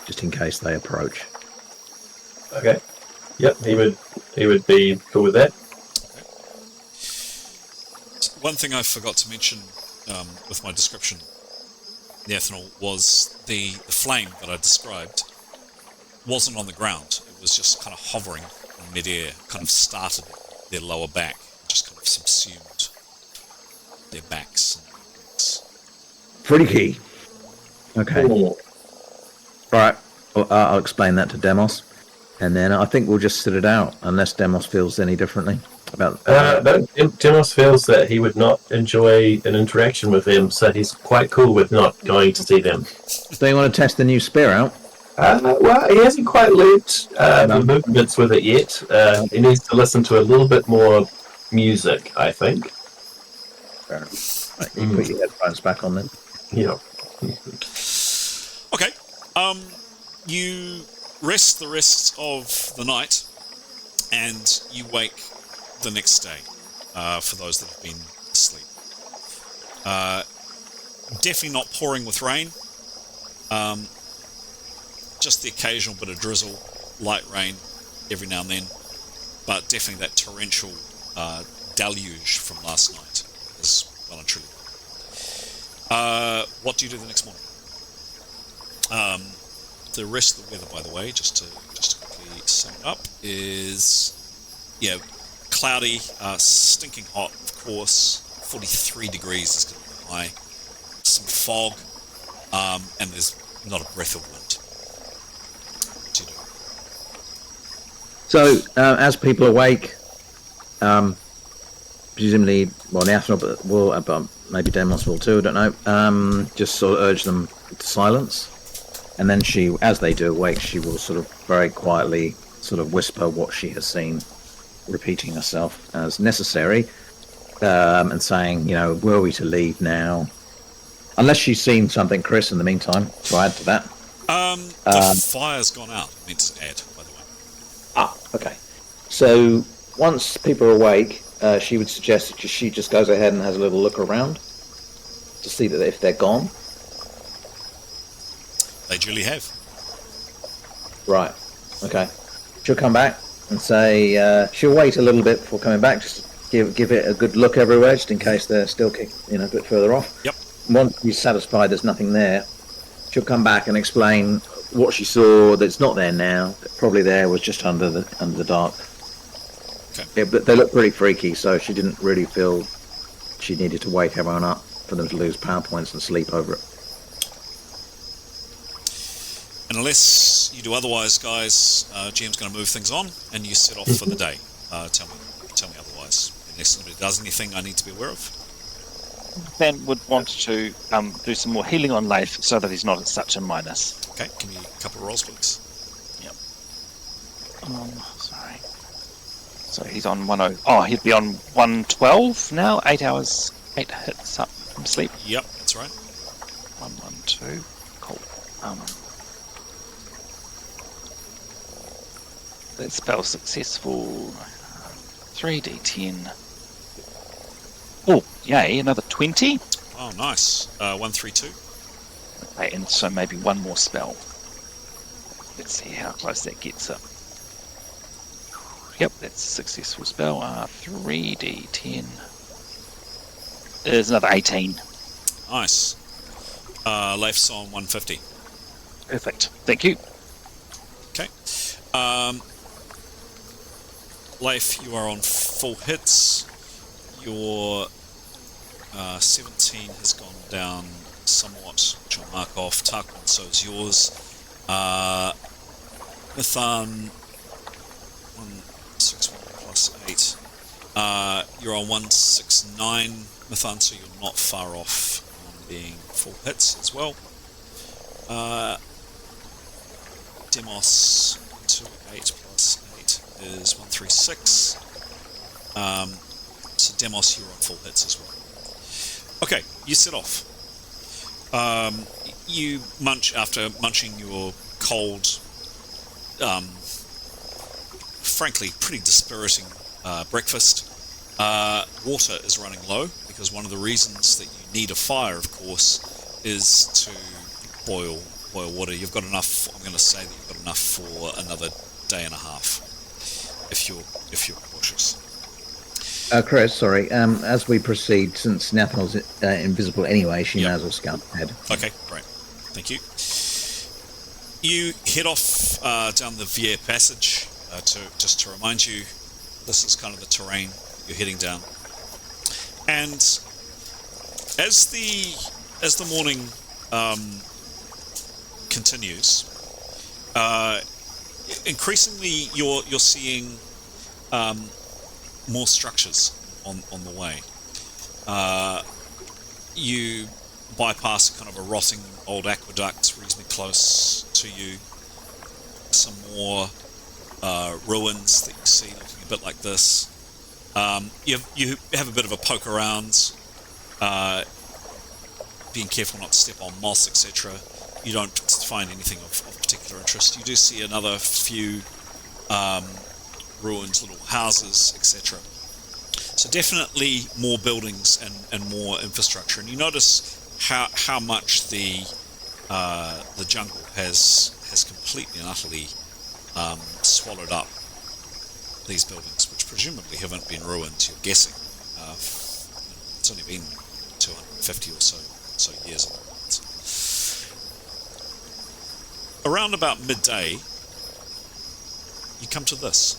just in case they approach. Okay. Yep, he would be cool with that. One thing I forgot to mention with my description, the ethanol, was the flame that I described wasn't on the ground. It was just kind of hovering in midair, kind of started at their lower back, just kind of subsumed their backs. Freaky. Okay. All right. Well, I'll explain that to Demos, and then I think we'll just sit it out unless Demos feels any differently about. No, Demos feels that he would not enjoy an interaction with them, so he's quite cool with not going to see them. Do you want to test the new spear out? Well, he hasn't quite learned the movements with it yet. He needs to listen to a little bit more music, I think. Fair enough. Right, you put your headphones back on then. Yeah. Okay. You rest the rest of the night, and you wake the next day, for those that have been asleep. Definitely not pouring with rain. Just the occasional bit of drizzle, light rain every now and then, but definitely that torrential deluge from last night is well and truly. What do you do the next morning? The rest of the weather, by the way, just to quickly sum it up, is cloudy, stinking hot, of course. 43 degrees is going to be high. Some fog, and there's not a breath of wind. What do you do? So, as people awake, presumably, well, the astronaut will, but maybe Demos will too, I don't know, just sort of urge them to silence. And then she, as they do awake, she will sort of very quietly sort of whisper what she has seen, repeating herself as necessary, and saying, were we to leave now? Unless she's seen something, Chris, in the meantime, to add to that. The fire's gone out, I meant to add, by the way. Ah, okay. So, once people are awake, she would suggest that she just goes ahead and has a little look around to see that if they're gone. They duly have. Right. Okay. She'll come back and say she'll wait a little bit before coming back, just give it a good look everywhere, just in case they're still a bit further off. Yep. Once she's satisfied there's nothing there, she'll come back and explain what she saw that's not there now. That probably there was just under the dark. Okay. Yeah, but they look pretty freaky, so she didn't really feel she needed to wake everyone up for them to lose power points and sleep over it. And unless you do otherwise, guys, GM's going to move things on, and you set off for the day. Tell me otherwise. Unless somebody does anything I need to be aware of. Ben would want to do some more healing on Leif so that he's not at such a minus. Okay, give me a couple of rolls, please. Yep. Sorry. So he's on 10. Oh, he'd be on 112 now. 8 hours, 8 hits up from sleep. Yep, that's right. 112. Cool. That spell successful. 3d10. Oh, yay, another 20. Oh, nice. 132. Okay, and so maybe one more spell. Let's see how close that gets up. Yep, that's a successful spell. 3d10. There's another 18. Nice. Leif's on 150. Perfect. Thank you. Okay. Leif, you are on full hits. Your 17 has gone down somewhat, which I'll mark off. Tarquin, so is yours. Mithan, 161 plus 8. You're on 169, Mithan, so you're not far off on being full hits as well. Demos 2/8 plus 8 is 136. So Demos, you're on full hits as well. Okay, you set off. You munch after munching your cold, frankly, pretty dispiriting breakfast. Water is running low because one of the reasons that you need a fire, of course, is to boil water. You've got enough. I'm going to say that you've got enough for another day and a half, if you're cautious. Chris, sorry. As we proceed, since Nathanel's invisible anyway, she knows what's going ahead. Okay, great. Thank you. You head off down the V.E.R.P passage. Just to remind you, this is kind of the terrain you're heading down. And as the morning continues, increasingly you're seeing more structures on the way. You bypass kind of a rotting old aqueduct reasonably close to you. Some more ruins that you see looking a bit like this. You have a bit of a poke around, being careful not to step on moss, etc. You don't find anything of particular interest. You do see another few ruins, little houses, etc. So definitely more buildings and more infrastructure. And you notice how much the jungle has completely and utterly swallowed up these buildings, which presumably haven't been ruined, you're guessing. It's only been 250 or so years ago. Around about midday, you come to this.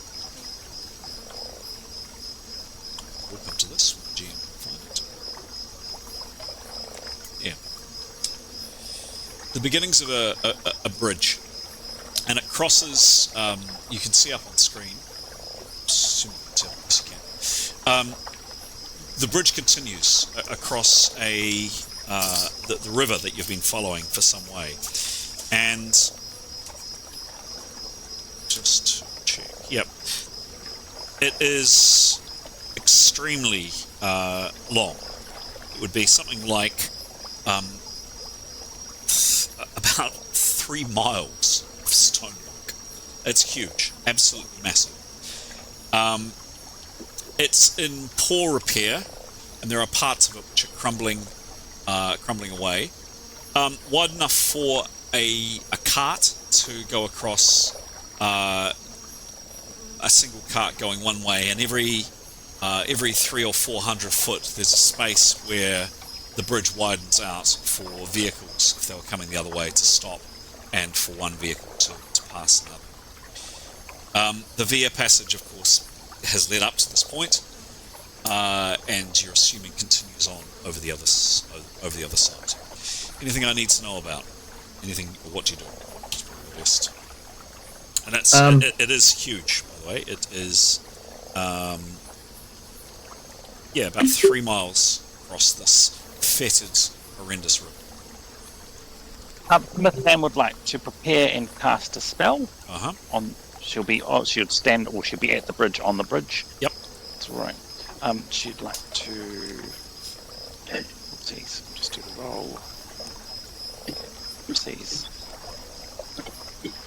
We'll come to this when the GM can find it. Yeah. The beginnings of a bridge. And it crosses, you can see up on screen, assuming you can tell, yes you can. The bridge continues across the river that you've been following for some way. And just to check, yep, it is extremely long. It would be something like about 3 miles of stonework. It's huge, absolutely massive. It's in poor repair, and there are parts of it which are crumbling away. Wide enough for a cart to go across, a single cart going one way, and every 300 or 400 foot there's a space where the bridge widens out for vehicles, if they were coming the other way, to stop, and for one vehicle to pass another. The V.E.R.P passage, of course, has led up to this point, and you're assuming continues on over the other side. Anything I need to know about? Anything, or what do you do? Just probably the best. And that's it is huge, by the way. It is about 3 miles across this fetid, horrendous river. Miss Sam would like to prepare and cast a spell. She'll be at the bridge, on the bridge. Yep. That's right. She'd like to. Oopsies. Just do the roll. Oopsies.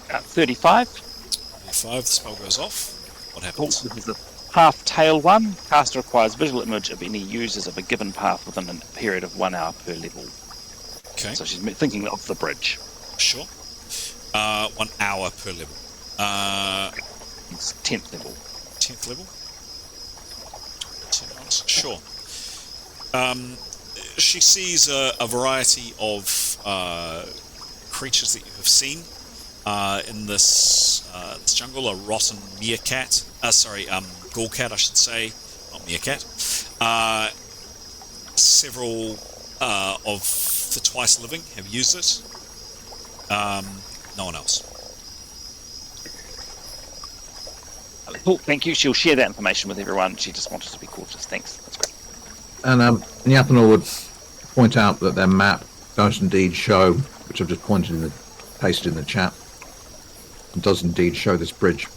35. 35. The spell goes off. What happens? This is a half tail one. Caster requires visual image of any users of a given path within a period of 1 hour per level. Okay. So she's thinking of the bridge. Sure. 1 hour per level. It's 10th level. 10th level? 10 hours. Sure. She sees a variety of creatures that you have seen in this jungle. A rotten meerkat. Ghoulcat, I should say. Not meerkat. Several of the twice living have used it. No one else. Cool, thank you. She'll share that information with everyone. She just wanted to be cautious. Thanks. That's great. And Nyathanel would point out that their map does indeed show which I've just pasted in the chat, does indeed show this bridge.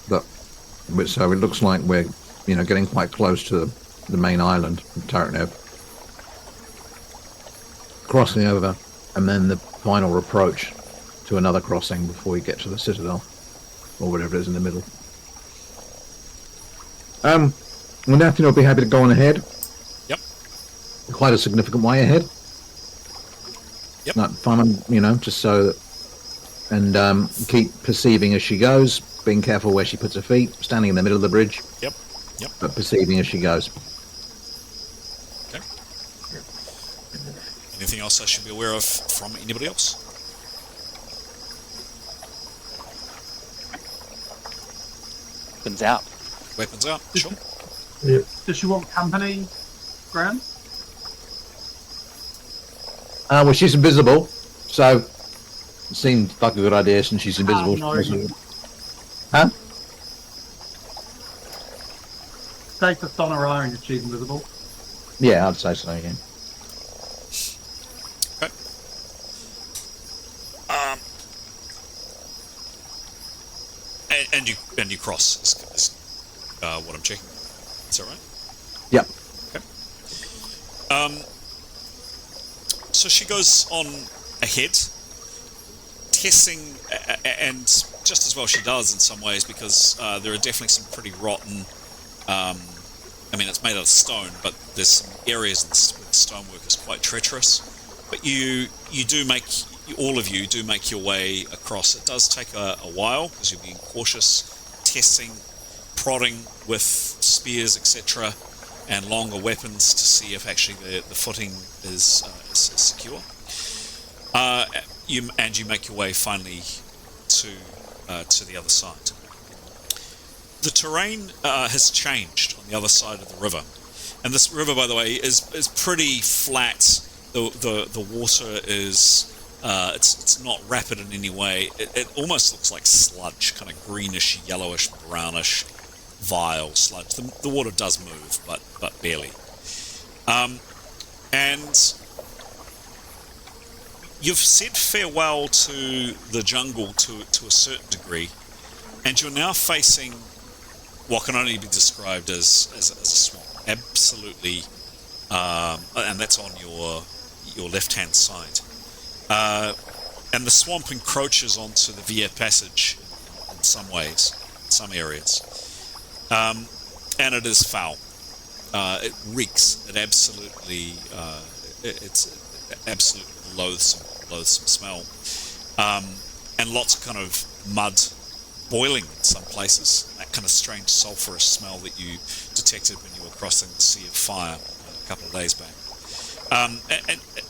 So it looks like we're, getting quite close to the main island of Tarek Nev. Crossing over, and then the final approach to another crossing before we get to the Citadel, or whatever it is in the middle. Well, Nathan will be happy to go on ahead. Yep. Quite a significant way ahead. Yep. Not fun, just so that, and keep perceiving as she goes, being careful where she puts her feet, standing in the middle of the bridge. Yep. But perceiving as she goes. Okay. Anything else I should be aware of from anybody else? Weapons out. Weapons out, sure. Yep. Does she want company, Graham? Well, she's invisible, so it seemed like a good idea since she's invisible. No. Huh? Safest on her own if she's invisible. Yeah, I'd say so, yeah. Okay. And you cross is what I'm checking. Is that right? Yep. Okay. So she goes on ahead, testing, and just as well she does in some ways, because there are definitely some pretty rotten. It's made out of stone, but there's some areas where the stonework is quite treacherous. But all of you do make your way across. It does take a while because you're being cautious, testing, prodding with spears, etc., and longer weapons to see if actually the footing is secure. You make your way finally to the other side. The terrain has changed on the other side of the river, and this river, by the way, is pretty flat. The water is it's not rapid in any way. It almost looks like sludge, kind of greenish, yellowish, brownish, vile sludge. The water does move, but barely. And you've said farewell to the jungle to a certain degree, and you're now facing what can only be described as a swamp. Absolutely, and that's on your left-hand side. And the swamp encroaches onto the V.E.R.P passage in some ways, in some areas. And it is foul. It reeks. It absolutely, it's absolutely loathsome smell. And lots of kind of mud boiling in some places. That kind of strange sulphurous smell that you detected when you were crossing the Sea of Fire a couple of days back. And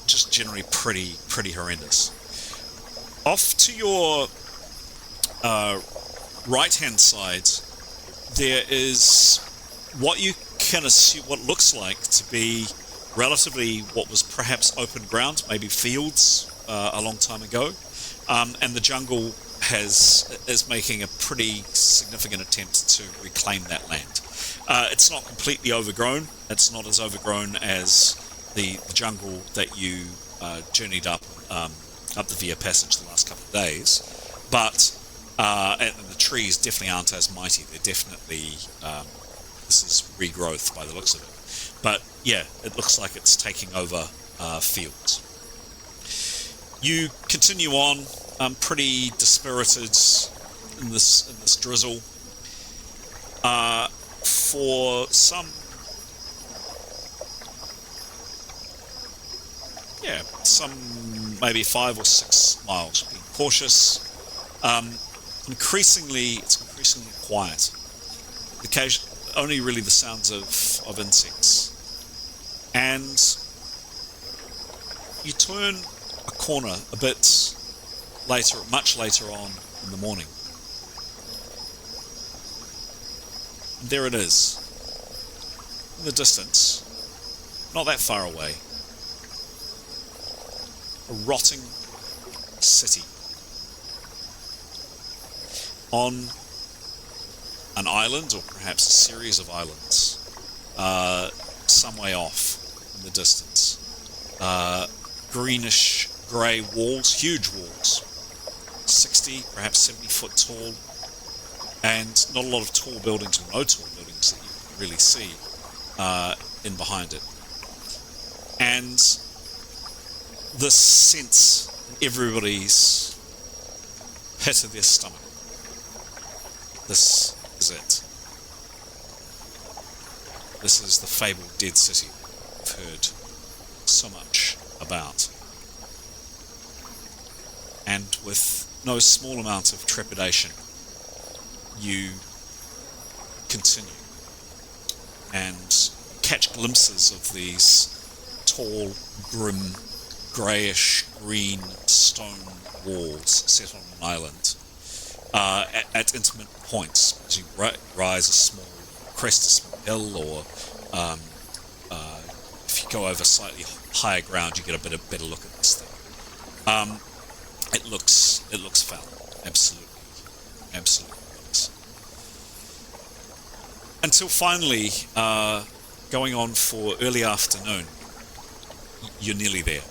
just generally pretty horrendous. Off to your right-hand side, there is what you can assume, what looks like to be relatively what was perhaps open ground, maybe fields a long time ago, and the jungle is making a pretty significant attempt to reclaim that land. It's not completely overgrown. It's not as overgrown as the jungle that you journeyed up the V.E.R.P passage the last couple of days, but and the trees definitely aren't as mighty. They're definitely this is regrowth by the looks of it. But yeah, it looks like it's taking over fields. You continue on, pretty dispirited in this drizzle. For some maybe 5 or 6 miles, being cautious. It's increasingly quiet. Only really the sounds of insects. And you turn a corner a bit later, much later on in the morning. And there it is. In the distance, not that far away. A rotting city. On an island, or perhaps a series of islands, some way off in the distance. Greenish grey walls, huge walls, 60, perhaps 70 foot tall, and not a lot of tall buildings, or no tall buildings that you can really see in behind it. And this sense in everybody's pit of their stomach. This is it. This is the fabled Dead City we've heard so much about. And with no small amount of trepidation, you continue and catch glimpses of these tall, grim, greyish green stone walls set on an island at intimate points as you rise a small crest, a small hill, or if you go over slightly higher ground, you get a better look at this thing. It looks foul, absolutely looks. Until finally, going on for early afternoon, you're nearly there.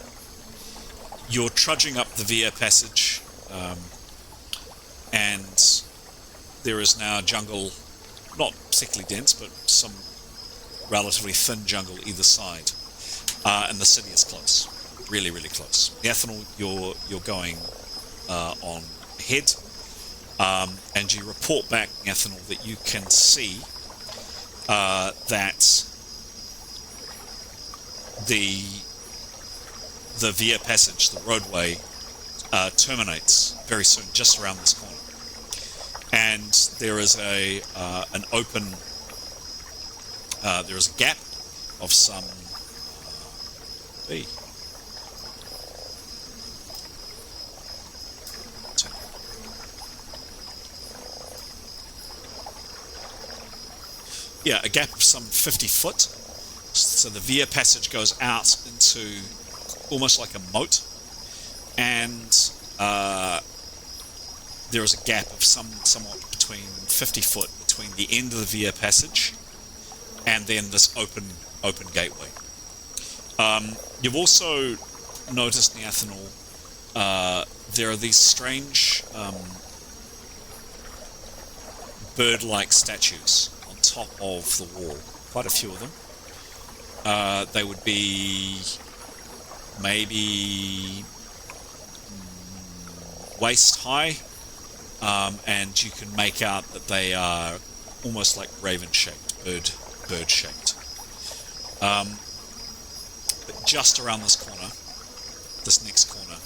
You're trudging up the Via passage, and there is now jungle, not particularly dense, but some relatively thin jungle either side, and the city is close, really, really close. Ethanol, you're going on ahead, and you report back, Ethanol, that you can see that the Via passage, the roadway, terminates very soon, just around this corner, and there is an open. There is a gap of some. Yeah, a gap of some 50 foot. So the Via passage goes out into almost like a moat, and there is a gap of somewhat between 50 foot between the end of the Via passage and then this open gateway. You've also noticed, Neathanol, there are these strange bird-like statues on top of the wall. Quite a few of them. They would be maybe waist high, and you can make out that they are almost like raven-shaped, bird-shaped. But just around this corner, this next corner,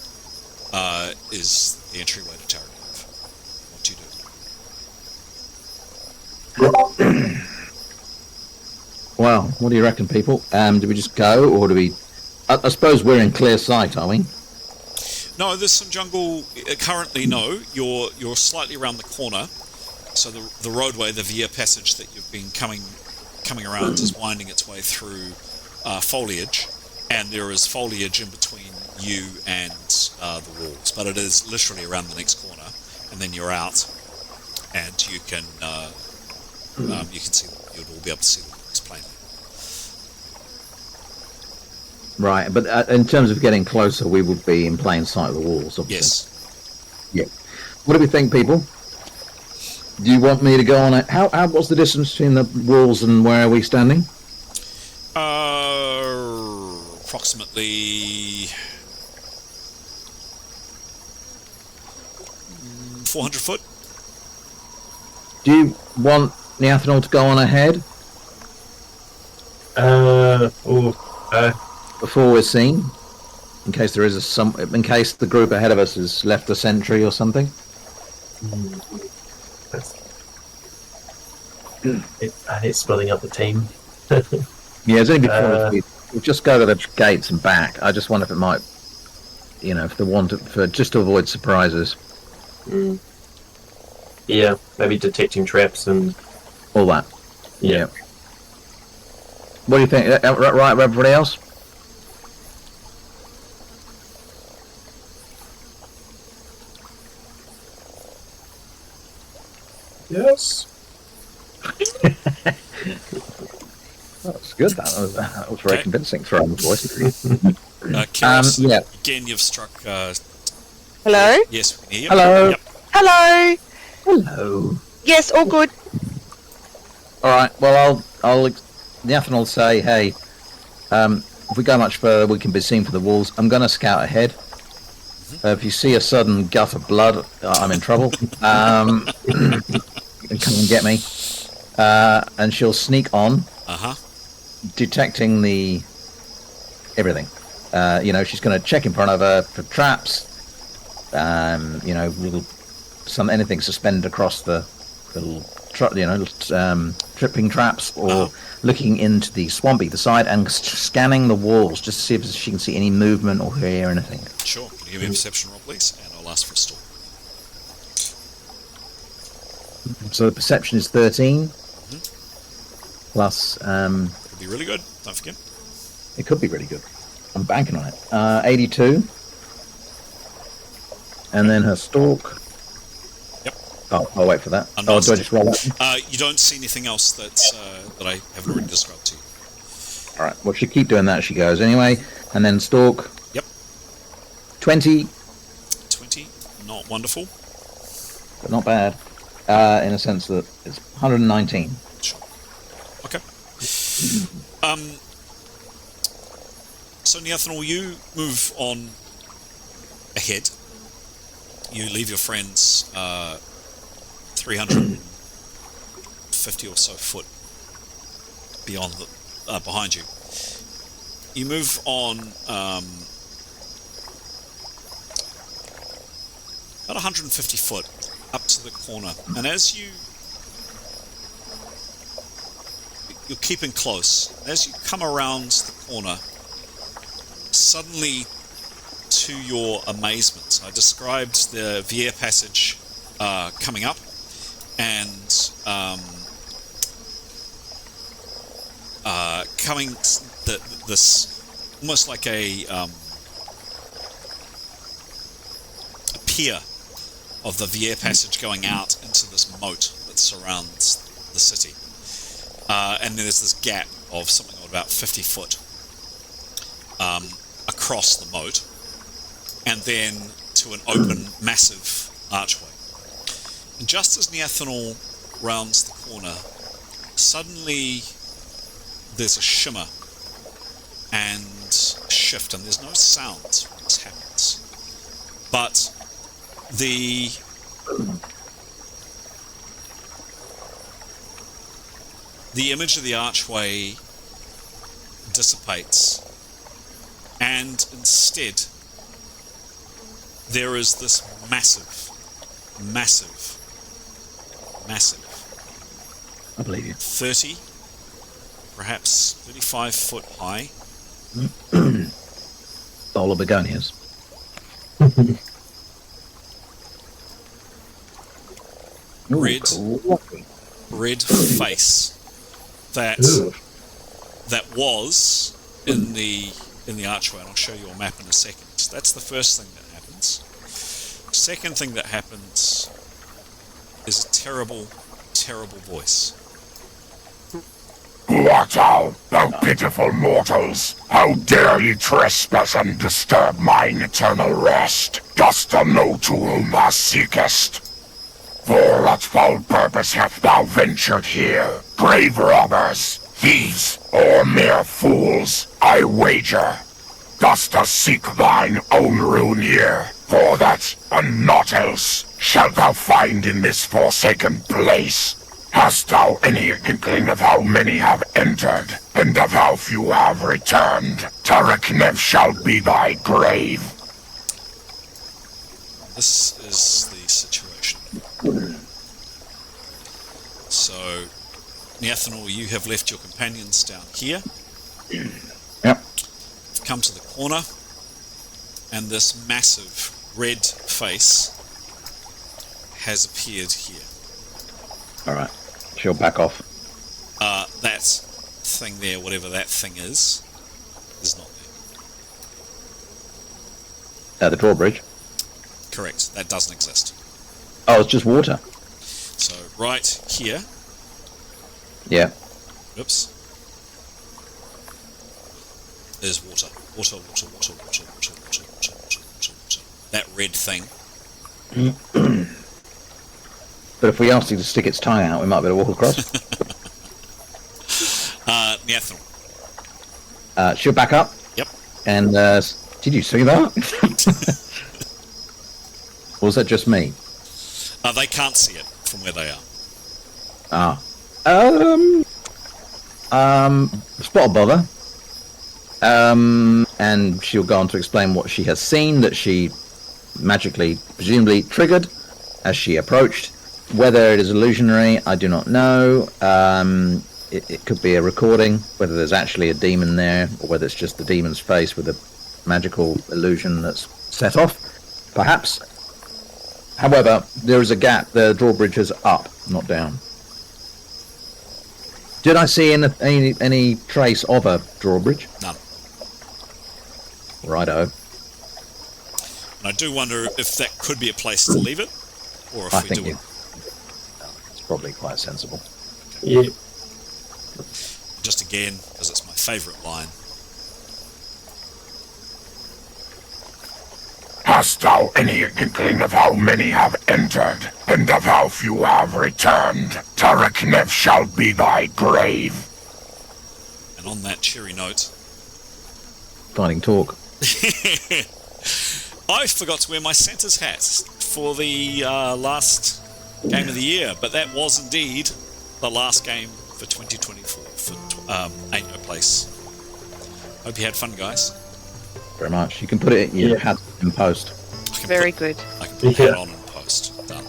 is the entryway to Tarek Nev. What do you do? Well, what do you reckon, people? Do we just go, or do we... I suppose we're in clear sight, are we? No, there's some jungle. Currently, no. You're slightly around the corner. So the roadway, the Via passage that you've been coming around, is winding its way through foliage, and there is foliage in between you and the walls. But it is literally around the next corner, and then you're out, and you can see them. You'll all be able to see the walls plainly. Right, but in terms of getting closer, we would be in plain sight of the walls, obviously. Yes. Yeah. What do we think, people? Do you want me to go on it? What's the distance between the walls and where are we standing? Approximately 400 foot. Do you want Neathanol to go on ahead? Before we're seen, in case there is in case the group ahead of us has left a sentry or something. It's splitting up the team. Yeah, it's only before we just go to the gates and back. I just wonder if it might, if they want for just to avoid surprises. Yeah, maybe detecting traps and all that. Yeah. What do you think? Right, everybody else? Yes. That was good. That was very convincing. Throwing the voice. Kiros, yeah. again, you've struck. Hello? Yes, we can hear you. Hello. Yep. Hello? Hello. Yes, all good. All right. Well, Nathan will say, hey, if we go much further, we can be seen from the walls. I'm going to scout ahead. If you see a sudden gut of blood, I'm in trouble. Come and get me. And she'll sneak on, detecting everything. She's going to check in front of her for traps. Anything suspended across the little, tripping traps, or looking into the either side and scanning the walls just to see if she can see any movement or hear anything. Sure. Can you give me a perception roll, please? And I'll ask for a store. So the perception is 13. Plus... could be really good. Don't forget. It could be really good. I'm banking on it. 82. And then her stalk. Yep. Oh, I'll wait for that. Do I just roll that? You don't see anything else that I haven't already described to you. All right. Well, she'll keep doing that as she goes anyway. And then stalk. Yep. 20. 20. Not wonderful. But not bad. In a sense that it's 119. Sure. Okay. So Neathanol, you move on ahead. You leave your friends 350 or so foot beyond behind you. You move on about 150 foot up to the corner, and as you're keeping close, as you come around the corner, suddenly, to your amazement, I described the M.E.R.P passage coming up, and coming this almost like a pier of the M.E.R.P passage going out into this moat that surrounds the city, and then there's this gap of something about 50 foot across the moat, and then to an open, massive archway. And just as Neathanol rounds the corner, suddenly there's a shimmer and a shift, and there's no sound when this happens. But the image of the archway dissipates, and instead there is this massive, I believe you. 30, perhaps 35 foot high. Bowl of begonias. Red face that was in the archway, and I'll show you a map in a second. That's the first thing that happens. Second thing that happens is a terrible, terrible voice. What out, thou pitiful mortals! How dare ye trespass and disturb mine eternal rest? Dost thou know to whom thou seekest? For what foul purpose hast thou ventured here? Grave robbers, thieves, or mere fools, I wager. Dost thou seek thine own ruin here? For that, and naught else, shalt thou find in this forsaken place. Hast thou any inkling of how many have entered, and of how few have returned? Tarek Nev shall be thy grave. This is the situation. So, Neathanol, you have left your companions down here. Yep. You've come to the corner, and this massive red face has appeared here. All right. She'll back off. That thing there, whatever that thing is not there. The drawbridge? Correct. That doesn't exist. Oh, it's just water. So, right here. Yeah. Oops. is water. Water. That red thing. But if we asked it to stick its tongue out, we might be able to walk across. Neathel. She'll back up. Yep. And did you see that? Or was that just me? They can't see it from where they are. Spot a bother. And she'll go on to explain what she has seen that she magically, presumably triggered as she approached. Whether it is illusionary, I do not know. It could be a recording, whether there's actually a demon there, or whether it's just the demon's face with a magical illusion that's set off, perhaps. However, there is a gap. The drawbridge is up, not down. Did I see any trace of a drawbridge? None. Righto. And I do wonder if that could be a place to leave it, or if I we think do it. it's probably quite sensible. Yeah. Just again, because it's my favourite line. Hast thou any inkling of how many have entered, and of how few have returned? Tarek Nev shall be thy grave. And on that cheery note, Finding talk. I forgot to wear my Santa's hat for the last game of the year, but that was indeed the last game for 2024 for Ain't No Place. Hope you had fun, guys. Very much. You can put it in your hat in post. Very good. I can put that on in post. Done.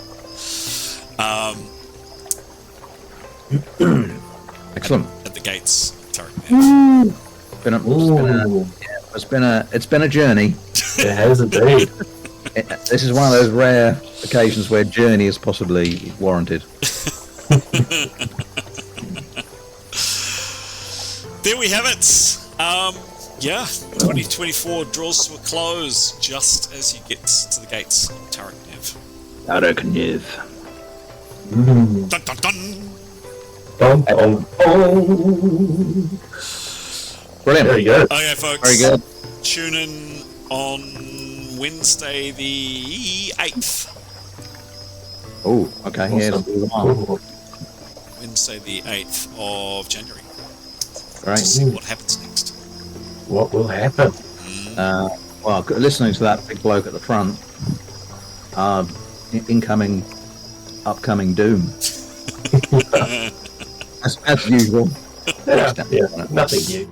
Excellent. At the gates, Tarek Nev. It's been a journey. It has indeed. This is one of those rare occasions where journey is possibly warranted. There we have it. 2024 draws to a close just as you get to the gates of Tarek Nev. Tarek Nev. Dun dun dun. Dun, dun, dun. Brilliant. There you go. Okay, folks. Very good. Tune in on Wednesday the 8th. Oh, okay. Awesome. Wednesday the 8th of January. Great. To see what happens next. What will happen? Well, listening to that big bloke at the front, upcoming doom. As usual. Yeah, nothing new.